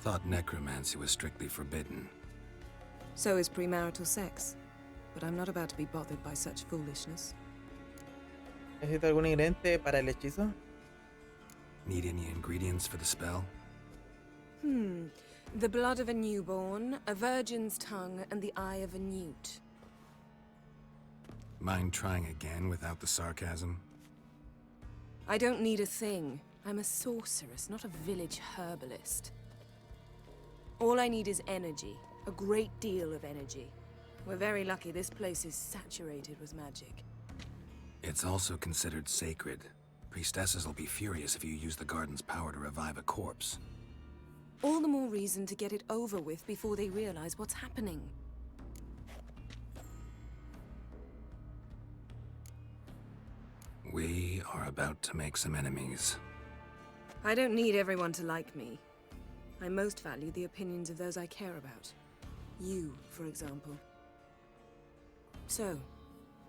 Thought necromancy was strictly forbidden. So is premarital sex. But I'm not about to be bothered by such foolishness. ¿Necesito algún ingrediente para el hechizo? Need any ingredients for the spell? The blood of a newborn, a virgin's tongue, and the eye of a newt. Mind trying again without the sarcasm? I don't need a thing. I'm a sorceress, not a village herbalist. All I need is energy. A great deal of energy. We're very lucky this place is saturated with magic. It's also considered sacred. Priestesses will be furious if you use the garden's power to revive a corpse. All the more reason to get it over with before they realize what's happening. We are about to make some enemies. I don't need everyone to like me. I most value the opinions of those I care about. You, for example. So,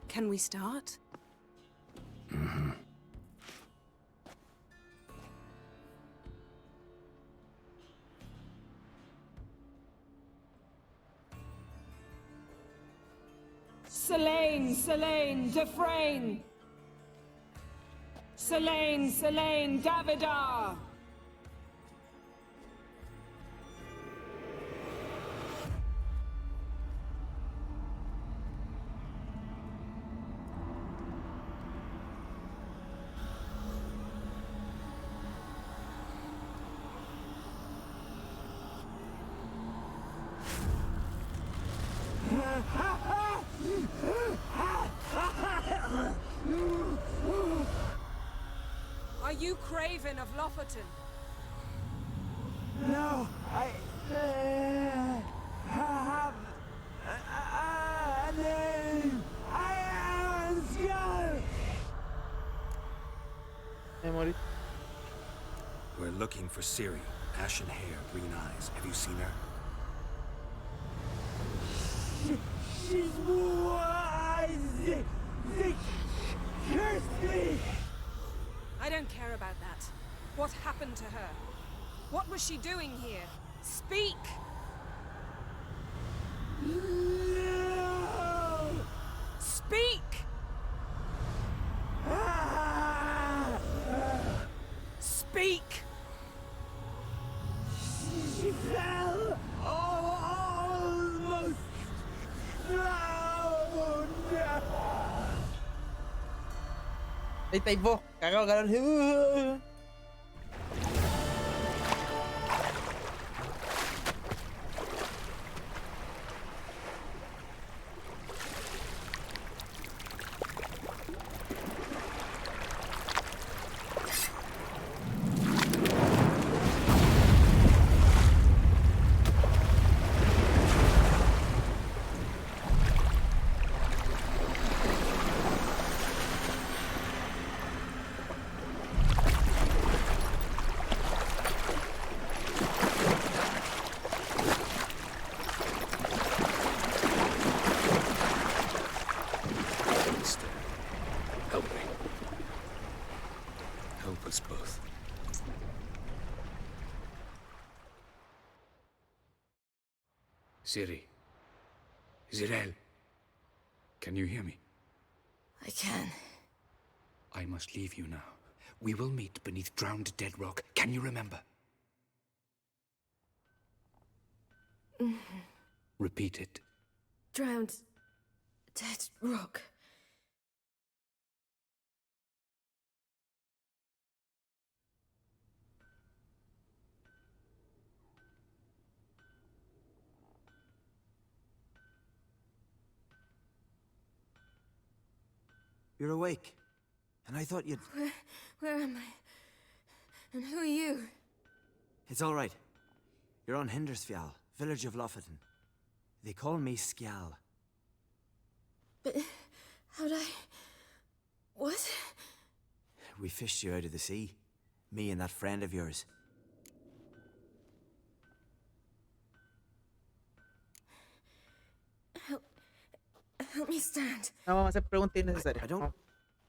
can we start? Mm-hmm. Selene, Dufresne! Selene, Davidar! Are you Craven of Lofoten? No, I have a name. I am Skull. Memory. We're looking for Ciri. Ashen hair, green eyes. Have you seen her? She's wise. They cursed me. I don't care about that. What happened to her? What was she doing here? Speak! No. Speak! Speak! She fell almost drowned. Ahí estáis vos, cagado calor. Help me. Help us both. Ciri. Zirel. Can you hear me? I can. I must leave you now. We will meet beneath drowned dead rock. Can you remember? Repeat it. Drowned. Dead rock. You're awake. And I thought you'd... Where am I? And who are you? It's all right. You're on Hindersfjall, village of Lofoten. They call me Skjal. But how'd I... What? We fished you out of the sea. Me and that friend of yours. Help me stand. No vamos a hacer preguntas innecesarias.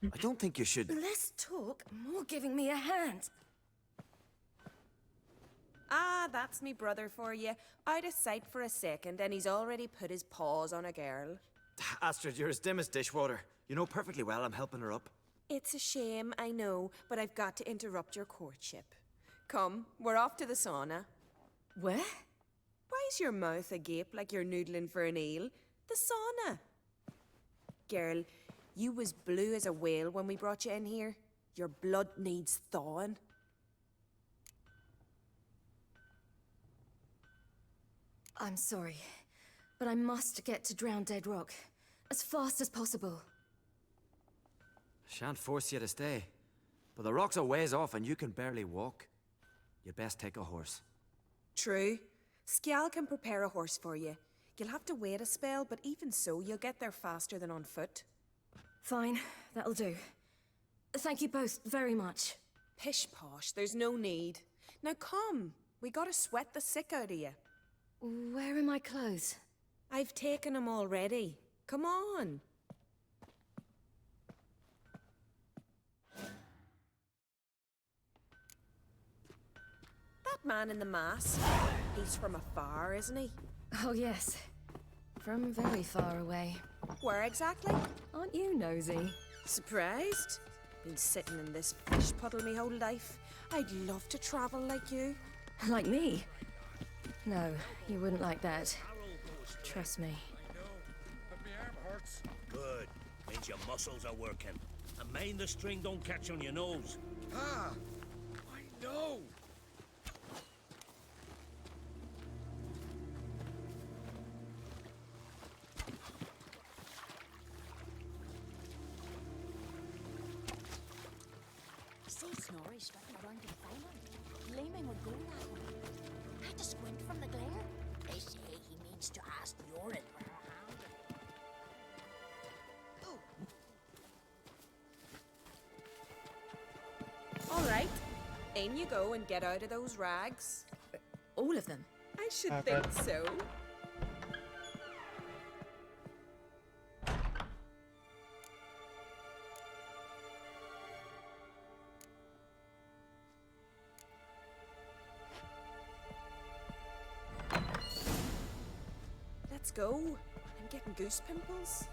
I don't think you should... Less talk, more giving me a hand. Ah, that's me brother for you. Out of sight for a second, and he's already put his paws on a girl. Astrid, you're as dim as dishwater. You know perfectly well I'm helping her up. It's a shame, I know, but I've got to interrupt your courtship. Come, we're off to the sauna. Where? Why's your mouth agape like you're noodling for an eel? The sauna. Girl, you was blue as a whale when we brought you in here. Your blood needs thawing. I'm sorry, but I must get to Drowned Dead Rock as fast as possible. Shan't force you to stay. But the rock's a ways off and you can barely walk. You'd best take a horse. True. Skjal can prepare a horse for you. You'll have to wait a spell, but even so, you'll get there faster than on foot. Fine, that'll do. Thank you both very much. Pish posh, there's no need. Now come, we gotta sweat the sick out of you. Where are my clothes? I've taken them already. Come on. That man in the mask, he's from afar, isn't he? Oh, yes. From very far away. Where exactly? Aren't you nosy? Surprised? Been sitting in this fish puddle me whole life. I'd love to travel like you. Like me? No, you wouldn't like that. Trust me. But my arm hurts. Good. Means your muscles are working. And mind the string don't catch on your nose. Ah, I know. See Snorri strutting around in Finland. Gleaming would go that way. Had to squint from the glare. They say he means to ask Yorin for her hand. All right, in you go and get out of those rags. All of them? I should think so. Let's go. I'm getting goose pimples.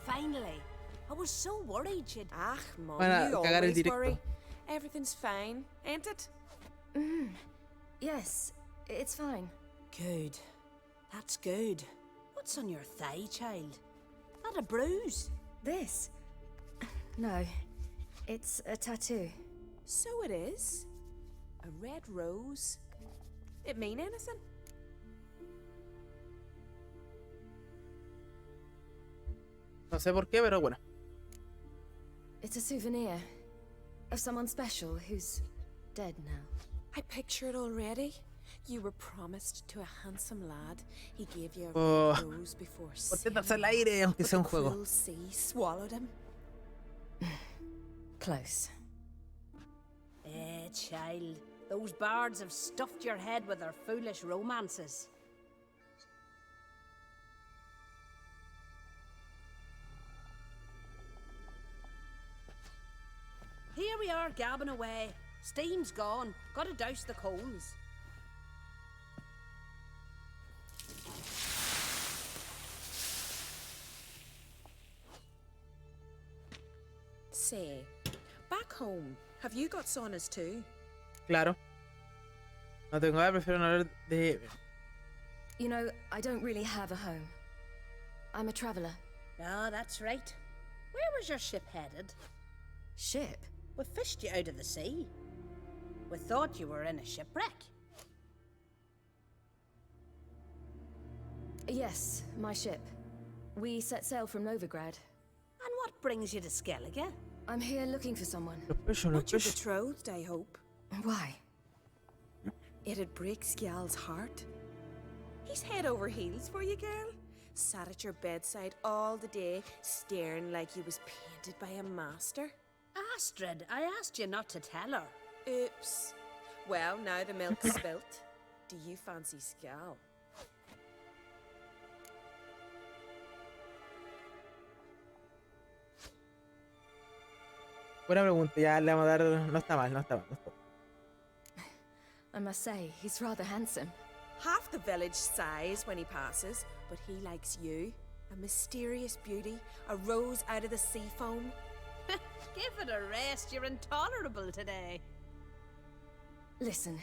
Finally. I was so worried she'd... Ah, Mom, Van a you cagar el always directo. worry. Everything's fine, ain't it? Yes, it's fine. Good. That's good. What's on your thigh, child? Not a bruise? This? No, it's a tattoo. So it is. A red rose. It mean anything? No sé por qué, pero bueno. It's a souvenir of someone special who's dead now. I picture it already. You were promised to a handsome lad. He gave you a Oh, red rose before ¿por qué sin, estás al aire aunque but sea un the juego? cruel sea swallowed him. Close. Child. Those bards have stuffed your head with their foolish romances. Here we are, gabbing away. Steam's gone. Gotta douse the coals. Say, back home, have you got saunas too? Claro. No tengo nada, prefiero no hablar de... You know, I don't really have a home. I'm a traveler. Ah, that's right. Where was your ship headed? Ship? We fished you out of the sea. We thought you were in a shipwreck. Yes, my ship. We set sail from Novigrad. And what brings you to Skellige? I'm here looking for someone. Not your betrothed, I hope. Why? It'd break Skjal's heart. He's head over heels for you, girl. Sat at your bedside all the day, staring like he was painted by a master. Astrid, I asked you not to tell her. Oops. Well, now the milk's spilt. Do you fancy Skjal? Buena pregunta, ya le vamos a dar... No está mal, no está mal. No está mal. I must say, he's rather handsome. Half the village sighs when he passes, but he likes you. A mysterious beauty, a rose out of the sea foam. Give it a rest, you're intolerable today. Listen,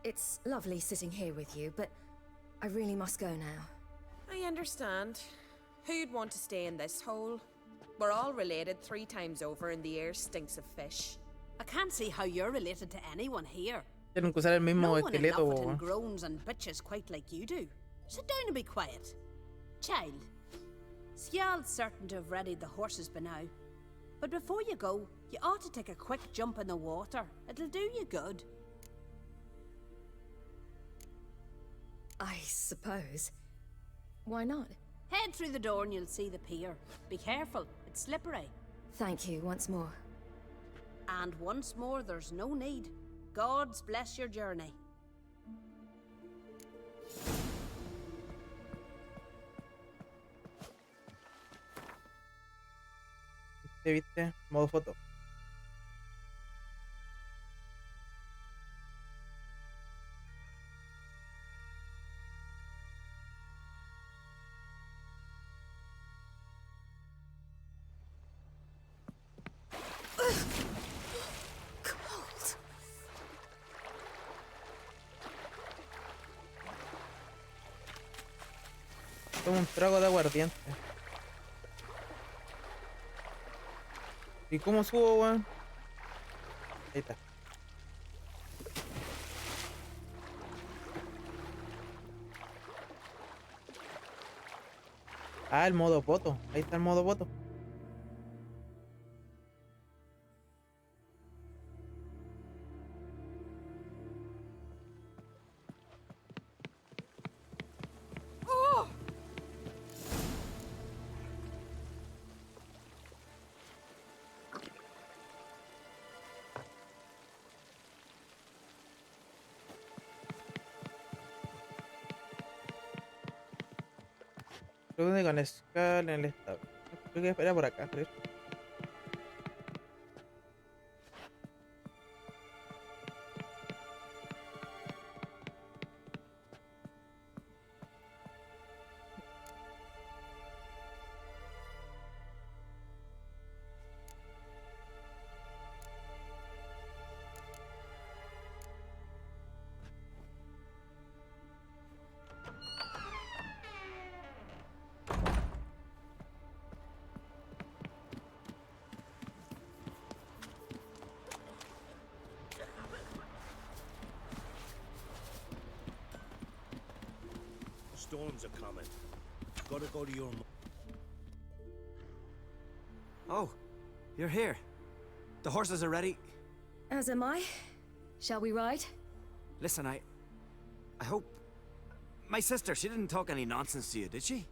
it's lovely sitting here with you, but I really must go now. I understand. Who'd want to stay in this hole? We're all related 3 times over and the air stinks of fish. I can't see how you're related to anyone here. Tienen que usar el mismo No one in esqueleto. Lufferton groans and bitches quite like you do. Sit down and be quiet. Child, Skjal's certain to have readied the horses by now. But before you go, you ought to take a quick jump in the water. It'll do you good. Bueno, cagar el directo. Here we are, gabbing away. Steam's gone. Gotta douse the coals. Bueno, cagar el directo. Skjal, Skjal, I suppose. Why not? Head through the door and you'll see the pier. Be careful, it's slippery. Thank you once more. And once more, there's no need. Gods bless your journey. ¿Viste? Modo foto. Toma un trago de aguardiente. ¿Y cómo subo, weón? Ahí está. Ah, el modo poto. Ahí está el modo poto. Creo que con escala en el estado. Creo que espera por acá, creo. Storms are coming. Gotta go to your... Oh, you're here. The horses are ready. As am I. Shall we ride? Listen, I hope... My sister, she didn't talk any nonsense to you, did she?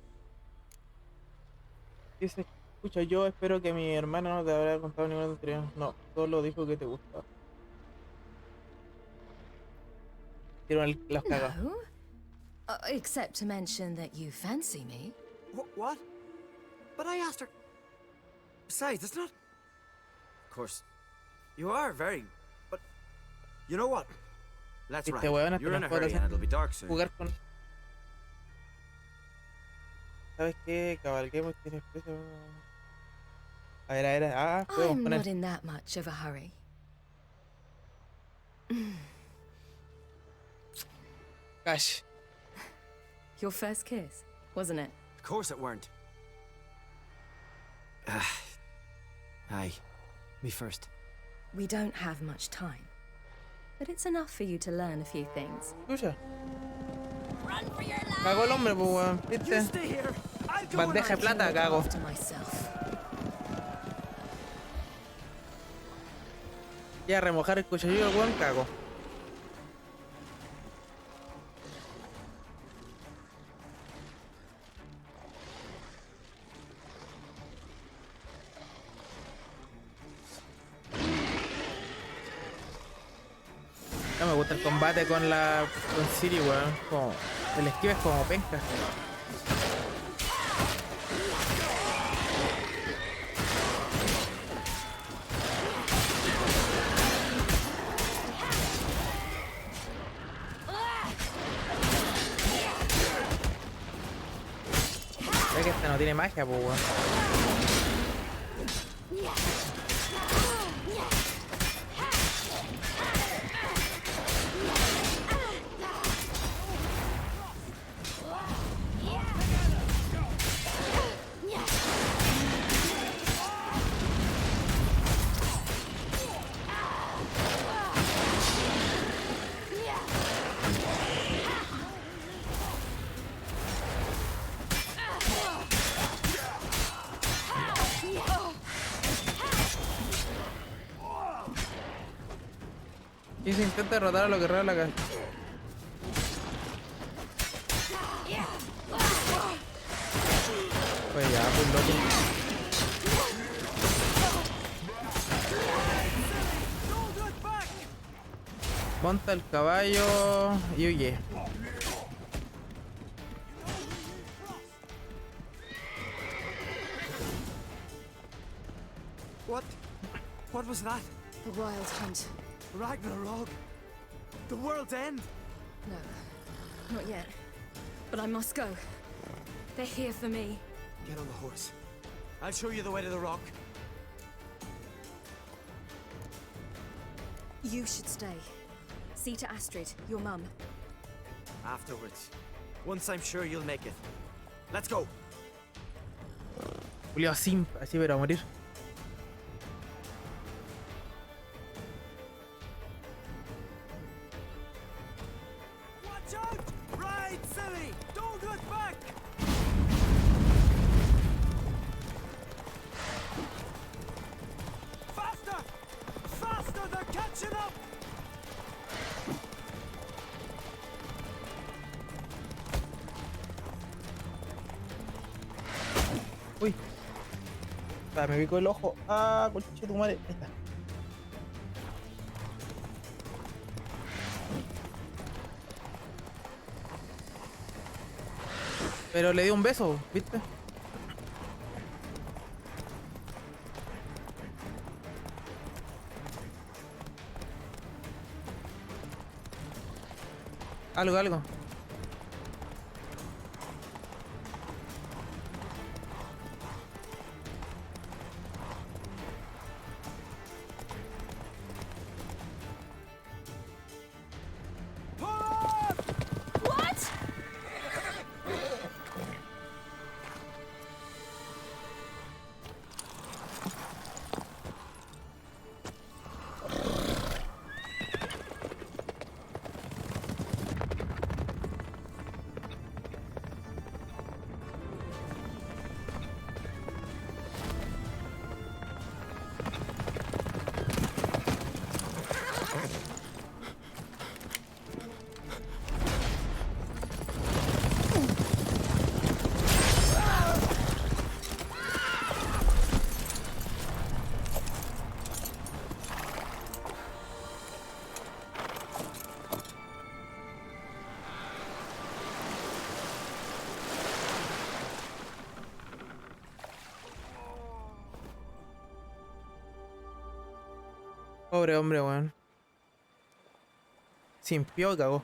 Dice, escucha, yo espero que mi hermana no te habrá contado ninguna tontería. No, solo dijo que te gusta. Los cagos. No. Except to mention that you fancy me. What? But I asked her... Besides, it's not... Of course, you are very... But... You know what? Let's ride. You're in a hurry and it'll be dark soon. Jugar con... ¿Sabes qué? Cabalguemos, tienes prisa. A ver. Ah, podemos I'm poner. not in that much of a hurry. Gosh. Your first kiss, wasn't it? Of course it weren't. Aye. Me first. We don't have much time. But it's enough for you to learn a few things. Escucha. Cago el hombre, pues, weón. ¿Viste? Bandeja de plata, cago. Ya remojar el cuchillo, weón, cago. No me gusta el combate con Siri, weón. Como, el esquive es como penca. Es que este no tiene magia, pues, weón. Y se intenta derrotar a lo que rara la cara. Pues ya, pues loco. Monta el caballo y huye. What was that? The Wild Hunt. Ragnarok? The world's end? No, not yet. But I must go. They're here for me. Get on the horse. I'll show you the way to the rock. You should stay. See to Astrid, your mum. Afterwards. Once I'm sure you'll make it. Let's go. Julio Simp, así pero a morir. Watch out! Ride, silly! Don't look back! Faster! Faster! They're catching up! Uy. Me picó el ojo. Ah, conche tu madre. Ahí está. Pero le di un beso, ¿viste? Algo. What? Pobre hombre, weón. Sin pio, cagó.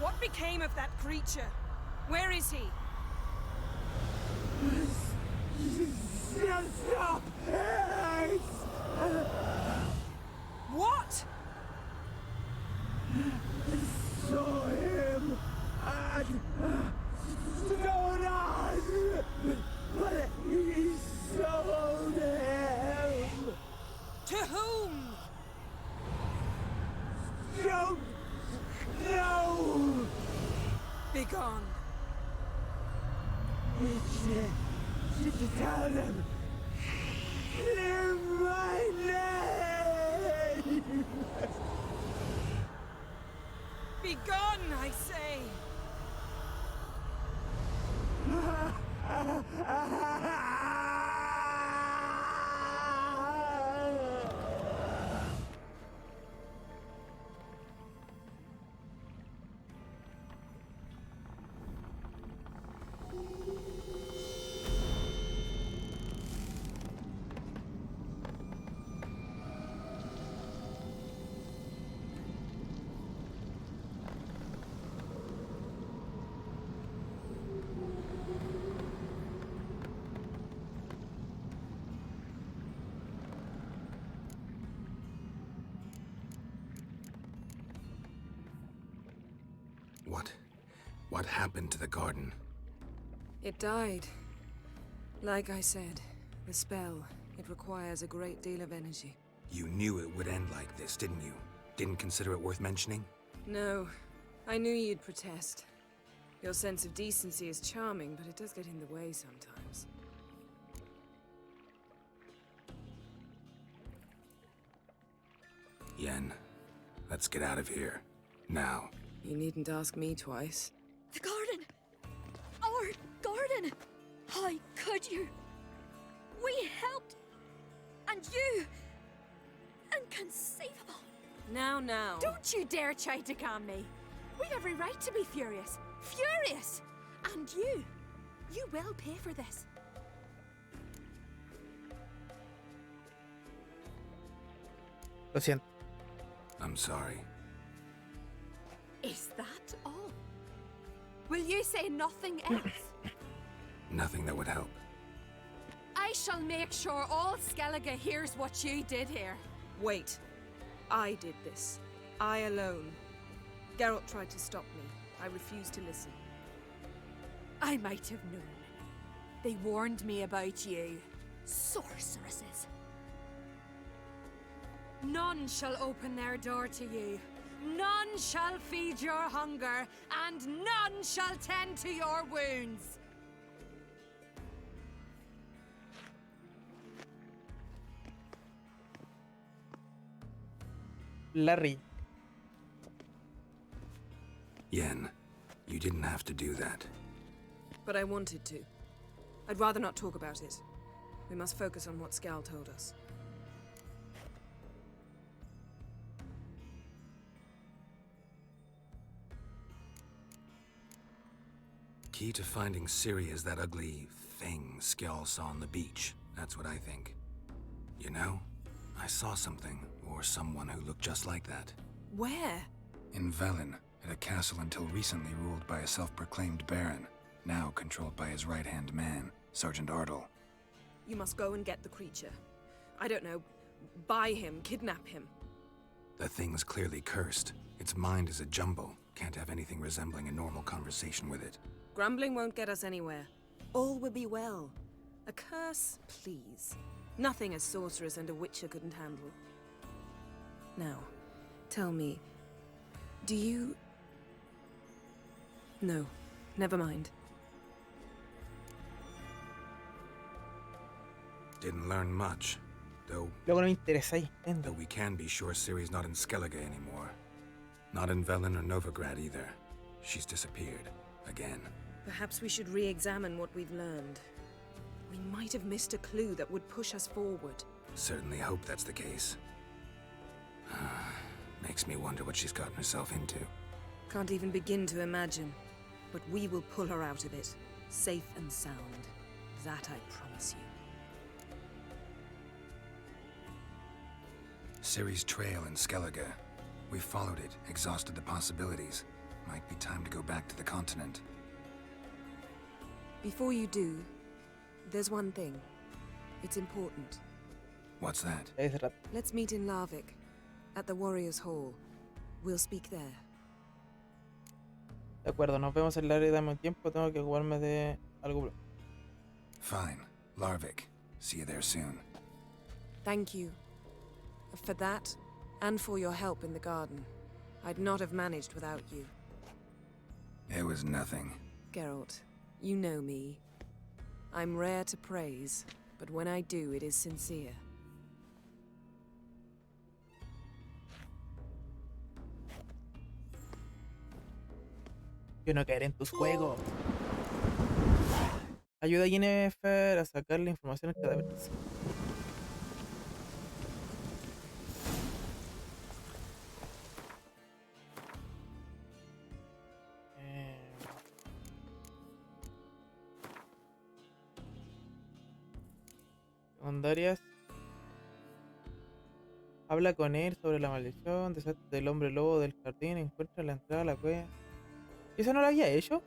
What became of that creature? Where is he? Stop! What? Saw him at Stonas, but he sold him. To whom? Don't know. Begone. Tell them. Clear my name. Begone, I say. What happened to the garden? It died. Like I said, the spell, it requires a great deal of energy. You knew it would end like this, didn't you? Didn't consider it worth mentioning? No. I knew you'd protest. Your sense of decency is charming, but it does get in the way sometimes. Yen, let's get out of here. Now. You needn't ask me twice. The garden! Our garden! How could you? We helped! And you! Inconceivable! Now. Don't you dare try to calm me. We've every right to be furious. Furious! And you will pay for this. Lo siento. I'm sorry. Is that all? Will you say nothing else? Nothing that would help. I shall make sure all Skellige hears what you did here. Wait. I did this. I alone. Geralt tried to stop me. I refused to listen. I might have known. They warned me about you. Sorceresses. None shall open their door to you. None shall feed your hunger, and none shall tend to your wounds. Larry. Yen, you didn't have to do that. But I wanted to. I'd rather not talk about it. We must focus on what Skal told us. Key to finding Ciri is that ugly thing Skjall saw on the beach. That's what I think. You know, I saw something, or someone who looked just like that. Where? In Velen, at a castle until recently ruled by a self-proclaimed baron, now controlled by his right-hand man, Sergeant Ardle. You must go and get the creature. I don't know, buy him, kidnap him. The thing's clearly cursed. Its mind is a jumble. Can't have anything resembling a normal conversation with it. Grumbling won't get us anywhere. All will be well. A curse, please. Nothing a sorceress and a witcher couldn't handle. Now, tell me, do you... No, never mind. Didn't learn much, though. Luego no me interesa ahí. Though we can be sure Ciri's not in Skellige anymore. Not in Velen or Novigrad either. She's disappeared. Again. Perhaps we should re-examine what we've learned. We might have missed a clue that would push us forward. Certainly hope that's the case. Makes me wonder what she's gotten herself into. Can't even begin to imagine. But we will pull her out of it. Safe and sound. That I promise you. Ciri's trail in Skellige. We followed it, exhausted the possibilities. Might be time to go back to the continent. Before you do, there's one thing. It's important. What's that? Let's meet in Larvik, at the Warriors' Hall. We'll speak there. De acuerdo, nos vemos en Larry, dame un tiempo, tengo que ocuparme de algo. Fine. Larvik. See you there soon. Thank you. For that, and for your help in the garden. I'd not have managed without you. It was nothing. Geralt, you know me. I'm rare to praise, but when I do, it is sincere. Yo no caeré en tus juegos. Ayuda a Yennefer a sacar la información del cadáver. Secundarias. Habla con él sobre la maldición, desastre del hombre lobo del jardín, encuentra la entrada a la cueva. ¿Y eso no lo había hecho?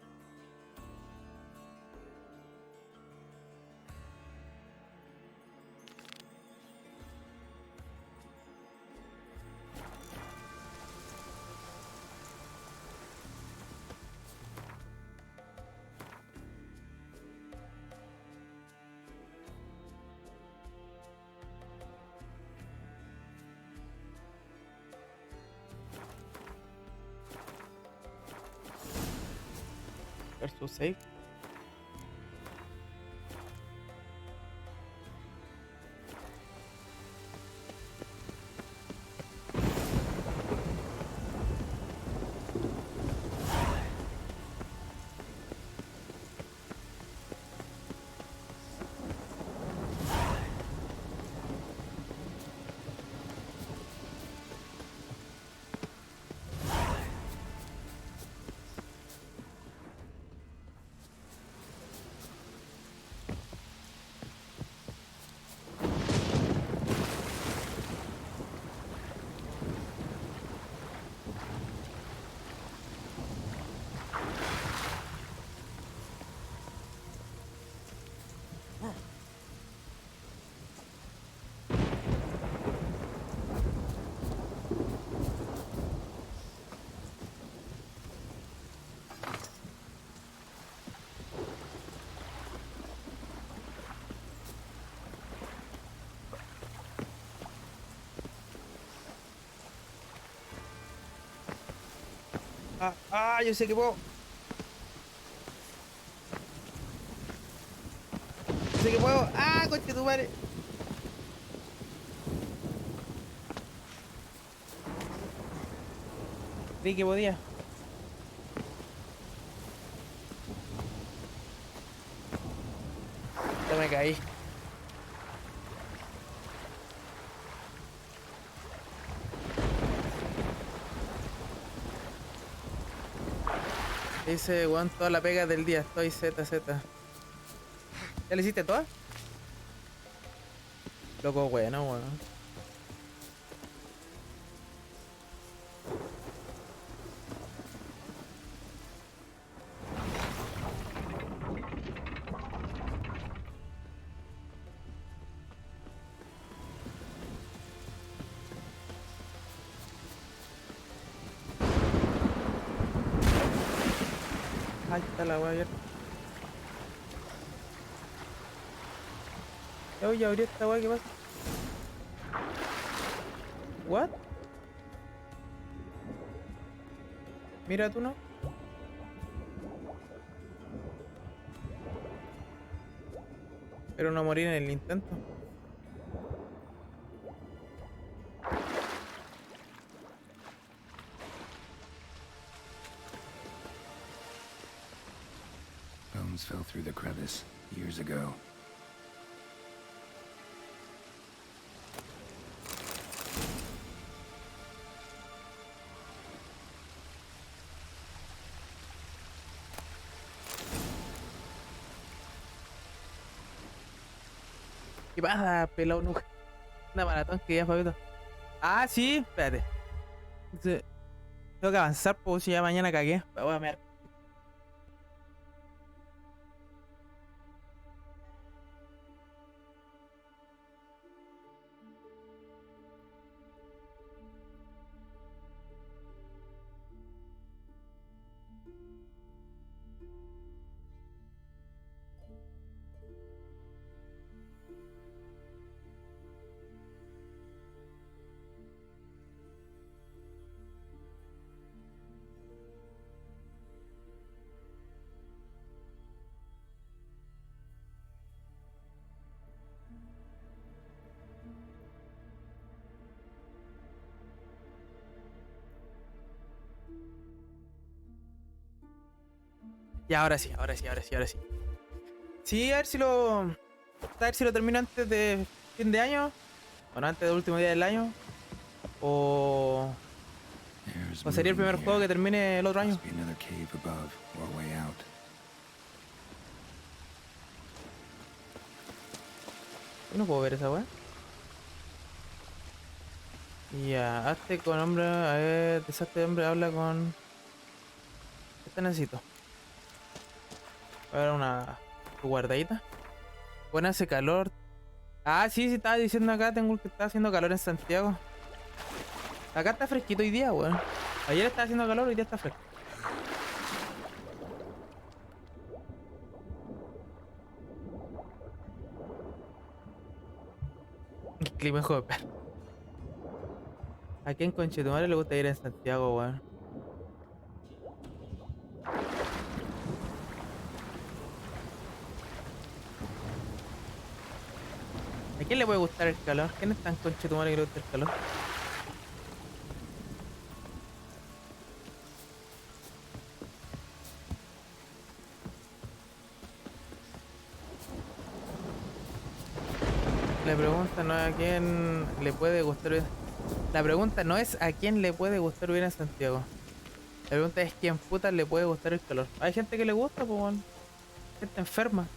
buscar su save. Yo sé que puedo. Yo sé que puedo. Coche tu madre. Creí que podía. Ya me caí. Dice, weón, toda la pega del día. Estoy ZZ. ¿Ya le hiciste toda? Loco, bueno, weón. Ahí está la weá abierta. Ya abrí esta weá, ¿qué pasa? ¿What? Mira tú, ¿no? Pero no morir en el intento. Bones fell through the crevice years ago. ¿Qué pasa, pelado nunca? Una maratón que ya, papito. Ah, sí, espérate. Tengo que avanzar, pues si ya mañana cagué. Me voy a mear. Ya, ahora sí, ahora sí, ahora sí, ahora sí. Sí, a ver si lo. A ver si lo termino antes de fin de año. Bueno, antes del último día del año. O sería el primer juego que termine el otro año. Yo no puedo ver esa weá. Ya, hazte con hombre. A ver, deshazte de hombre, habla con. ¿Qué necesito? A ver, una. Tu guardadita. Bueno, hace calor. Ah, sí, sí, estaba diciendo acá. Tengo que estar haciendo calor en Santiago. Acá está fresquito hoy día, weón. Ayer estaba haciendo calor, hoy día está fresco. El clima es joder. ¿A quién conchetumare le gusta ir en Santiago, weón? ¿A quién le puede gustar el calor? ¿Quién es tan conchetumare que le gusta el calor? La pregunta no es a quién le puede gustar bien. La pregunta no es a quién le puede gustar bien a Santiago. La pregunta es quién putas le puede gustar el calor. Hay gente que le gusta, pues, bueno. Gente enferma.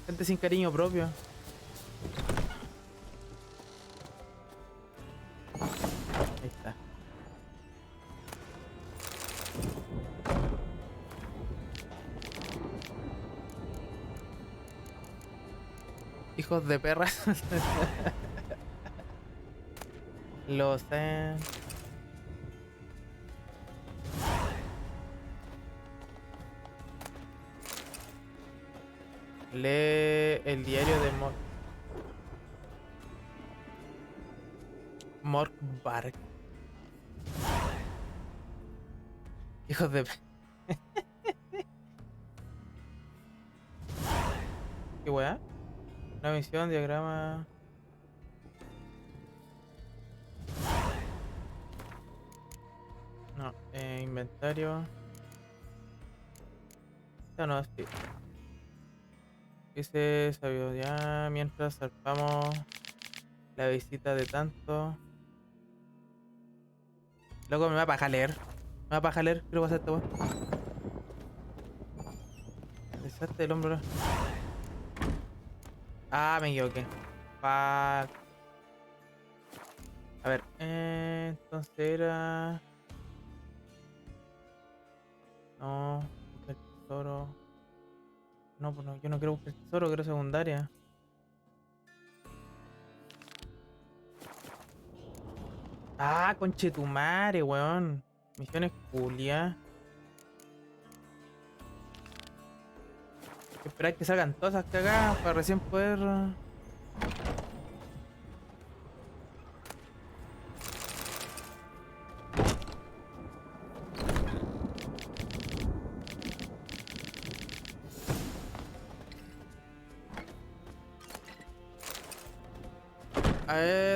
Gente sin cariño propio. Ahí está. Hijos de perras. Lo sé. Lee el diario de Morkvarg. Hijos de... ¿Qué weá? Una misión, diagrama... No, inventario... Ya no, sí. Dice sabiduría mientras zarpamos la visita de tanto... Loco, me va a pajar leer. Me va a pajar leer, quiero pasar esta weá. Desastre del hombro. Ah, me equivoqué. Fuck. A ver, entonces era... No, buscar el tesoro. No, pues no, yo no quiero buscar el tesoro, quiero secundaria. Ah, conchetumare, weón. Misiones culia. Esperar que salgan todas esas cagadas para recién poder...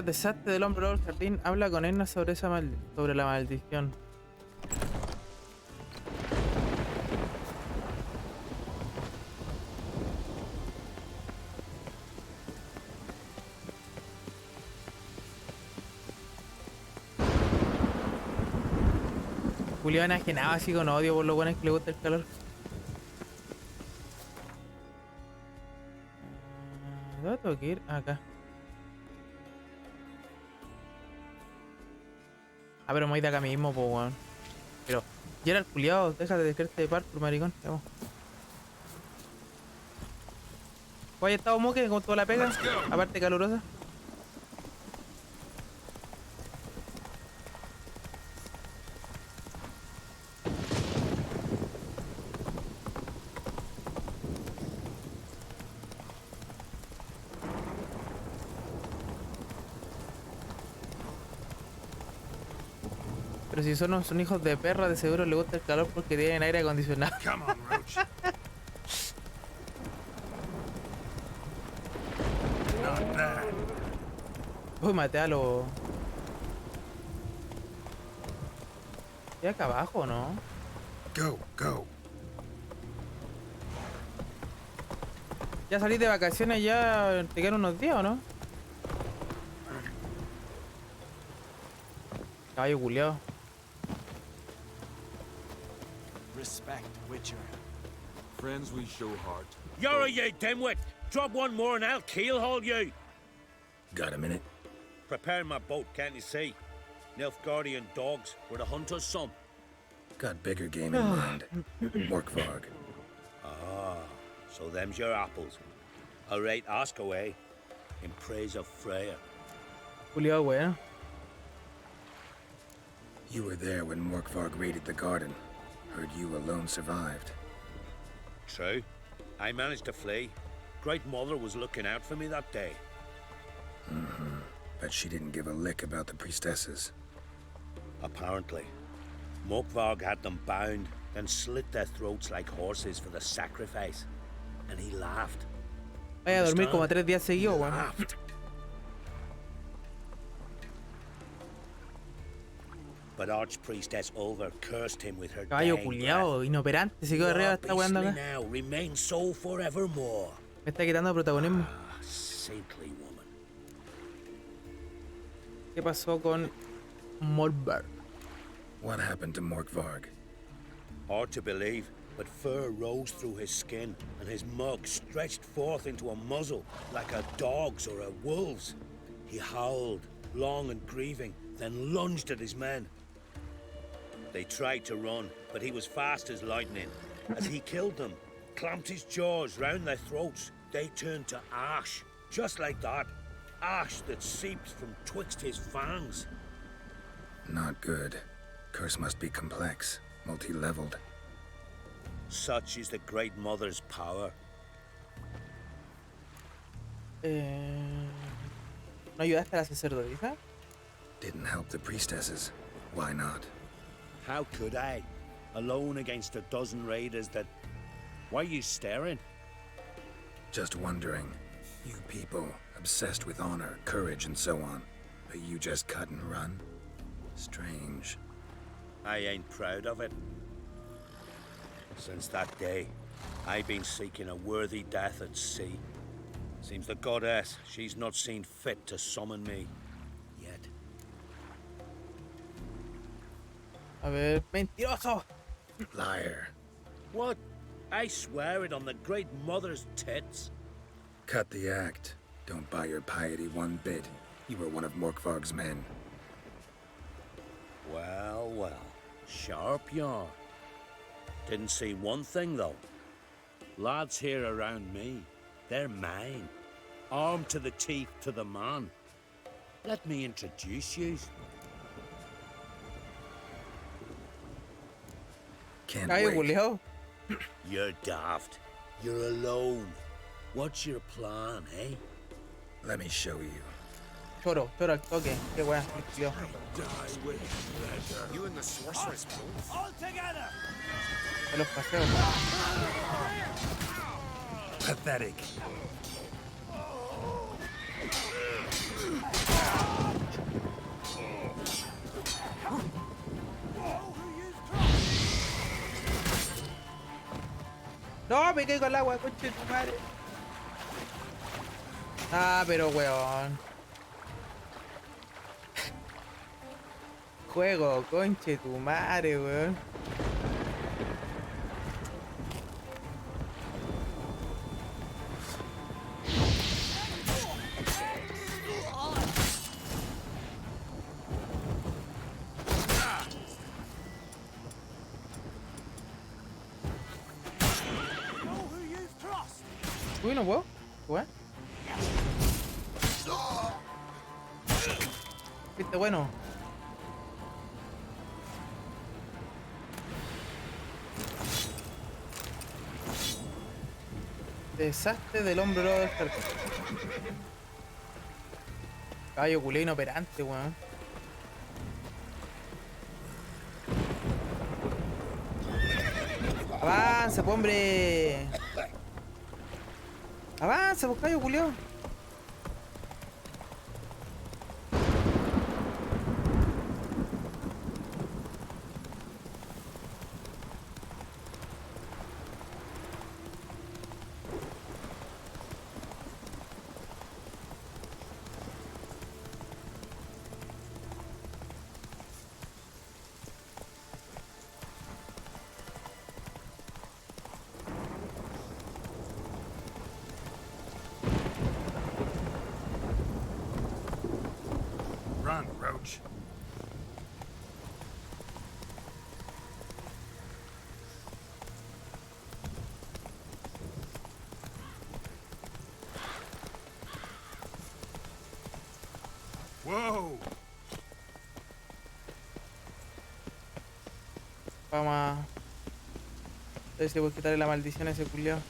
Desastre del hombre del jardín. Habla con Edna sobre sobre la maldición. Julio enajenado así con odio por lo bueno que le gusta el calor. ¿Dónde tengo que ir? Acá. Ah, pero me voy de acá mismo, po, weón. Pero, Gerald culiao, deja de dejarte de parkour, maricón. Vamos. ¿Cuál ha estado moque con toda la pega? Aparte calurosa. Pero si son hijos de perra, de seguro les gusta el calor porque tienen aire acondicionado. Come on, Roach. Not bad. Uy, maté a los... ¿Y acá abajo, no? Go, go. Ya salí de vacaciones, ya te quedan unos días, ¿o no? Caballo culiao. Respect, Witcher. Friends we show heart. You're you dimwit! Drop one more and I'll keelhaul you! Got a minute? Prepare my boat, can't you see? Nilfgaardian dogs were the hunter's son. Got bigger game in mind. Morkvarg. Ah, so them's your apples. All right, ask away. In praise of Freya. Culiao, bueno. You were there when Morkvarg raided the garden. Heard you alone survived. True. I managed to flee. Great Mother was looking out for me that day. Mm-hmm. But she didn't give a lick about the priestesses. Apparently. Morkvarg had them bound, then slit their throats like horses for the sacrifice. And he laughed. Vaya a dormir como 3 días seguidos, weón. But Archpriestess Ulver cursed him with her Caballo culiao, inoperante, se quedó arriba, está weando acá. now remain so forevermore. Me está quitando protagonismo. Saintly woman. ¿Qué pasó con Morkvarg? What happened to Morkvarg? Hard to believe, but fur rose through his skin, and his mug stretched forth into a muzzle, like a dog's or a wolf's. He howled, long and grieving, then lunged at his men. They tried to run, but he was fast as lightning. As he killed them, clamped his jaws round their throats, they turned to ash, just like that. Ash that seeps from twixt his fangs. Not good. Curse must be complex, multi-leveled. Such is the Great Mother's power. ¿No ayudaste a la sacerdotisa? Didn't help the priestesses. Why not? How could I? Alone against a dozen raiders that... Why are you staring? Just wondering. You people, obsessed with honor, courage, and so on. But you just cut and run? Strange. I ain't proud of it. Since that day, I've been seeking a worthy death at sea. Seems the goddess, she's not seen fit to summon me. Yet. A ver, mentiroso! Liar. What? I swear it on the Great Mother's tits. Cut the act. Don't buy your piety one bit. You were one of Morkvarg's men. Well, well. Sharp yarn. Didn't see one thing, though. Lads here around me, they're mine. Armed to the teeth to the man. Let me introduce you. Can't wait. You're daft. You're alone. What's your plan, eh? Let me show you. Choro, al toque. Qué wea, tío. You and the sorceress both. All together. A los paseos. Pathetic. No, me caigo al agua, conche tu madre. Ah, pero weón. Juego, conche tu madre, weón. Uy, no puedo. ¿Qué? Viste, bueno. Desastre del hombro del cartón. Caballo culé inoperante, weón. Avanza, pues, hombre. Avanza, pues, caballo culiao. Run, Roach. Whoa! Vamos a ver si puedo quitarle la maldición a ese culiao.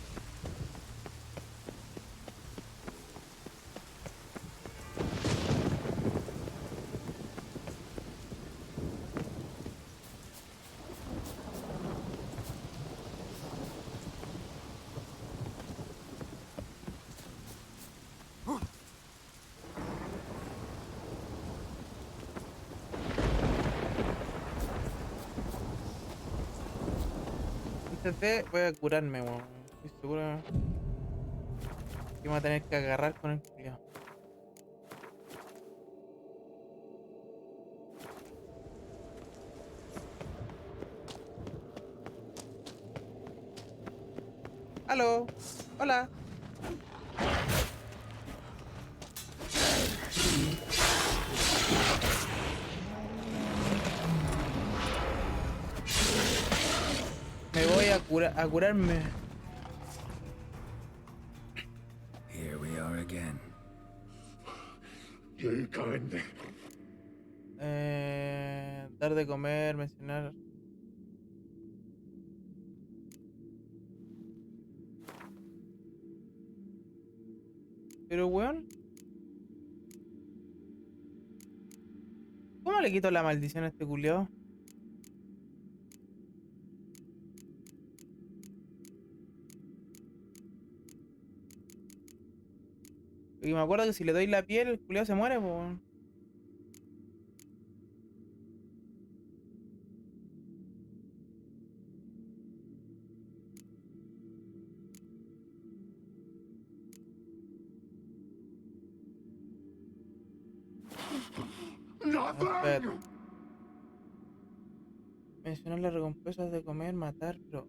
antes de voy a curarme, weón. Estoy seguro que me voy a tener que agarrar con el culiao. Aló, hola. Me voy a curarme. Here we are again. Dar de comer, mencionar. Pero weón, ¿cómo le quito la maldición a este culiao? Porque me acuerdo que si le doy la piel, el culiao se muere, po. Espérate. Mencionar las recompensas de comer, matar, pero...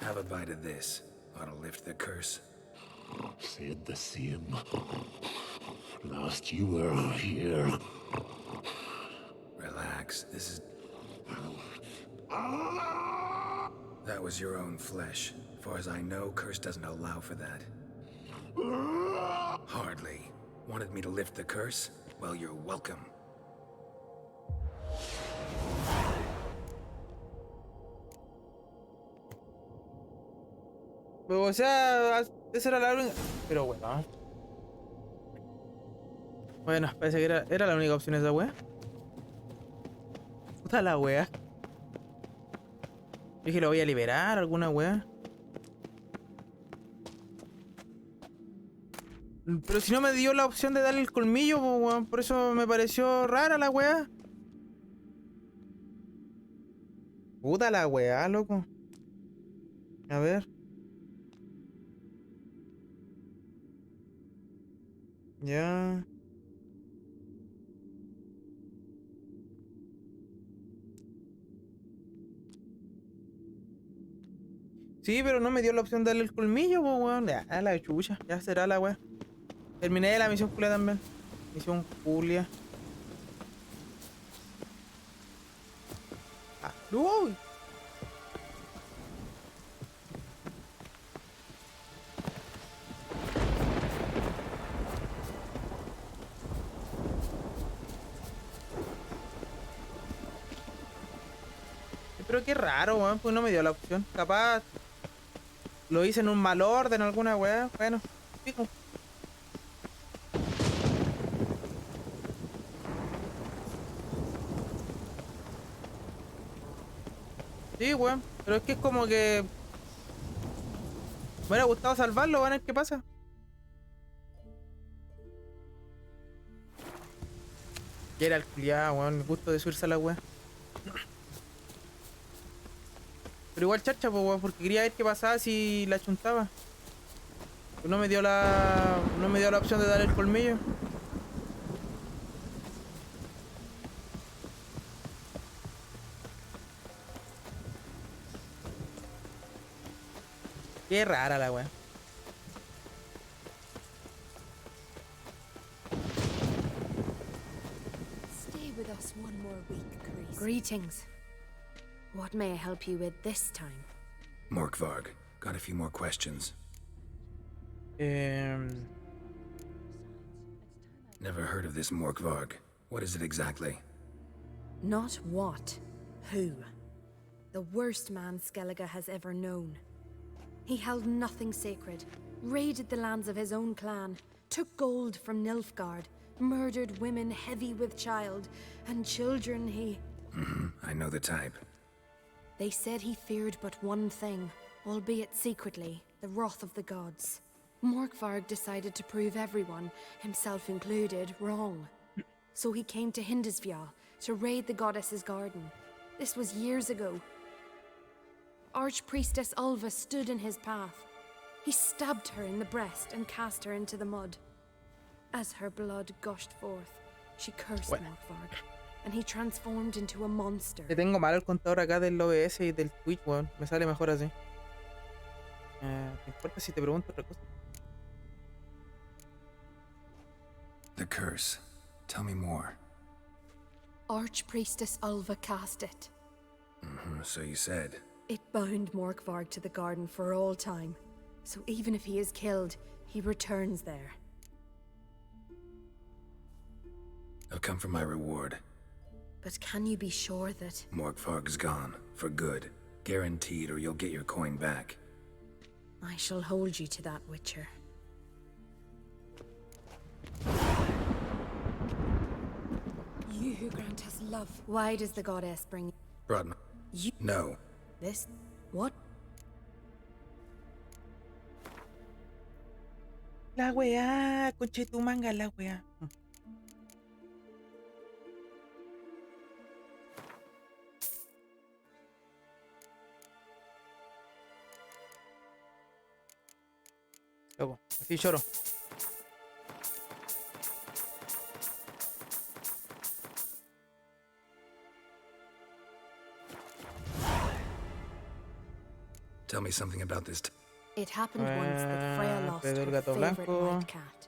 Have a bite of this. Ought to lift the curse. Said the same. Last you were here. Relax. This is... That was your own flesh. As far as I know, curse doesn't allow for that. Hardly. Wanted me to lift the curse? Well, you're welcome. O sea, esa era la única... Pero bueno. Bueno, parece que era la única opción esa wea. Puta la wea. Dije, lo voy a liberar, alguna wea. Pero si no me dio la opción de darle el colmillo, po, weón. Por eso me pareció rara la wea. Puta la wea, loco. A ver. Ya. Sí, pero no me dio la opción de darle el colmillo, po, weón. Ya, la chucha. Ya será la wea. Terminé la misión Julia también. Misión Julia. Ah, uy. Pero qué raro, weón, pues no me dio la opción. Capaz lo hice en un mal orden, alguna weá. Bueno, fijo. Sí, weón. Pero es que es como que... Me hubiera gustado salvarlo, weón, a ver qué pasa. Que era el culiado, weón. Me gusto de subirse a la weá. Pero igual charcha, pues, weón, porque quería ver qué pasaba si la chuntaba. Pues no me dio la... No me dio la opción de dar el colmillo. Qué rara la weá. Stay with us one more week, Grease. Greetings. What may I help you with this time? Morkvarg, got a few more questions. Never heard of this Morkvarg. What is it exactly? Not what, who. The worst man Skellige has ever known. He held nothing sacred, raided the lands of his own clan, took gold from Nilfgaard, murdered women heavy with child, and children he... I know the type. They said he feared but one thing, albeit secretly, the wrath of the gods. Morkvarg decided to prove everyone, himself included, wrong. So he came to Hindisfjall to raid the goddess's garden. This was years ago. Archpriestess Ulva stood in his path. He stabbed her in the breast and cast her into the mud. As her blood gushed forth, she cursed Morkvarg, and he transformed into a monster. Te tengo mal el contador acá del OBS y del Twitch, weón. Me sale mejor así. ¿Te importa si te pregunto otra cosa? The curse. Tell me more. Archpriestess Ulva cast it. So you said. It bound Morkvarg to the garden for all time. So even if he is killed, he returns there. I've come for my reward. But can you be sure that... Morkvarg's gone. For good. Guaranteed, or you'll get your coin back. I shall hold you to that, Witcher. You who grant us love. Why does the goddess bring... Brought me. You... No. This... What? La weá, conche tu manga, la weá. Loco, así lloro. Tell me something about this. It happened once that Freya lost her favorite white cat.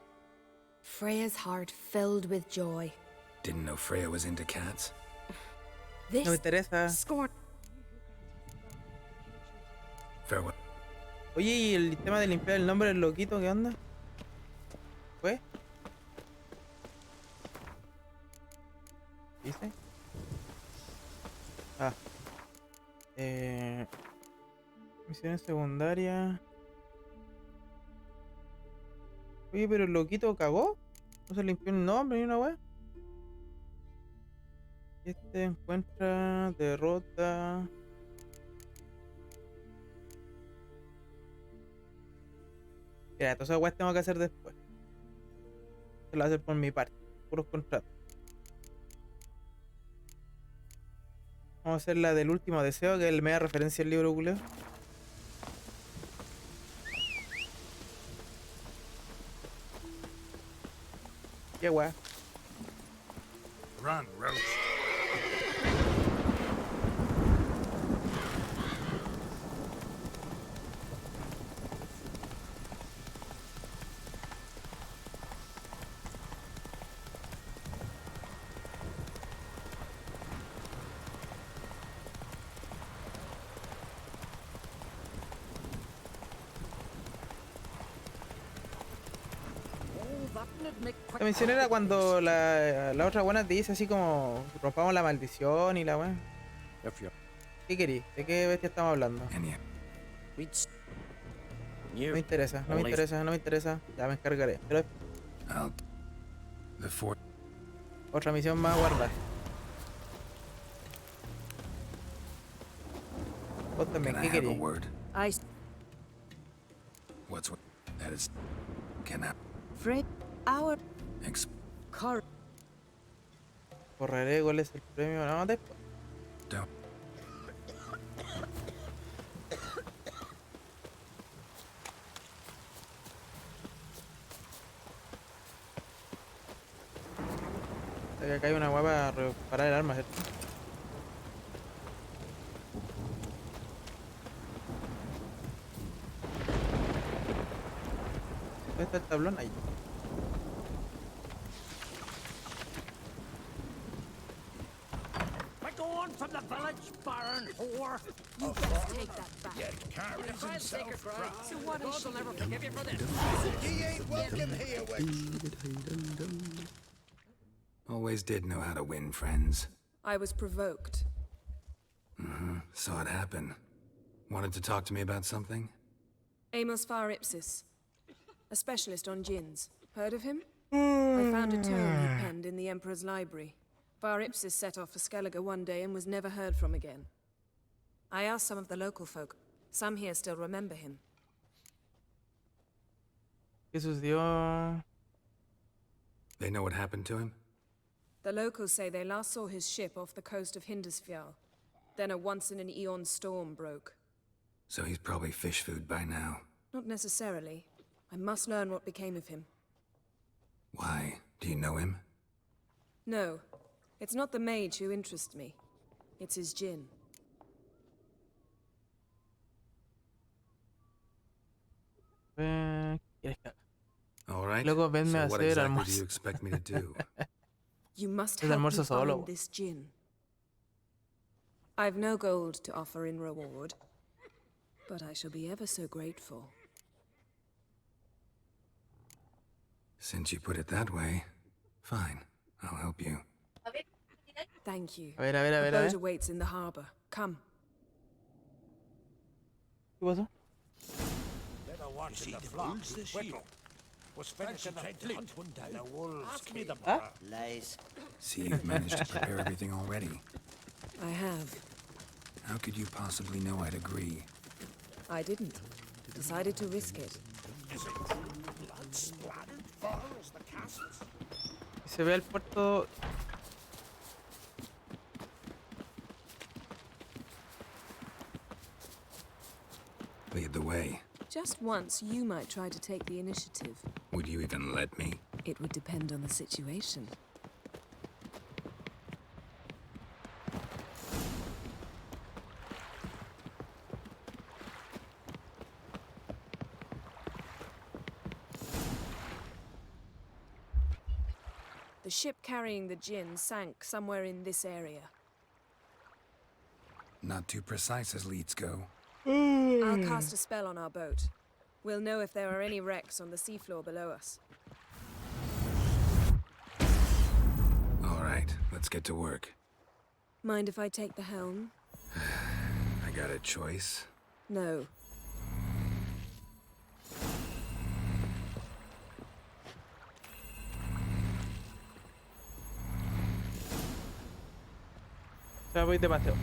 Freya's heart filled with joy. Didn't know Freya was into cats. This no me interesa. Scorn. Farewell. Oye, ¿y el tema de limpiar el nombre del loquito qué onda? ¿Fue? ¿Dice? Ah. Misiones secundarias. Oye, pero el loquito cagó. No se limpió el nombre ni una wea. Este encuentra derrota. Mira, todas esas weas tengo que hacer después. Se lo voy a hacer por mi parte. Puros contratos. Vamos a hacer la del último deseo, que es el media referencia al libro culeo. Qué wea. Run, Roach. La mención era cuando la otra buena te dice así como rompamos la maldición y la buena. ¿Qué querís? ¿De qué bestia estamos hablando? No me interesa, no me interesa, no me interesa. Ya me encargaré. Pero otra misión más a guardar. Vos también, ¿qué querís? What's what? That is. Can I? Fred, our Correré, ¿cuál es el premio? No, después. Don't. Acá hay una hueá para reparar el arma, ¿cierto? ¿Dónde está el tablón? Ahí. From the village, Baron whore. You best take that back. Yet carries himself proud. So what is will never forgive you for this. He ain't welcome here, Witch. Always did know how to win friends. I was provoked. Saw it happen. Wanted to talk to me about something? Amos Far Ipsis, a specialist on djinns. Heard of him? I found a tome he penned in the Emperor's library. Far Ipsis set off for Skellige one day and was never heard from again. I asked some of the local folk. Some here still remember him. ¿Qué sucedió? They know what happened to him? The locals say they last saw his ship off the coast of Hindisfjall. Then a once-in-an-eon storm broke. So he's probably fish food by now. Not necessarily. I must learn what became of him. Why? Do you know him? No. It's not the mage who interests me. It's his djinn. All right. Luego venme So a what hacer exactly almuerzo. do you expect me to do? You must Es help me almuerzo solo. find this djinn. I've no gold to offer in reward, but I shall be ever so grateful. Since you put it that way, fine. I'll help you. Thank you. A ver, a ver, a ver, The a boat ver. awaits in the harbor. Come. ¿Qué pasó? Better watch the flocks. Whittle was finishing a fleet one day. The wolves ask me the Huh? lies. See, you've managed to prepare everything already. I have. How could you possibly know I'd agree? I didn't. Decided to risk it. Is it blood splattered far as the castles? Se ve el puerto. Lead the way. Just once, you might try to take the initiative. Would you even let me? It would depend on the situation. The ship carrying the djinn sank somewhere in this area. Not too precise as leads go. I'll cast a spell on our boat. We'll know if there are any wrecks on the seafloor below us. All right, let's get to work. Mind if I take the helm? I got a choice. No. Ya voy de paseo.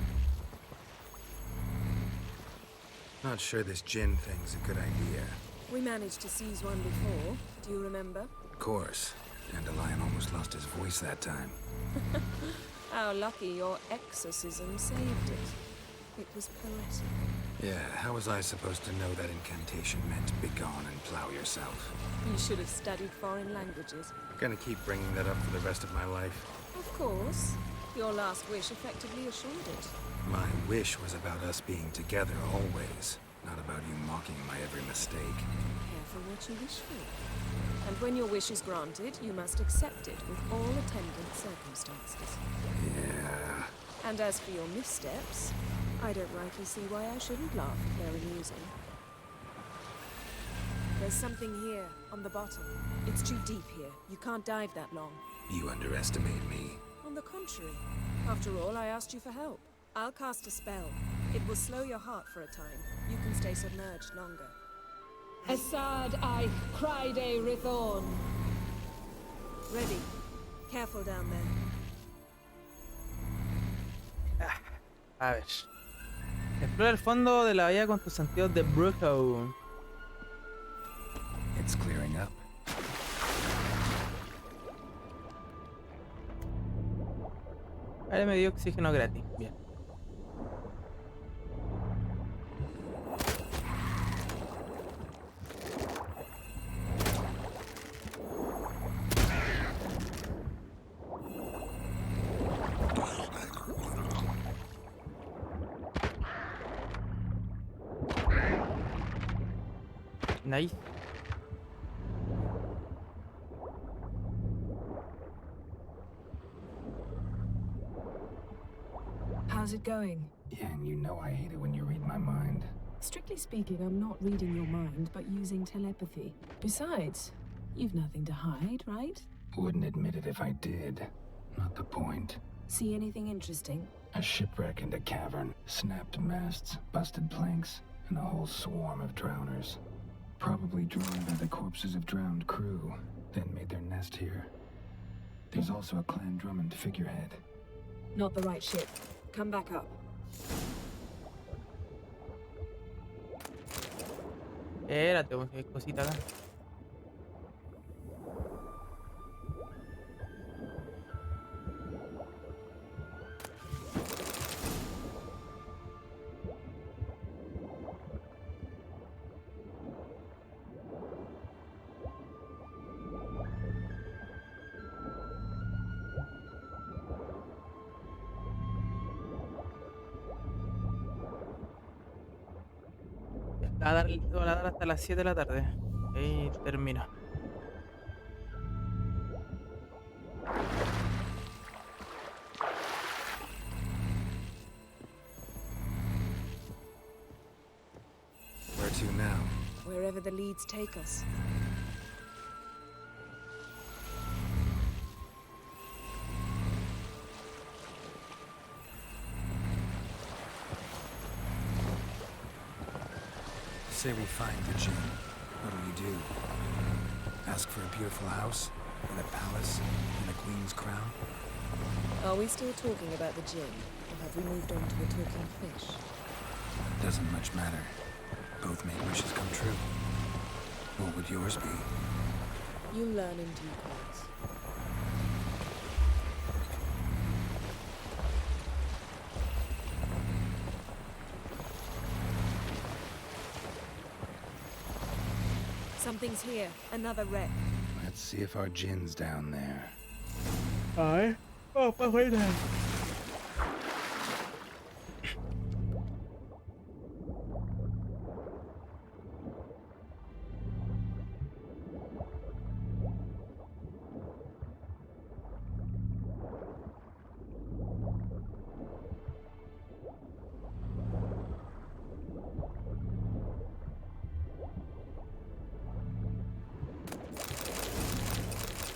Not sure this gin thing's a good idea. We managed to seize one before. Do you remember? Of course. Dandelion almost lost his voice that time. How lucky your exorcism saved it. It was poetic. Yeah, how was I supposed to know that incantation meant begone and plow yourself? You should have studied foreign languages. Gonna keep bringing that up for the rest of my life. Of course. Your last wish effectively assured it. My wish was about us being together always, not about you mocking my every mistake. Careful what you wish for. And when your wish is granted, you must accept it with all attendant circumstances. Yeah. And as for your missteps, I don't rightly see why I shouldn't laugh if they're amusing. There's something here, on the bottom. It's too deep here. You can't dive that long. You underestimate me. On the contrary. After all, I asked you for help. I'll cast a spell. It will slow your heart for a time. You can stay submerged longer. Assad I cried a Rithorn. Ready. Careful down there. A ver. Explora el fondo de la bahía con tus sentidos de brujo. It's clearing up. Ahora me dio oxígeno gratis. Bien. Nice. How's it going? Yeah, and you know I hate it when you read my mind. Strictly speaking, I'm not reading your mind, but using telepathy. Besides, you've nothing to hide, right? Wouldn't admit it if I did. Not the point. See anything interesting? A shipwreck and a cavern. Snapped masts, busted planks, and a whole swarm of drowners. Probably drawn by the corpses of drowned crew, then made their nest here. There's also a Clan Drummond figurehead. Not the right ship. Come back up. Espérate, hay cosita acá. Van a dar hasta las 7 de la tarde. Y termino. Where to now? Wherever the leads take us. Say we find the gem. What do? Ask for a beautiful house? And a palace? And a queen's crown? Are we still talking about the gin? Or have we moved on to a talking fish? Doesn't much matter. Both make wishes come true. What would yours be? You'll learn in due course. Something's here. Another wreck. Let's see if our gin's down there. Aye. Oh, pues wait there.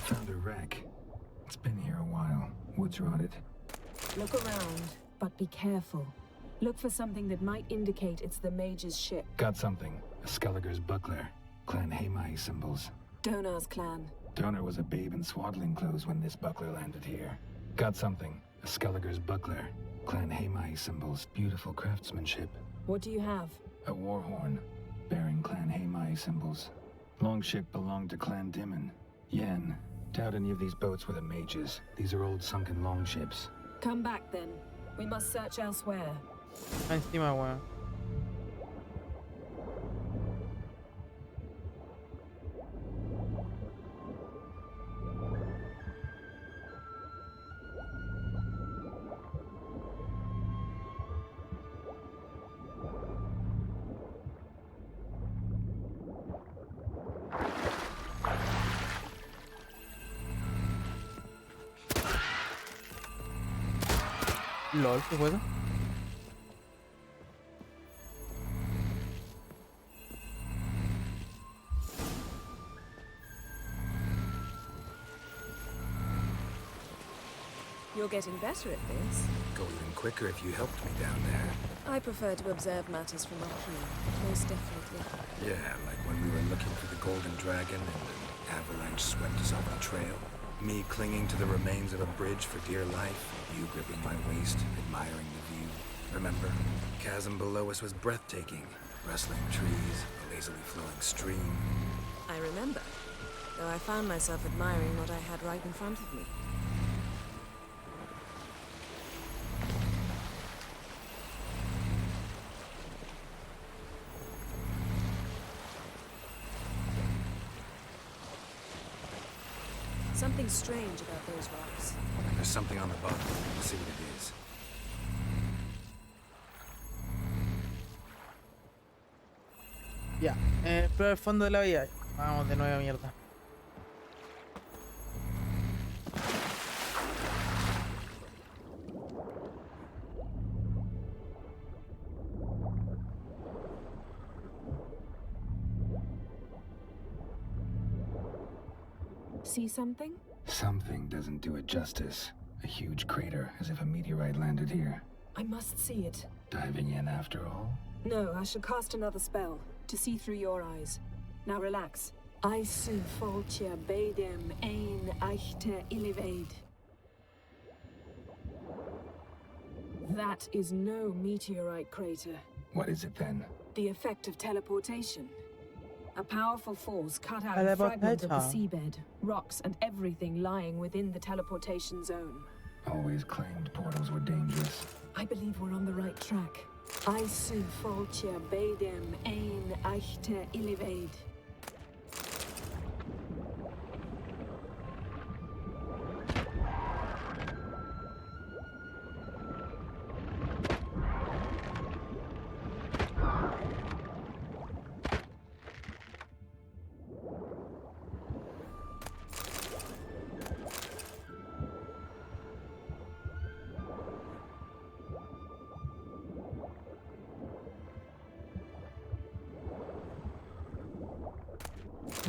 Found a wreck. It's been here a while. Wood's rotted. Look around, but be careful. Look for something that might indicate it's the mage's ship. Got something. A Skelliger's buckler. Clan Hamai symbols. Donar's clan. Donar was a babe in swaddling clothes when this buckler landed here. Got something. A Skelliger's buckler. Clan Hamai symbols. Beautiful craftsmanship. What do you have? A war horn. Bearing Clan Hamai symbols. Longship belonged to Clan Dimon. Yen. Doubt any of these boats were the mages. These are old sunken longships. Come back then. We must search elsewhere. Encima, weón. LOL, ¿qué fue eso? You're getting better at this. Go even quicker if you helped me down there. I prefer to observe matters from up here, most definitely. Yeah, like when we were looking for the Golden Dragon and an avalanche swept us off the trail. Me clinging to the remains of a bridge for dear life. You gripping my waist, admiring the view. Remember? Chasm below us was breathtaking. Rustling trees, a lazily flowing stream. I remember, though I found myself admiring what I had right in front of me. Something strange about those rocks. And there's something on the bottom. Let's see what it is. Ya, explora el fondo de la bahía. Vamos de nuevo, mierda. See something? Something doesn't do it justice. A huge crater, as if a meteorite landed here. I must see it. Diving in after all? No, I shall cast another spell, to see through your eyes. Now relax. Aisu foltia bedem ein eichte illivaid. That is no meteorite crater. What is it then? The effect of teleportation. A powerful force cut out a fragment of the seabed, rocks and everything lying within the teleportation zone. Always claimed portals were dangerous. I believe we're on the right track. Isu foltia bedem ein echte illivaid.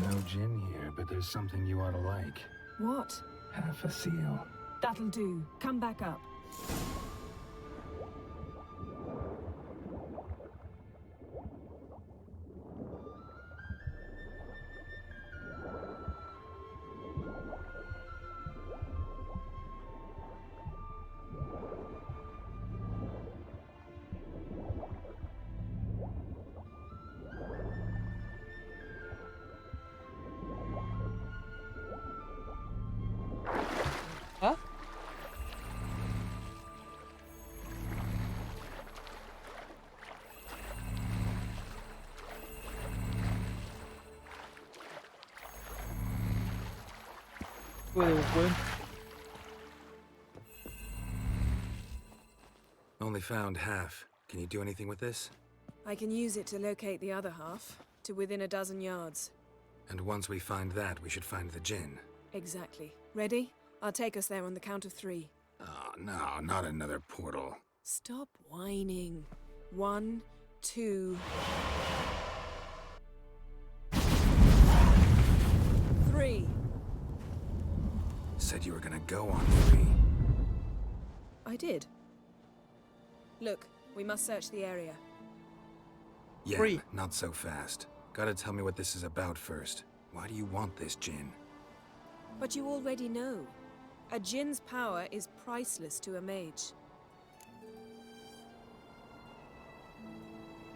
No gin here, but there's something you ought to like. What? Half a seal. That'll do. Come back up. ¿Ah? Only found half. Can you do anything with this? I can use it to locate the other half, to within a dozen yards. And once we find that, we should find the gin. Exactly. Ready? I'll take us there on the count of 3. Oh, no, not another portal. Stop whining. 1, 2... 3. Said you were gonna go on 3. I did. Look, we must search the area. Yeah, 3. not so fast. Gotta tell me what this is about first. Why do you want this gin? But you already know. A djinn's power is priceless to a mage.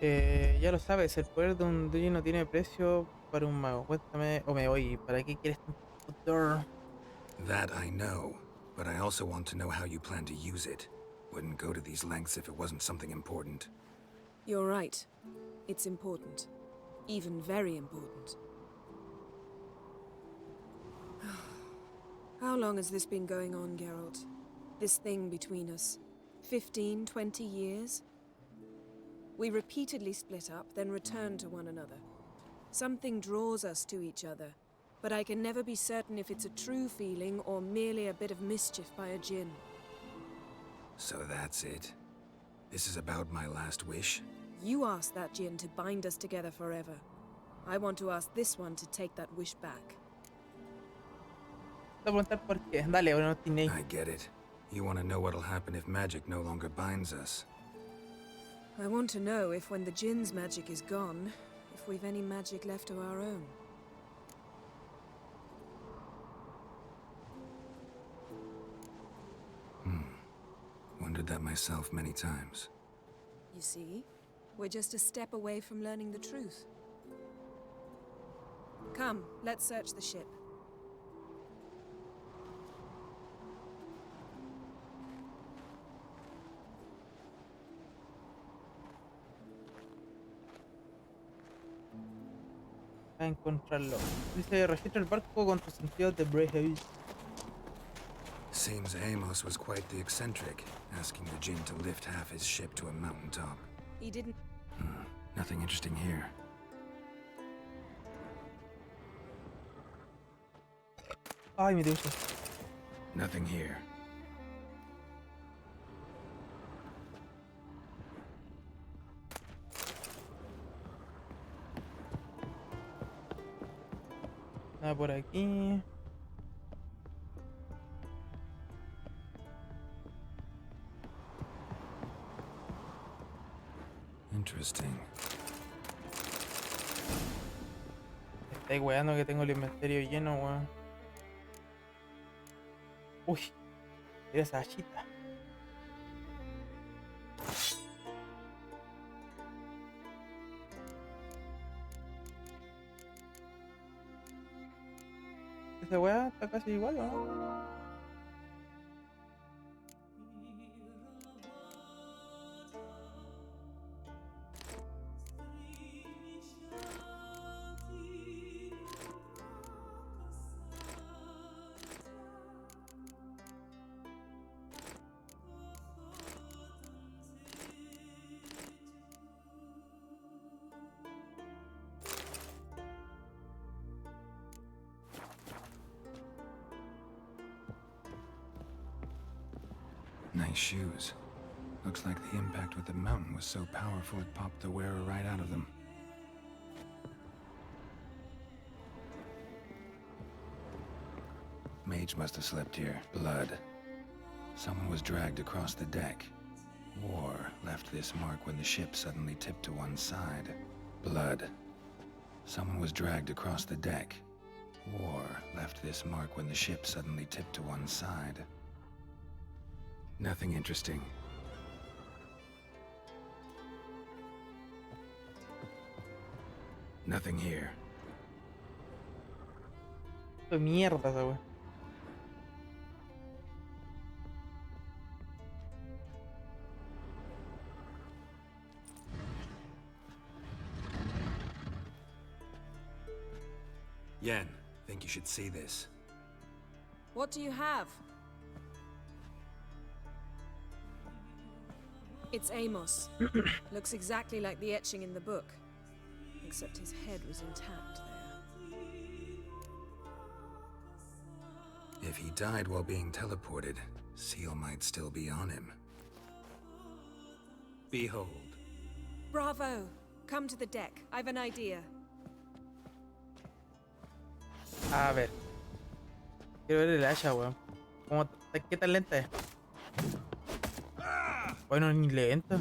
Ya lo sabes, el poder de un djinn no tiene precio para un mago. Cuéntame, o me voy. ¿Para qué quieres tanto poder? That I know, but I also want to know how you plan to use it. Wouldn't go to these lengths if it wasn't something important. You're right. It's important. Even very important. How long has this been going on, Geralt? This thing between us? 15, 20 years? We repeatedly split up, then return to one another. Something draws us to each other, but I can never be certain if it's a true feeling or merely a bit of mischief by a djinn. So that's it. This is about my last wish? You asked that djinn to bind us together forever. I want to ask this one to take that wish back. I get it. You want to know what'll happen if magic no longer binds us. I want to know if when the djinn's magic is gone, if we've any magic left of our own. Wondered that myself many times. You see, we're just a step away from learning the truth. Come, let's search the ship. A encontrarlo. Dice, registra el barco con tus sentidos de Braveheart. Seems Amos was quite the eccentric, asking the djinn to lift half his ship to a mountaintop. He didn't... Nothing interesting here. Ay, mi Dios. Nothing here. Nada por aquí. Interesting. Estáis weando que tengo el inventario lleno, weón. Uy, mira esa hachita. esa weá está casi igual, ¿no? Nice shoes. Looks like the impact with the mountain was so powerful it popped the wearer right out of them. Mage must have slept here. Blood. Someone was dragged across the deck. War left this mark when the ship suddenly tipped to one side. Blood. Someone was dragged across the deck. War left this mark when the ship suddenly tipped to one side. Nothing interesting. Nothing here. Qué mierda esa weá. Yen, think you should see this. What do you have? It's Amos. Looks exactly like the etching in the book. Except his head was intact there. If he died while being teleported, Seal might still be on him. Behold. Bravo! Come to the deck. I've an idea. A ver. Quiero ver el hacha, weón. ¿Qué tan lenta es? Bueno, ni lenta.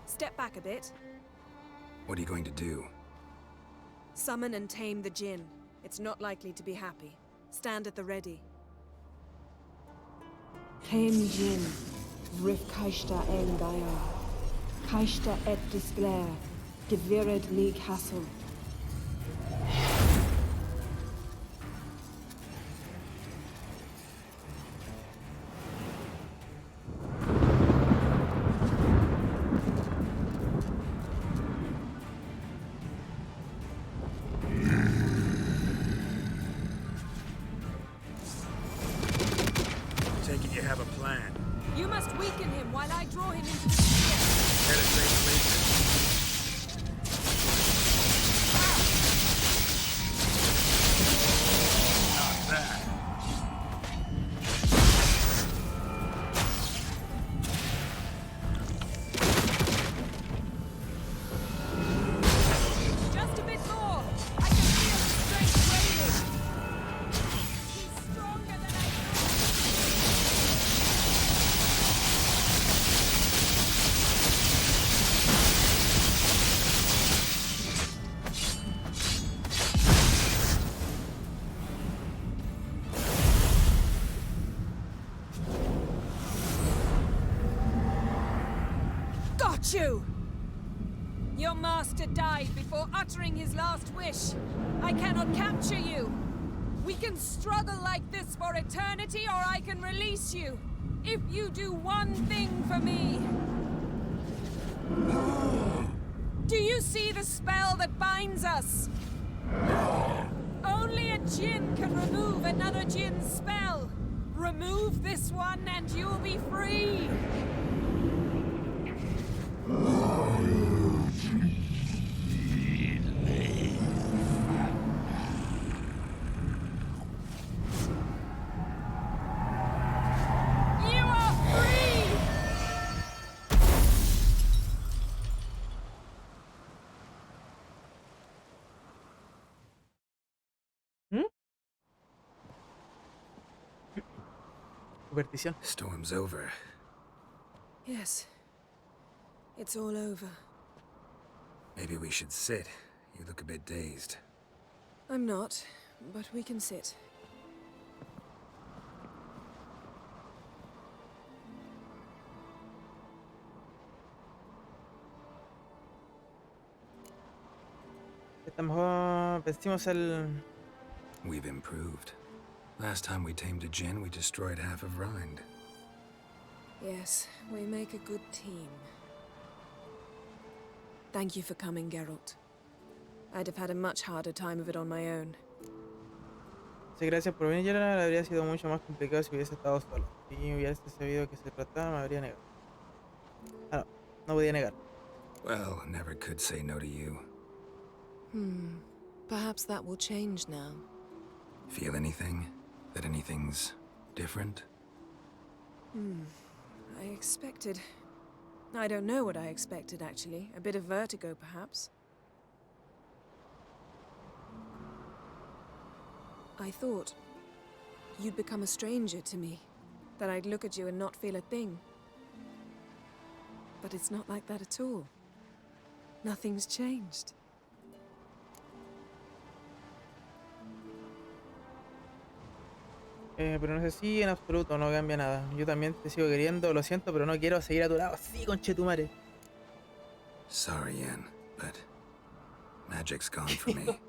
Step back a bit. What are you going to do? Summon and tame the Jinn. It's not likely to be happy. Stand at the ready. Tame Jinn. Rif Kaishta en Gaia. Kaishta et Disglair. Gevired League Hassel. You must weaken him while I draw him into the sphere. Just a bit more. I can feel his strength waning. He's stronger than I you! Your master died before uttering his last wish. I cannot capture you. We can struggle like this for eternity, or I can release you. If you do one thing for me. Do you see the spell that binds us? Only a Jinn can remove another Jinn's spell. Remove this one and you'll be free. Superstición. Storm's over. Yes. It's all over. Maybe we should sit. You look a bit dazed. I'm not, but we can sit. We've improved. Last time we tamed a djinn, we destroyed half of Rind. Yes, we make a good team. Thank you for coming, Geralt. I'd have had a much harder time of it on my own. Sí, gracias por venir, Yelena. Habría sido mucho más complicado si hubiese estado solo. Si hubiese sabido de qué se trataba, me habría negado. Ah, no. No podía negar. Well, never could say no to you. Perhaps that will change now. Feel anything? That anything's different? I expected... I don't know what I expected, actually. A bit of vertigo, perhaps. I thought you'd become a stranger to me, that I'd look at you and not feel a thing. But it's not like that at all. Nothing's changed. Pero no sé si en absoluto no cambia nada. Yo también te sigo queriendo, lo siento, pero no quiero seguir a tu lado. Sí, conchetumare. Sorry, Yen, but magic's gone for me.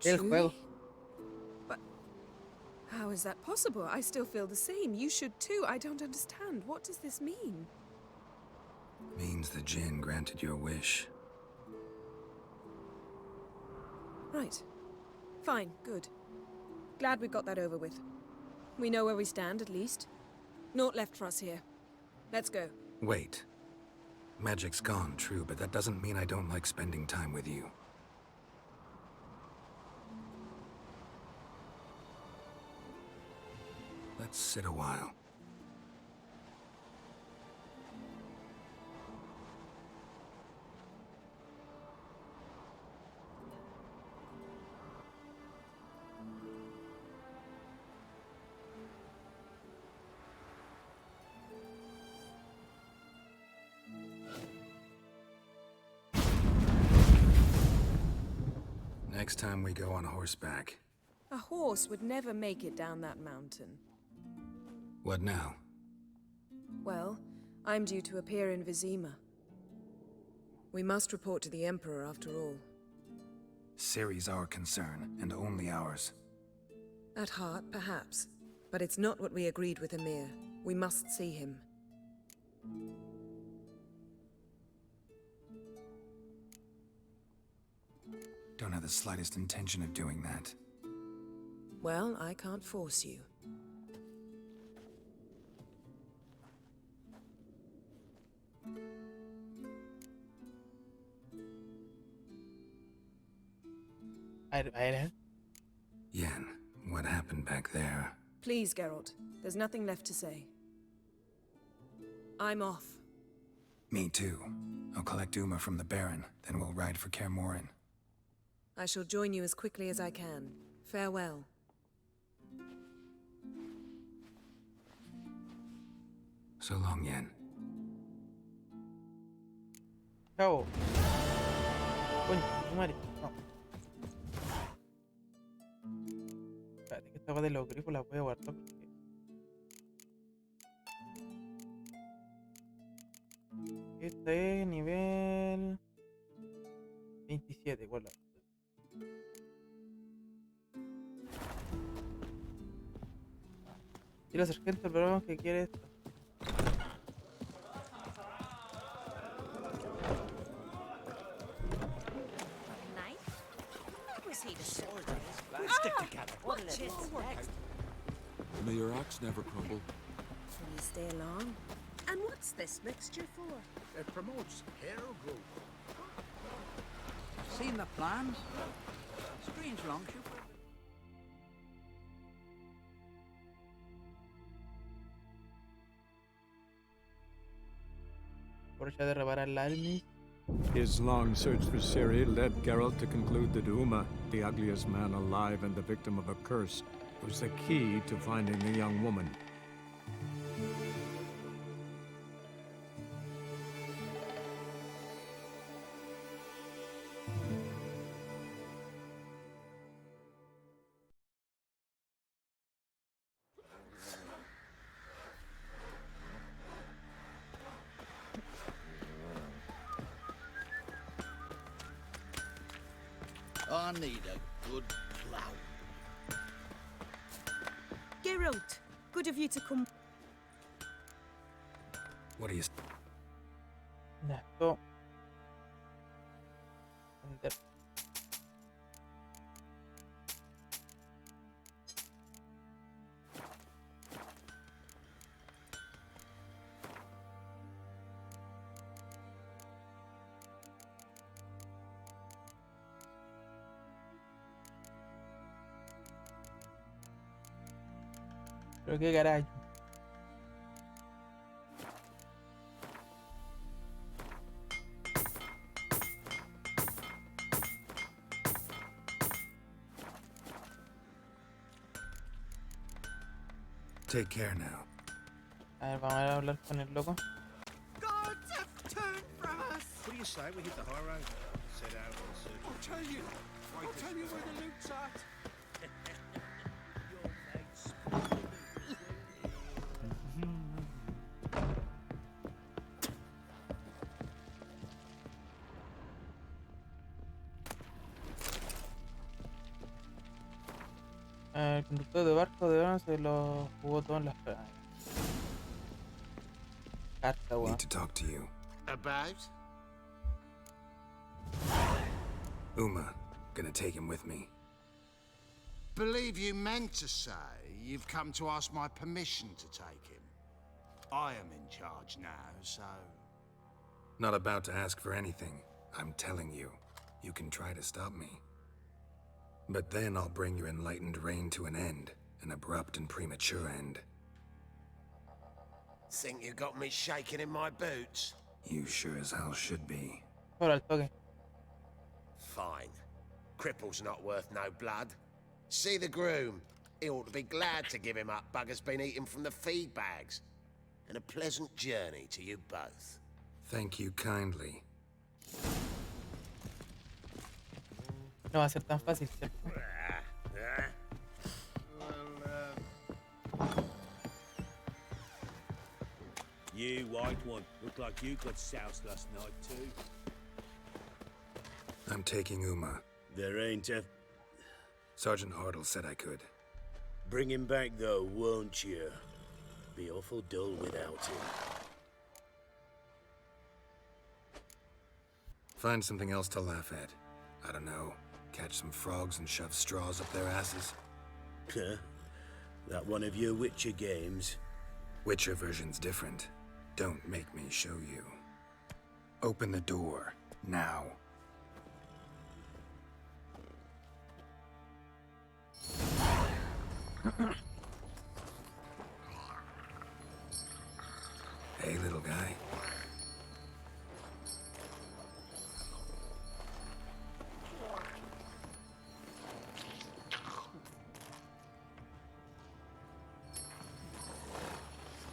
El juego. But how is that possible? I still feel the same. You should too. I don't understand. What does this mean? Means the djinn granted your wish. Right. Fine, good. Glad we got that over with. We know where we stand, at least. Naught left for us here. Let's go. Wait. Magic's gone, true, but that doesn't mean I don't like spending time with you. Let's sit a while. Next time we go on horseback. A horse would never make it down that mountain. What now? Well, I'm due to appear in Vizima. We must report to the Emperor after all. Ciri's our concern, and only ours. At heart, perhaps. But it's not what we agreed with Emir. We must see him. Don't have the slightest intention of doing that. Well, I can't force you. Yen, what happened back there? Please, Geralt. There's nothing left to say. I'm off. Me too. I'll collect Uma from the Baron, then we'll ride for Kaer Morhen. I shall join you as quickly as I can. Farewell. So long, Yen. Chao. Concha tu madre. No. Espérate, que esta cosa de los grifos la voy a guardar porque... Esta es nivel... 27, guarda. Y la sargento, el problema es que quiere esto. May your axe never crumble. Will you stay along? And what's this mixture for? It promotes hair growth. Seen the plans? Strange longship. Porcha de reparar la Almis. His long search for Ciri led Geralt to conclude that Uma, the ugliest man alive and the victim of a curse, was the key to finding the young woman. need a good plow. Geralt, good of you to come. What do you... Esto. Vender. Pero qué carajo. Take care now. A ver, vamos a hablar con el loco. Guards have turned from us! What do you say we hit the high road? Set out and search. I'll tell you where the loot's at. El conductor de barco de oro se lo jugó todo en las carta, weón. Need to talk to you. About? Uma, gonna take him with me. Believe you meant to say you've come to ask my permission to take him. I am in charge now, so... Not about to ask for anything. I'm telling you. You can try to stop me. But then I'll bring your enlightened reign to an end. An abrupt and premature end. Think you got me shaking in my boots? You sure as hell should be. Ahora el toque. Fine. Cripple's not worth no blood. See the groom. He ought to be glad to give him up. Bugger's been eating from the feed bags. And a pleasant journey to you both. Thank you kindly. No va a ser tan fácil, ¿cierto? You white one. Look like you got soused last night too. I'm taking Uma. There ain't a... Sergeant Hartle said I could. Bring him back though, won't you? Be awful dull without him. Find something else to laugh at. I don't know. Catch some frogs and shove straws up their asses. Huh? That one of your Witcher games? Witcher version's different. Don't make me show you. Open the door, now. Hey, little guy.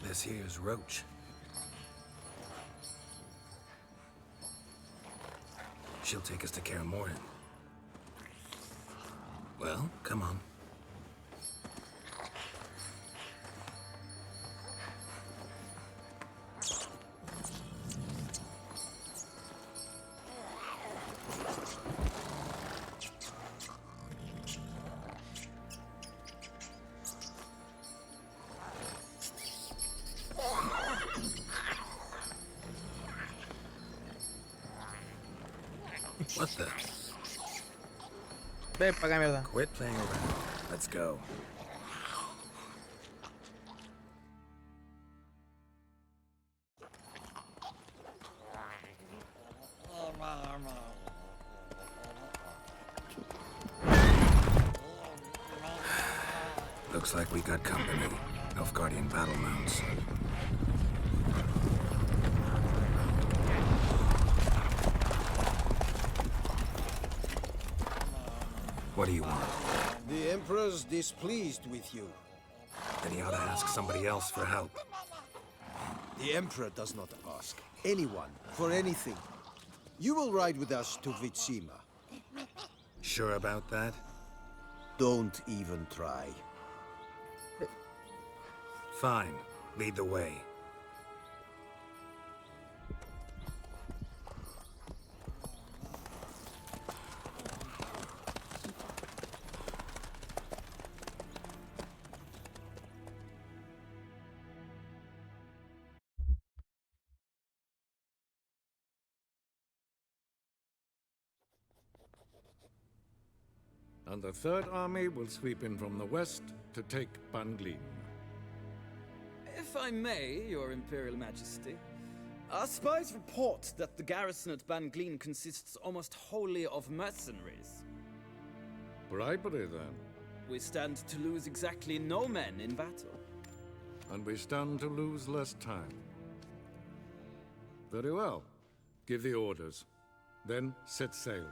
This here's Roach. She'll take us to Kaer Morhen. Well, come on. What the? Ven para acá, mierda. Quit playing around. Let's go. Looks like we got company. Nilfgaardian battle mounts. What do you want? The Emperor's displeased with you. Then he ought to ask somebody else for help. The Emperor does not ask anyone for anything. You will ride with us to Vitsima. Sure about that? Don't even try. Fine. Lead the way. And the Third Army will sweep in from the west to take Banglin. If I may, Your Imperial Majesty, our spies report that the garrison at Banglin consists almost wholly of mercenaries. Bribery, then. We stand to lose exactly no men in battle. And we stand to lose less time. Very well. Give the orders. Then set sail.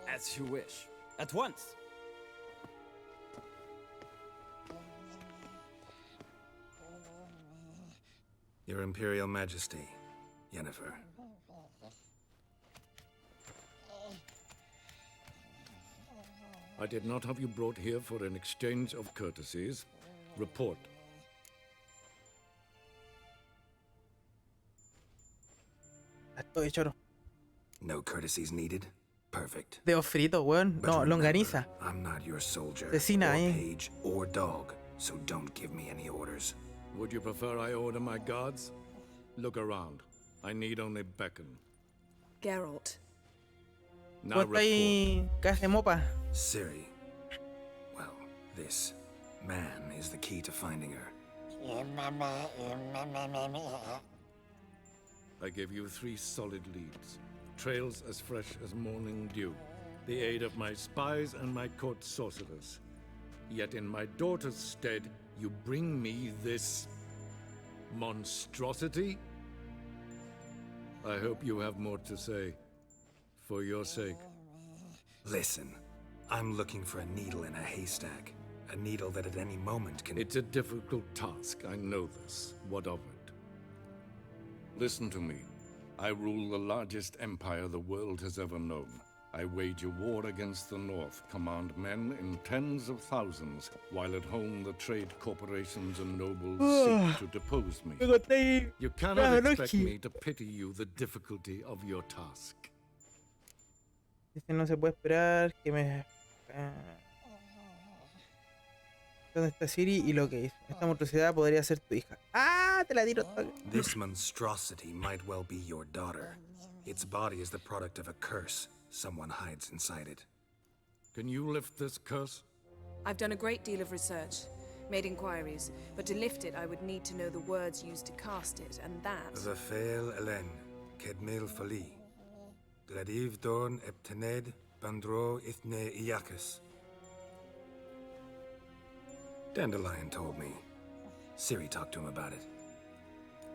As you wish. At once. Your Imperial Majesty, Yennefer. I did not have you brought here for an exchange of courtesies. Report. No courtesies needed. Perfect. Dedo frito, weón. No, longaniza. I'm not your soldier, Cecina, or page, or dog, so don't give me any orders. Would you prefer I order my guards? Look around. I need only beckon. Geralt. Now report. Ciri. Well, this man is the key to finding her. I give you 3 solid leads. Trails as fresh as morning dew. The aid of my spies and my court sorcerers. Yet in my daughter's stead, you bring me this monstrosity? I hope you have more to say. For your sake. Listen, I'm looking for a needle in a haystack. A needle that at any moment can... It's a difficult task, I know this. What of it? Listen to me. I rule the largest empire the world has ever known. I wage a war against the North, command men in tens of thousands, while at home the trade corporations and nobles seek to depose me. You cannot expect me to pity you the difficulty of your task. Dice, no se puede esperar que me... ¿Dónde está Ciri y lo que hizo? Esta monstruosidad podría ser tu hija. ¡Ah! Te la tiro. This monstrosity might well be your daughter. Its body is the product of a curse. Someone hides inside it. Can you lift this curse? I've done a great deal of research, made inquiries, but to lift it I would need to know the words used to cast it, and that... Rafael Elen, Kedmil Fali. Gladiv Dorn Eptened, Bandro Ithne Iacus. Dandelion told me. Ciri talked to him about it.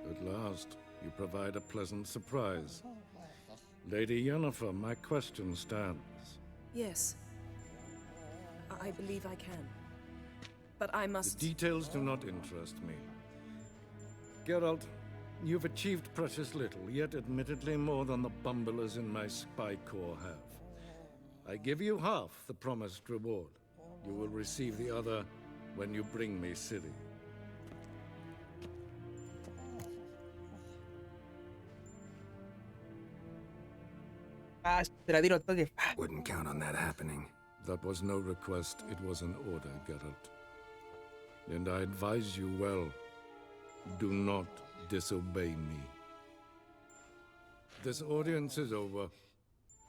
At last, you provide a pleasant surprise. Lady Yennefer, my question stands. Yes. I believe I can. But I must... The details do not interest me. Geralt, you've achieved precious little, yet admittedly more than the bumblers in my spy corps have. I give you half the promised reward. You will receive the other when you bring me Ciri. Wouldn't count on that happening. That was no request, it was an order, Geralt. And I advise you well, do not disobey me. This audience is over.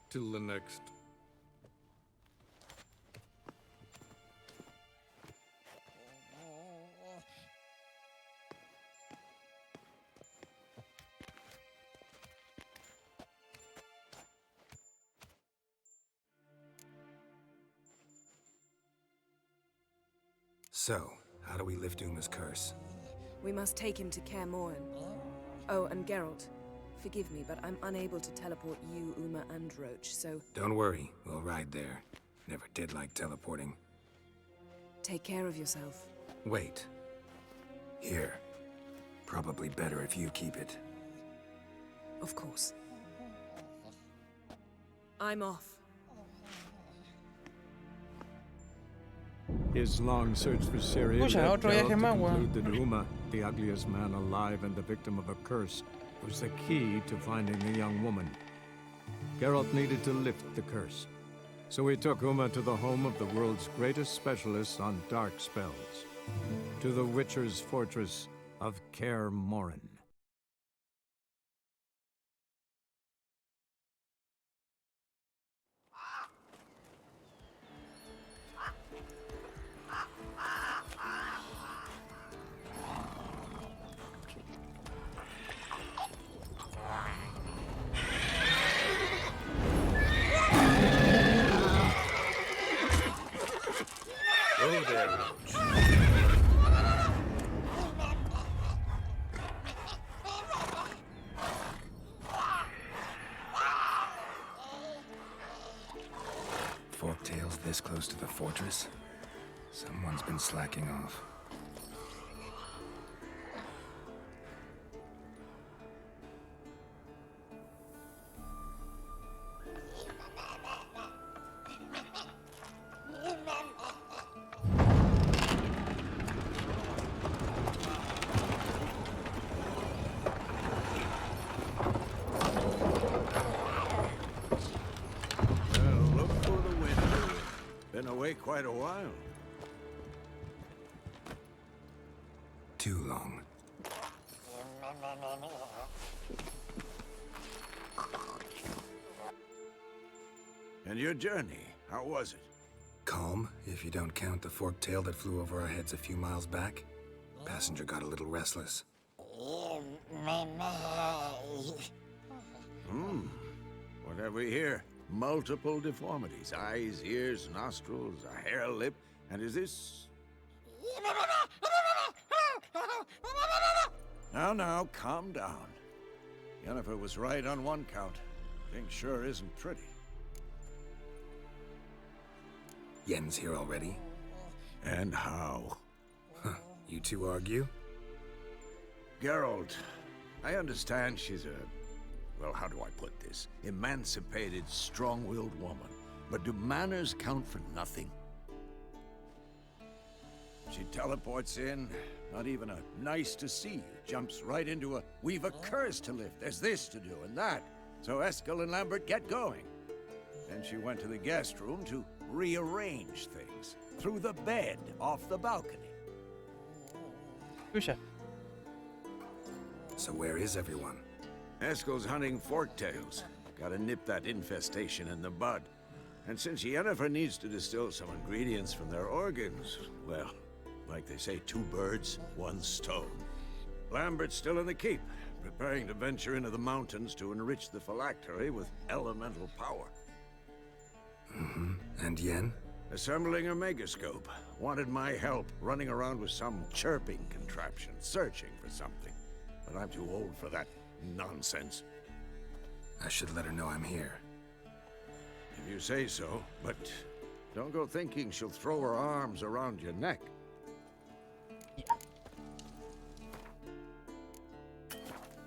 Till the next. So, how do we lift Uma's curse? We must take him to Kaer Morhen. Oh, and Geralt, forgive me, but I'm unable to teleport you, Uma, and Roach, so... Don't worry, we'll ride there. Never did like teleporting. Take care of yourself. Wait. Here. Probably better if you keep it. Of course. I'm off. His long search for Ciri led Geralt to conclude that Uma, the ugliest man alive and the victim of a curse, was the key to finding the young woman. Geralt needed to lift the curse, so he took Uma to the home of the world's greatest specialist on dark spells, to the Witcher's fortress of Kaer Morhen. close to the fortress? Someone's been slacking off. Quite a while. Too long. And your journey, how was it? Calm, if you don't count the forked tail that flew over our heads a few miles back. Passenger got a little restless. What have we here? Multiple deformities. Eyes, ears, nostrils, a hair lip. And is this... Now, calm down. Yennefer was right on one count. Thing sure isn't pretty. Yen's here already? And how? You two argue? Geralt, I understand she's a... well, how do I put this? Emancipated, strong-willed woman. But do manners count for nothing? She teleports in, not even a nice to see you, jumps right into a we've a curse to lift, there's this to do and that. So Eskel and Lambert get going. Then she went to the guest room to rearrange things. Through the bed, off the balcony. Pusha. So where is everyone? Eskel's hunting forktails. Gotta nip that infestation in the bud. And since Yennefer needs to distill some ingredients from their organs, well, like they say, 2 birds, 1 stone. Lambert's still in the keep, preparing to venture into the mountains to enrich the phylactery with elemental power. And Yen? Assembling a megascope. Wanted my help, running around with some chirping contraption, searching for something. But I'm too old for that nonsense. I should let her know I'm here. If you say so, but don't go thinking she'll throw her arms around your neck.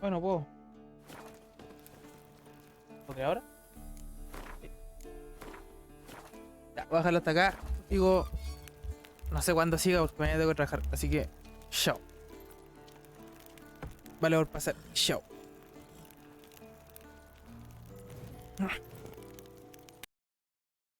Bueno, puedo. ¿Ok ahora? Sí. Ya, voy a dejarlo hasta acá. Digo, no sé cuándo siga porque mañana tengo que trabajar. Así que, chao. Vale por pasar. Chao.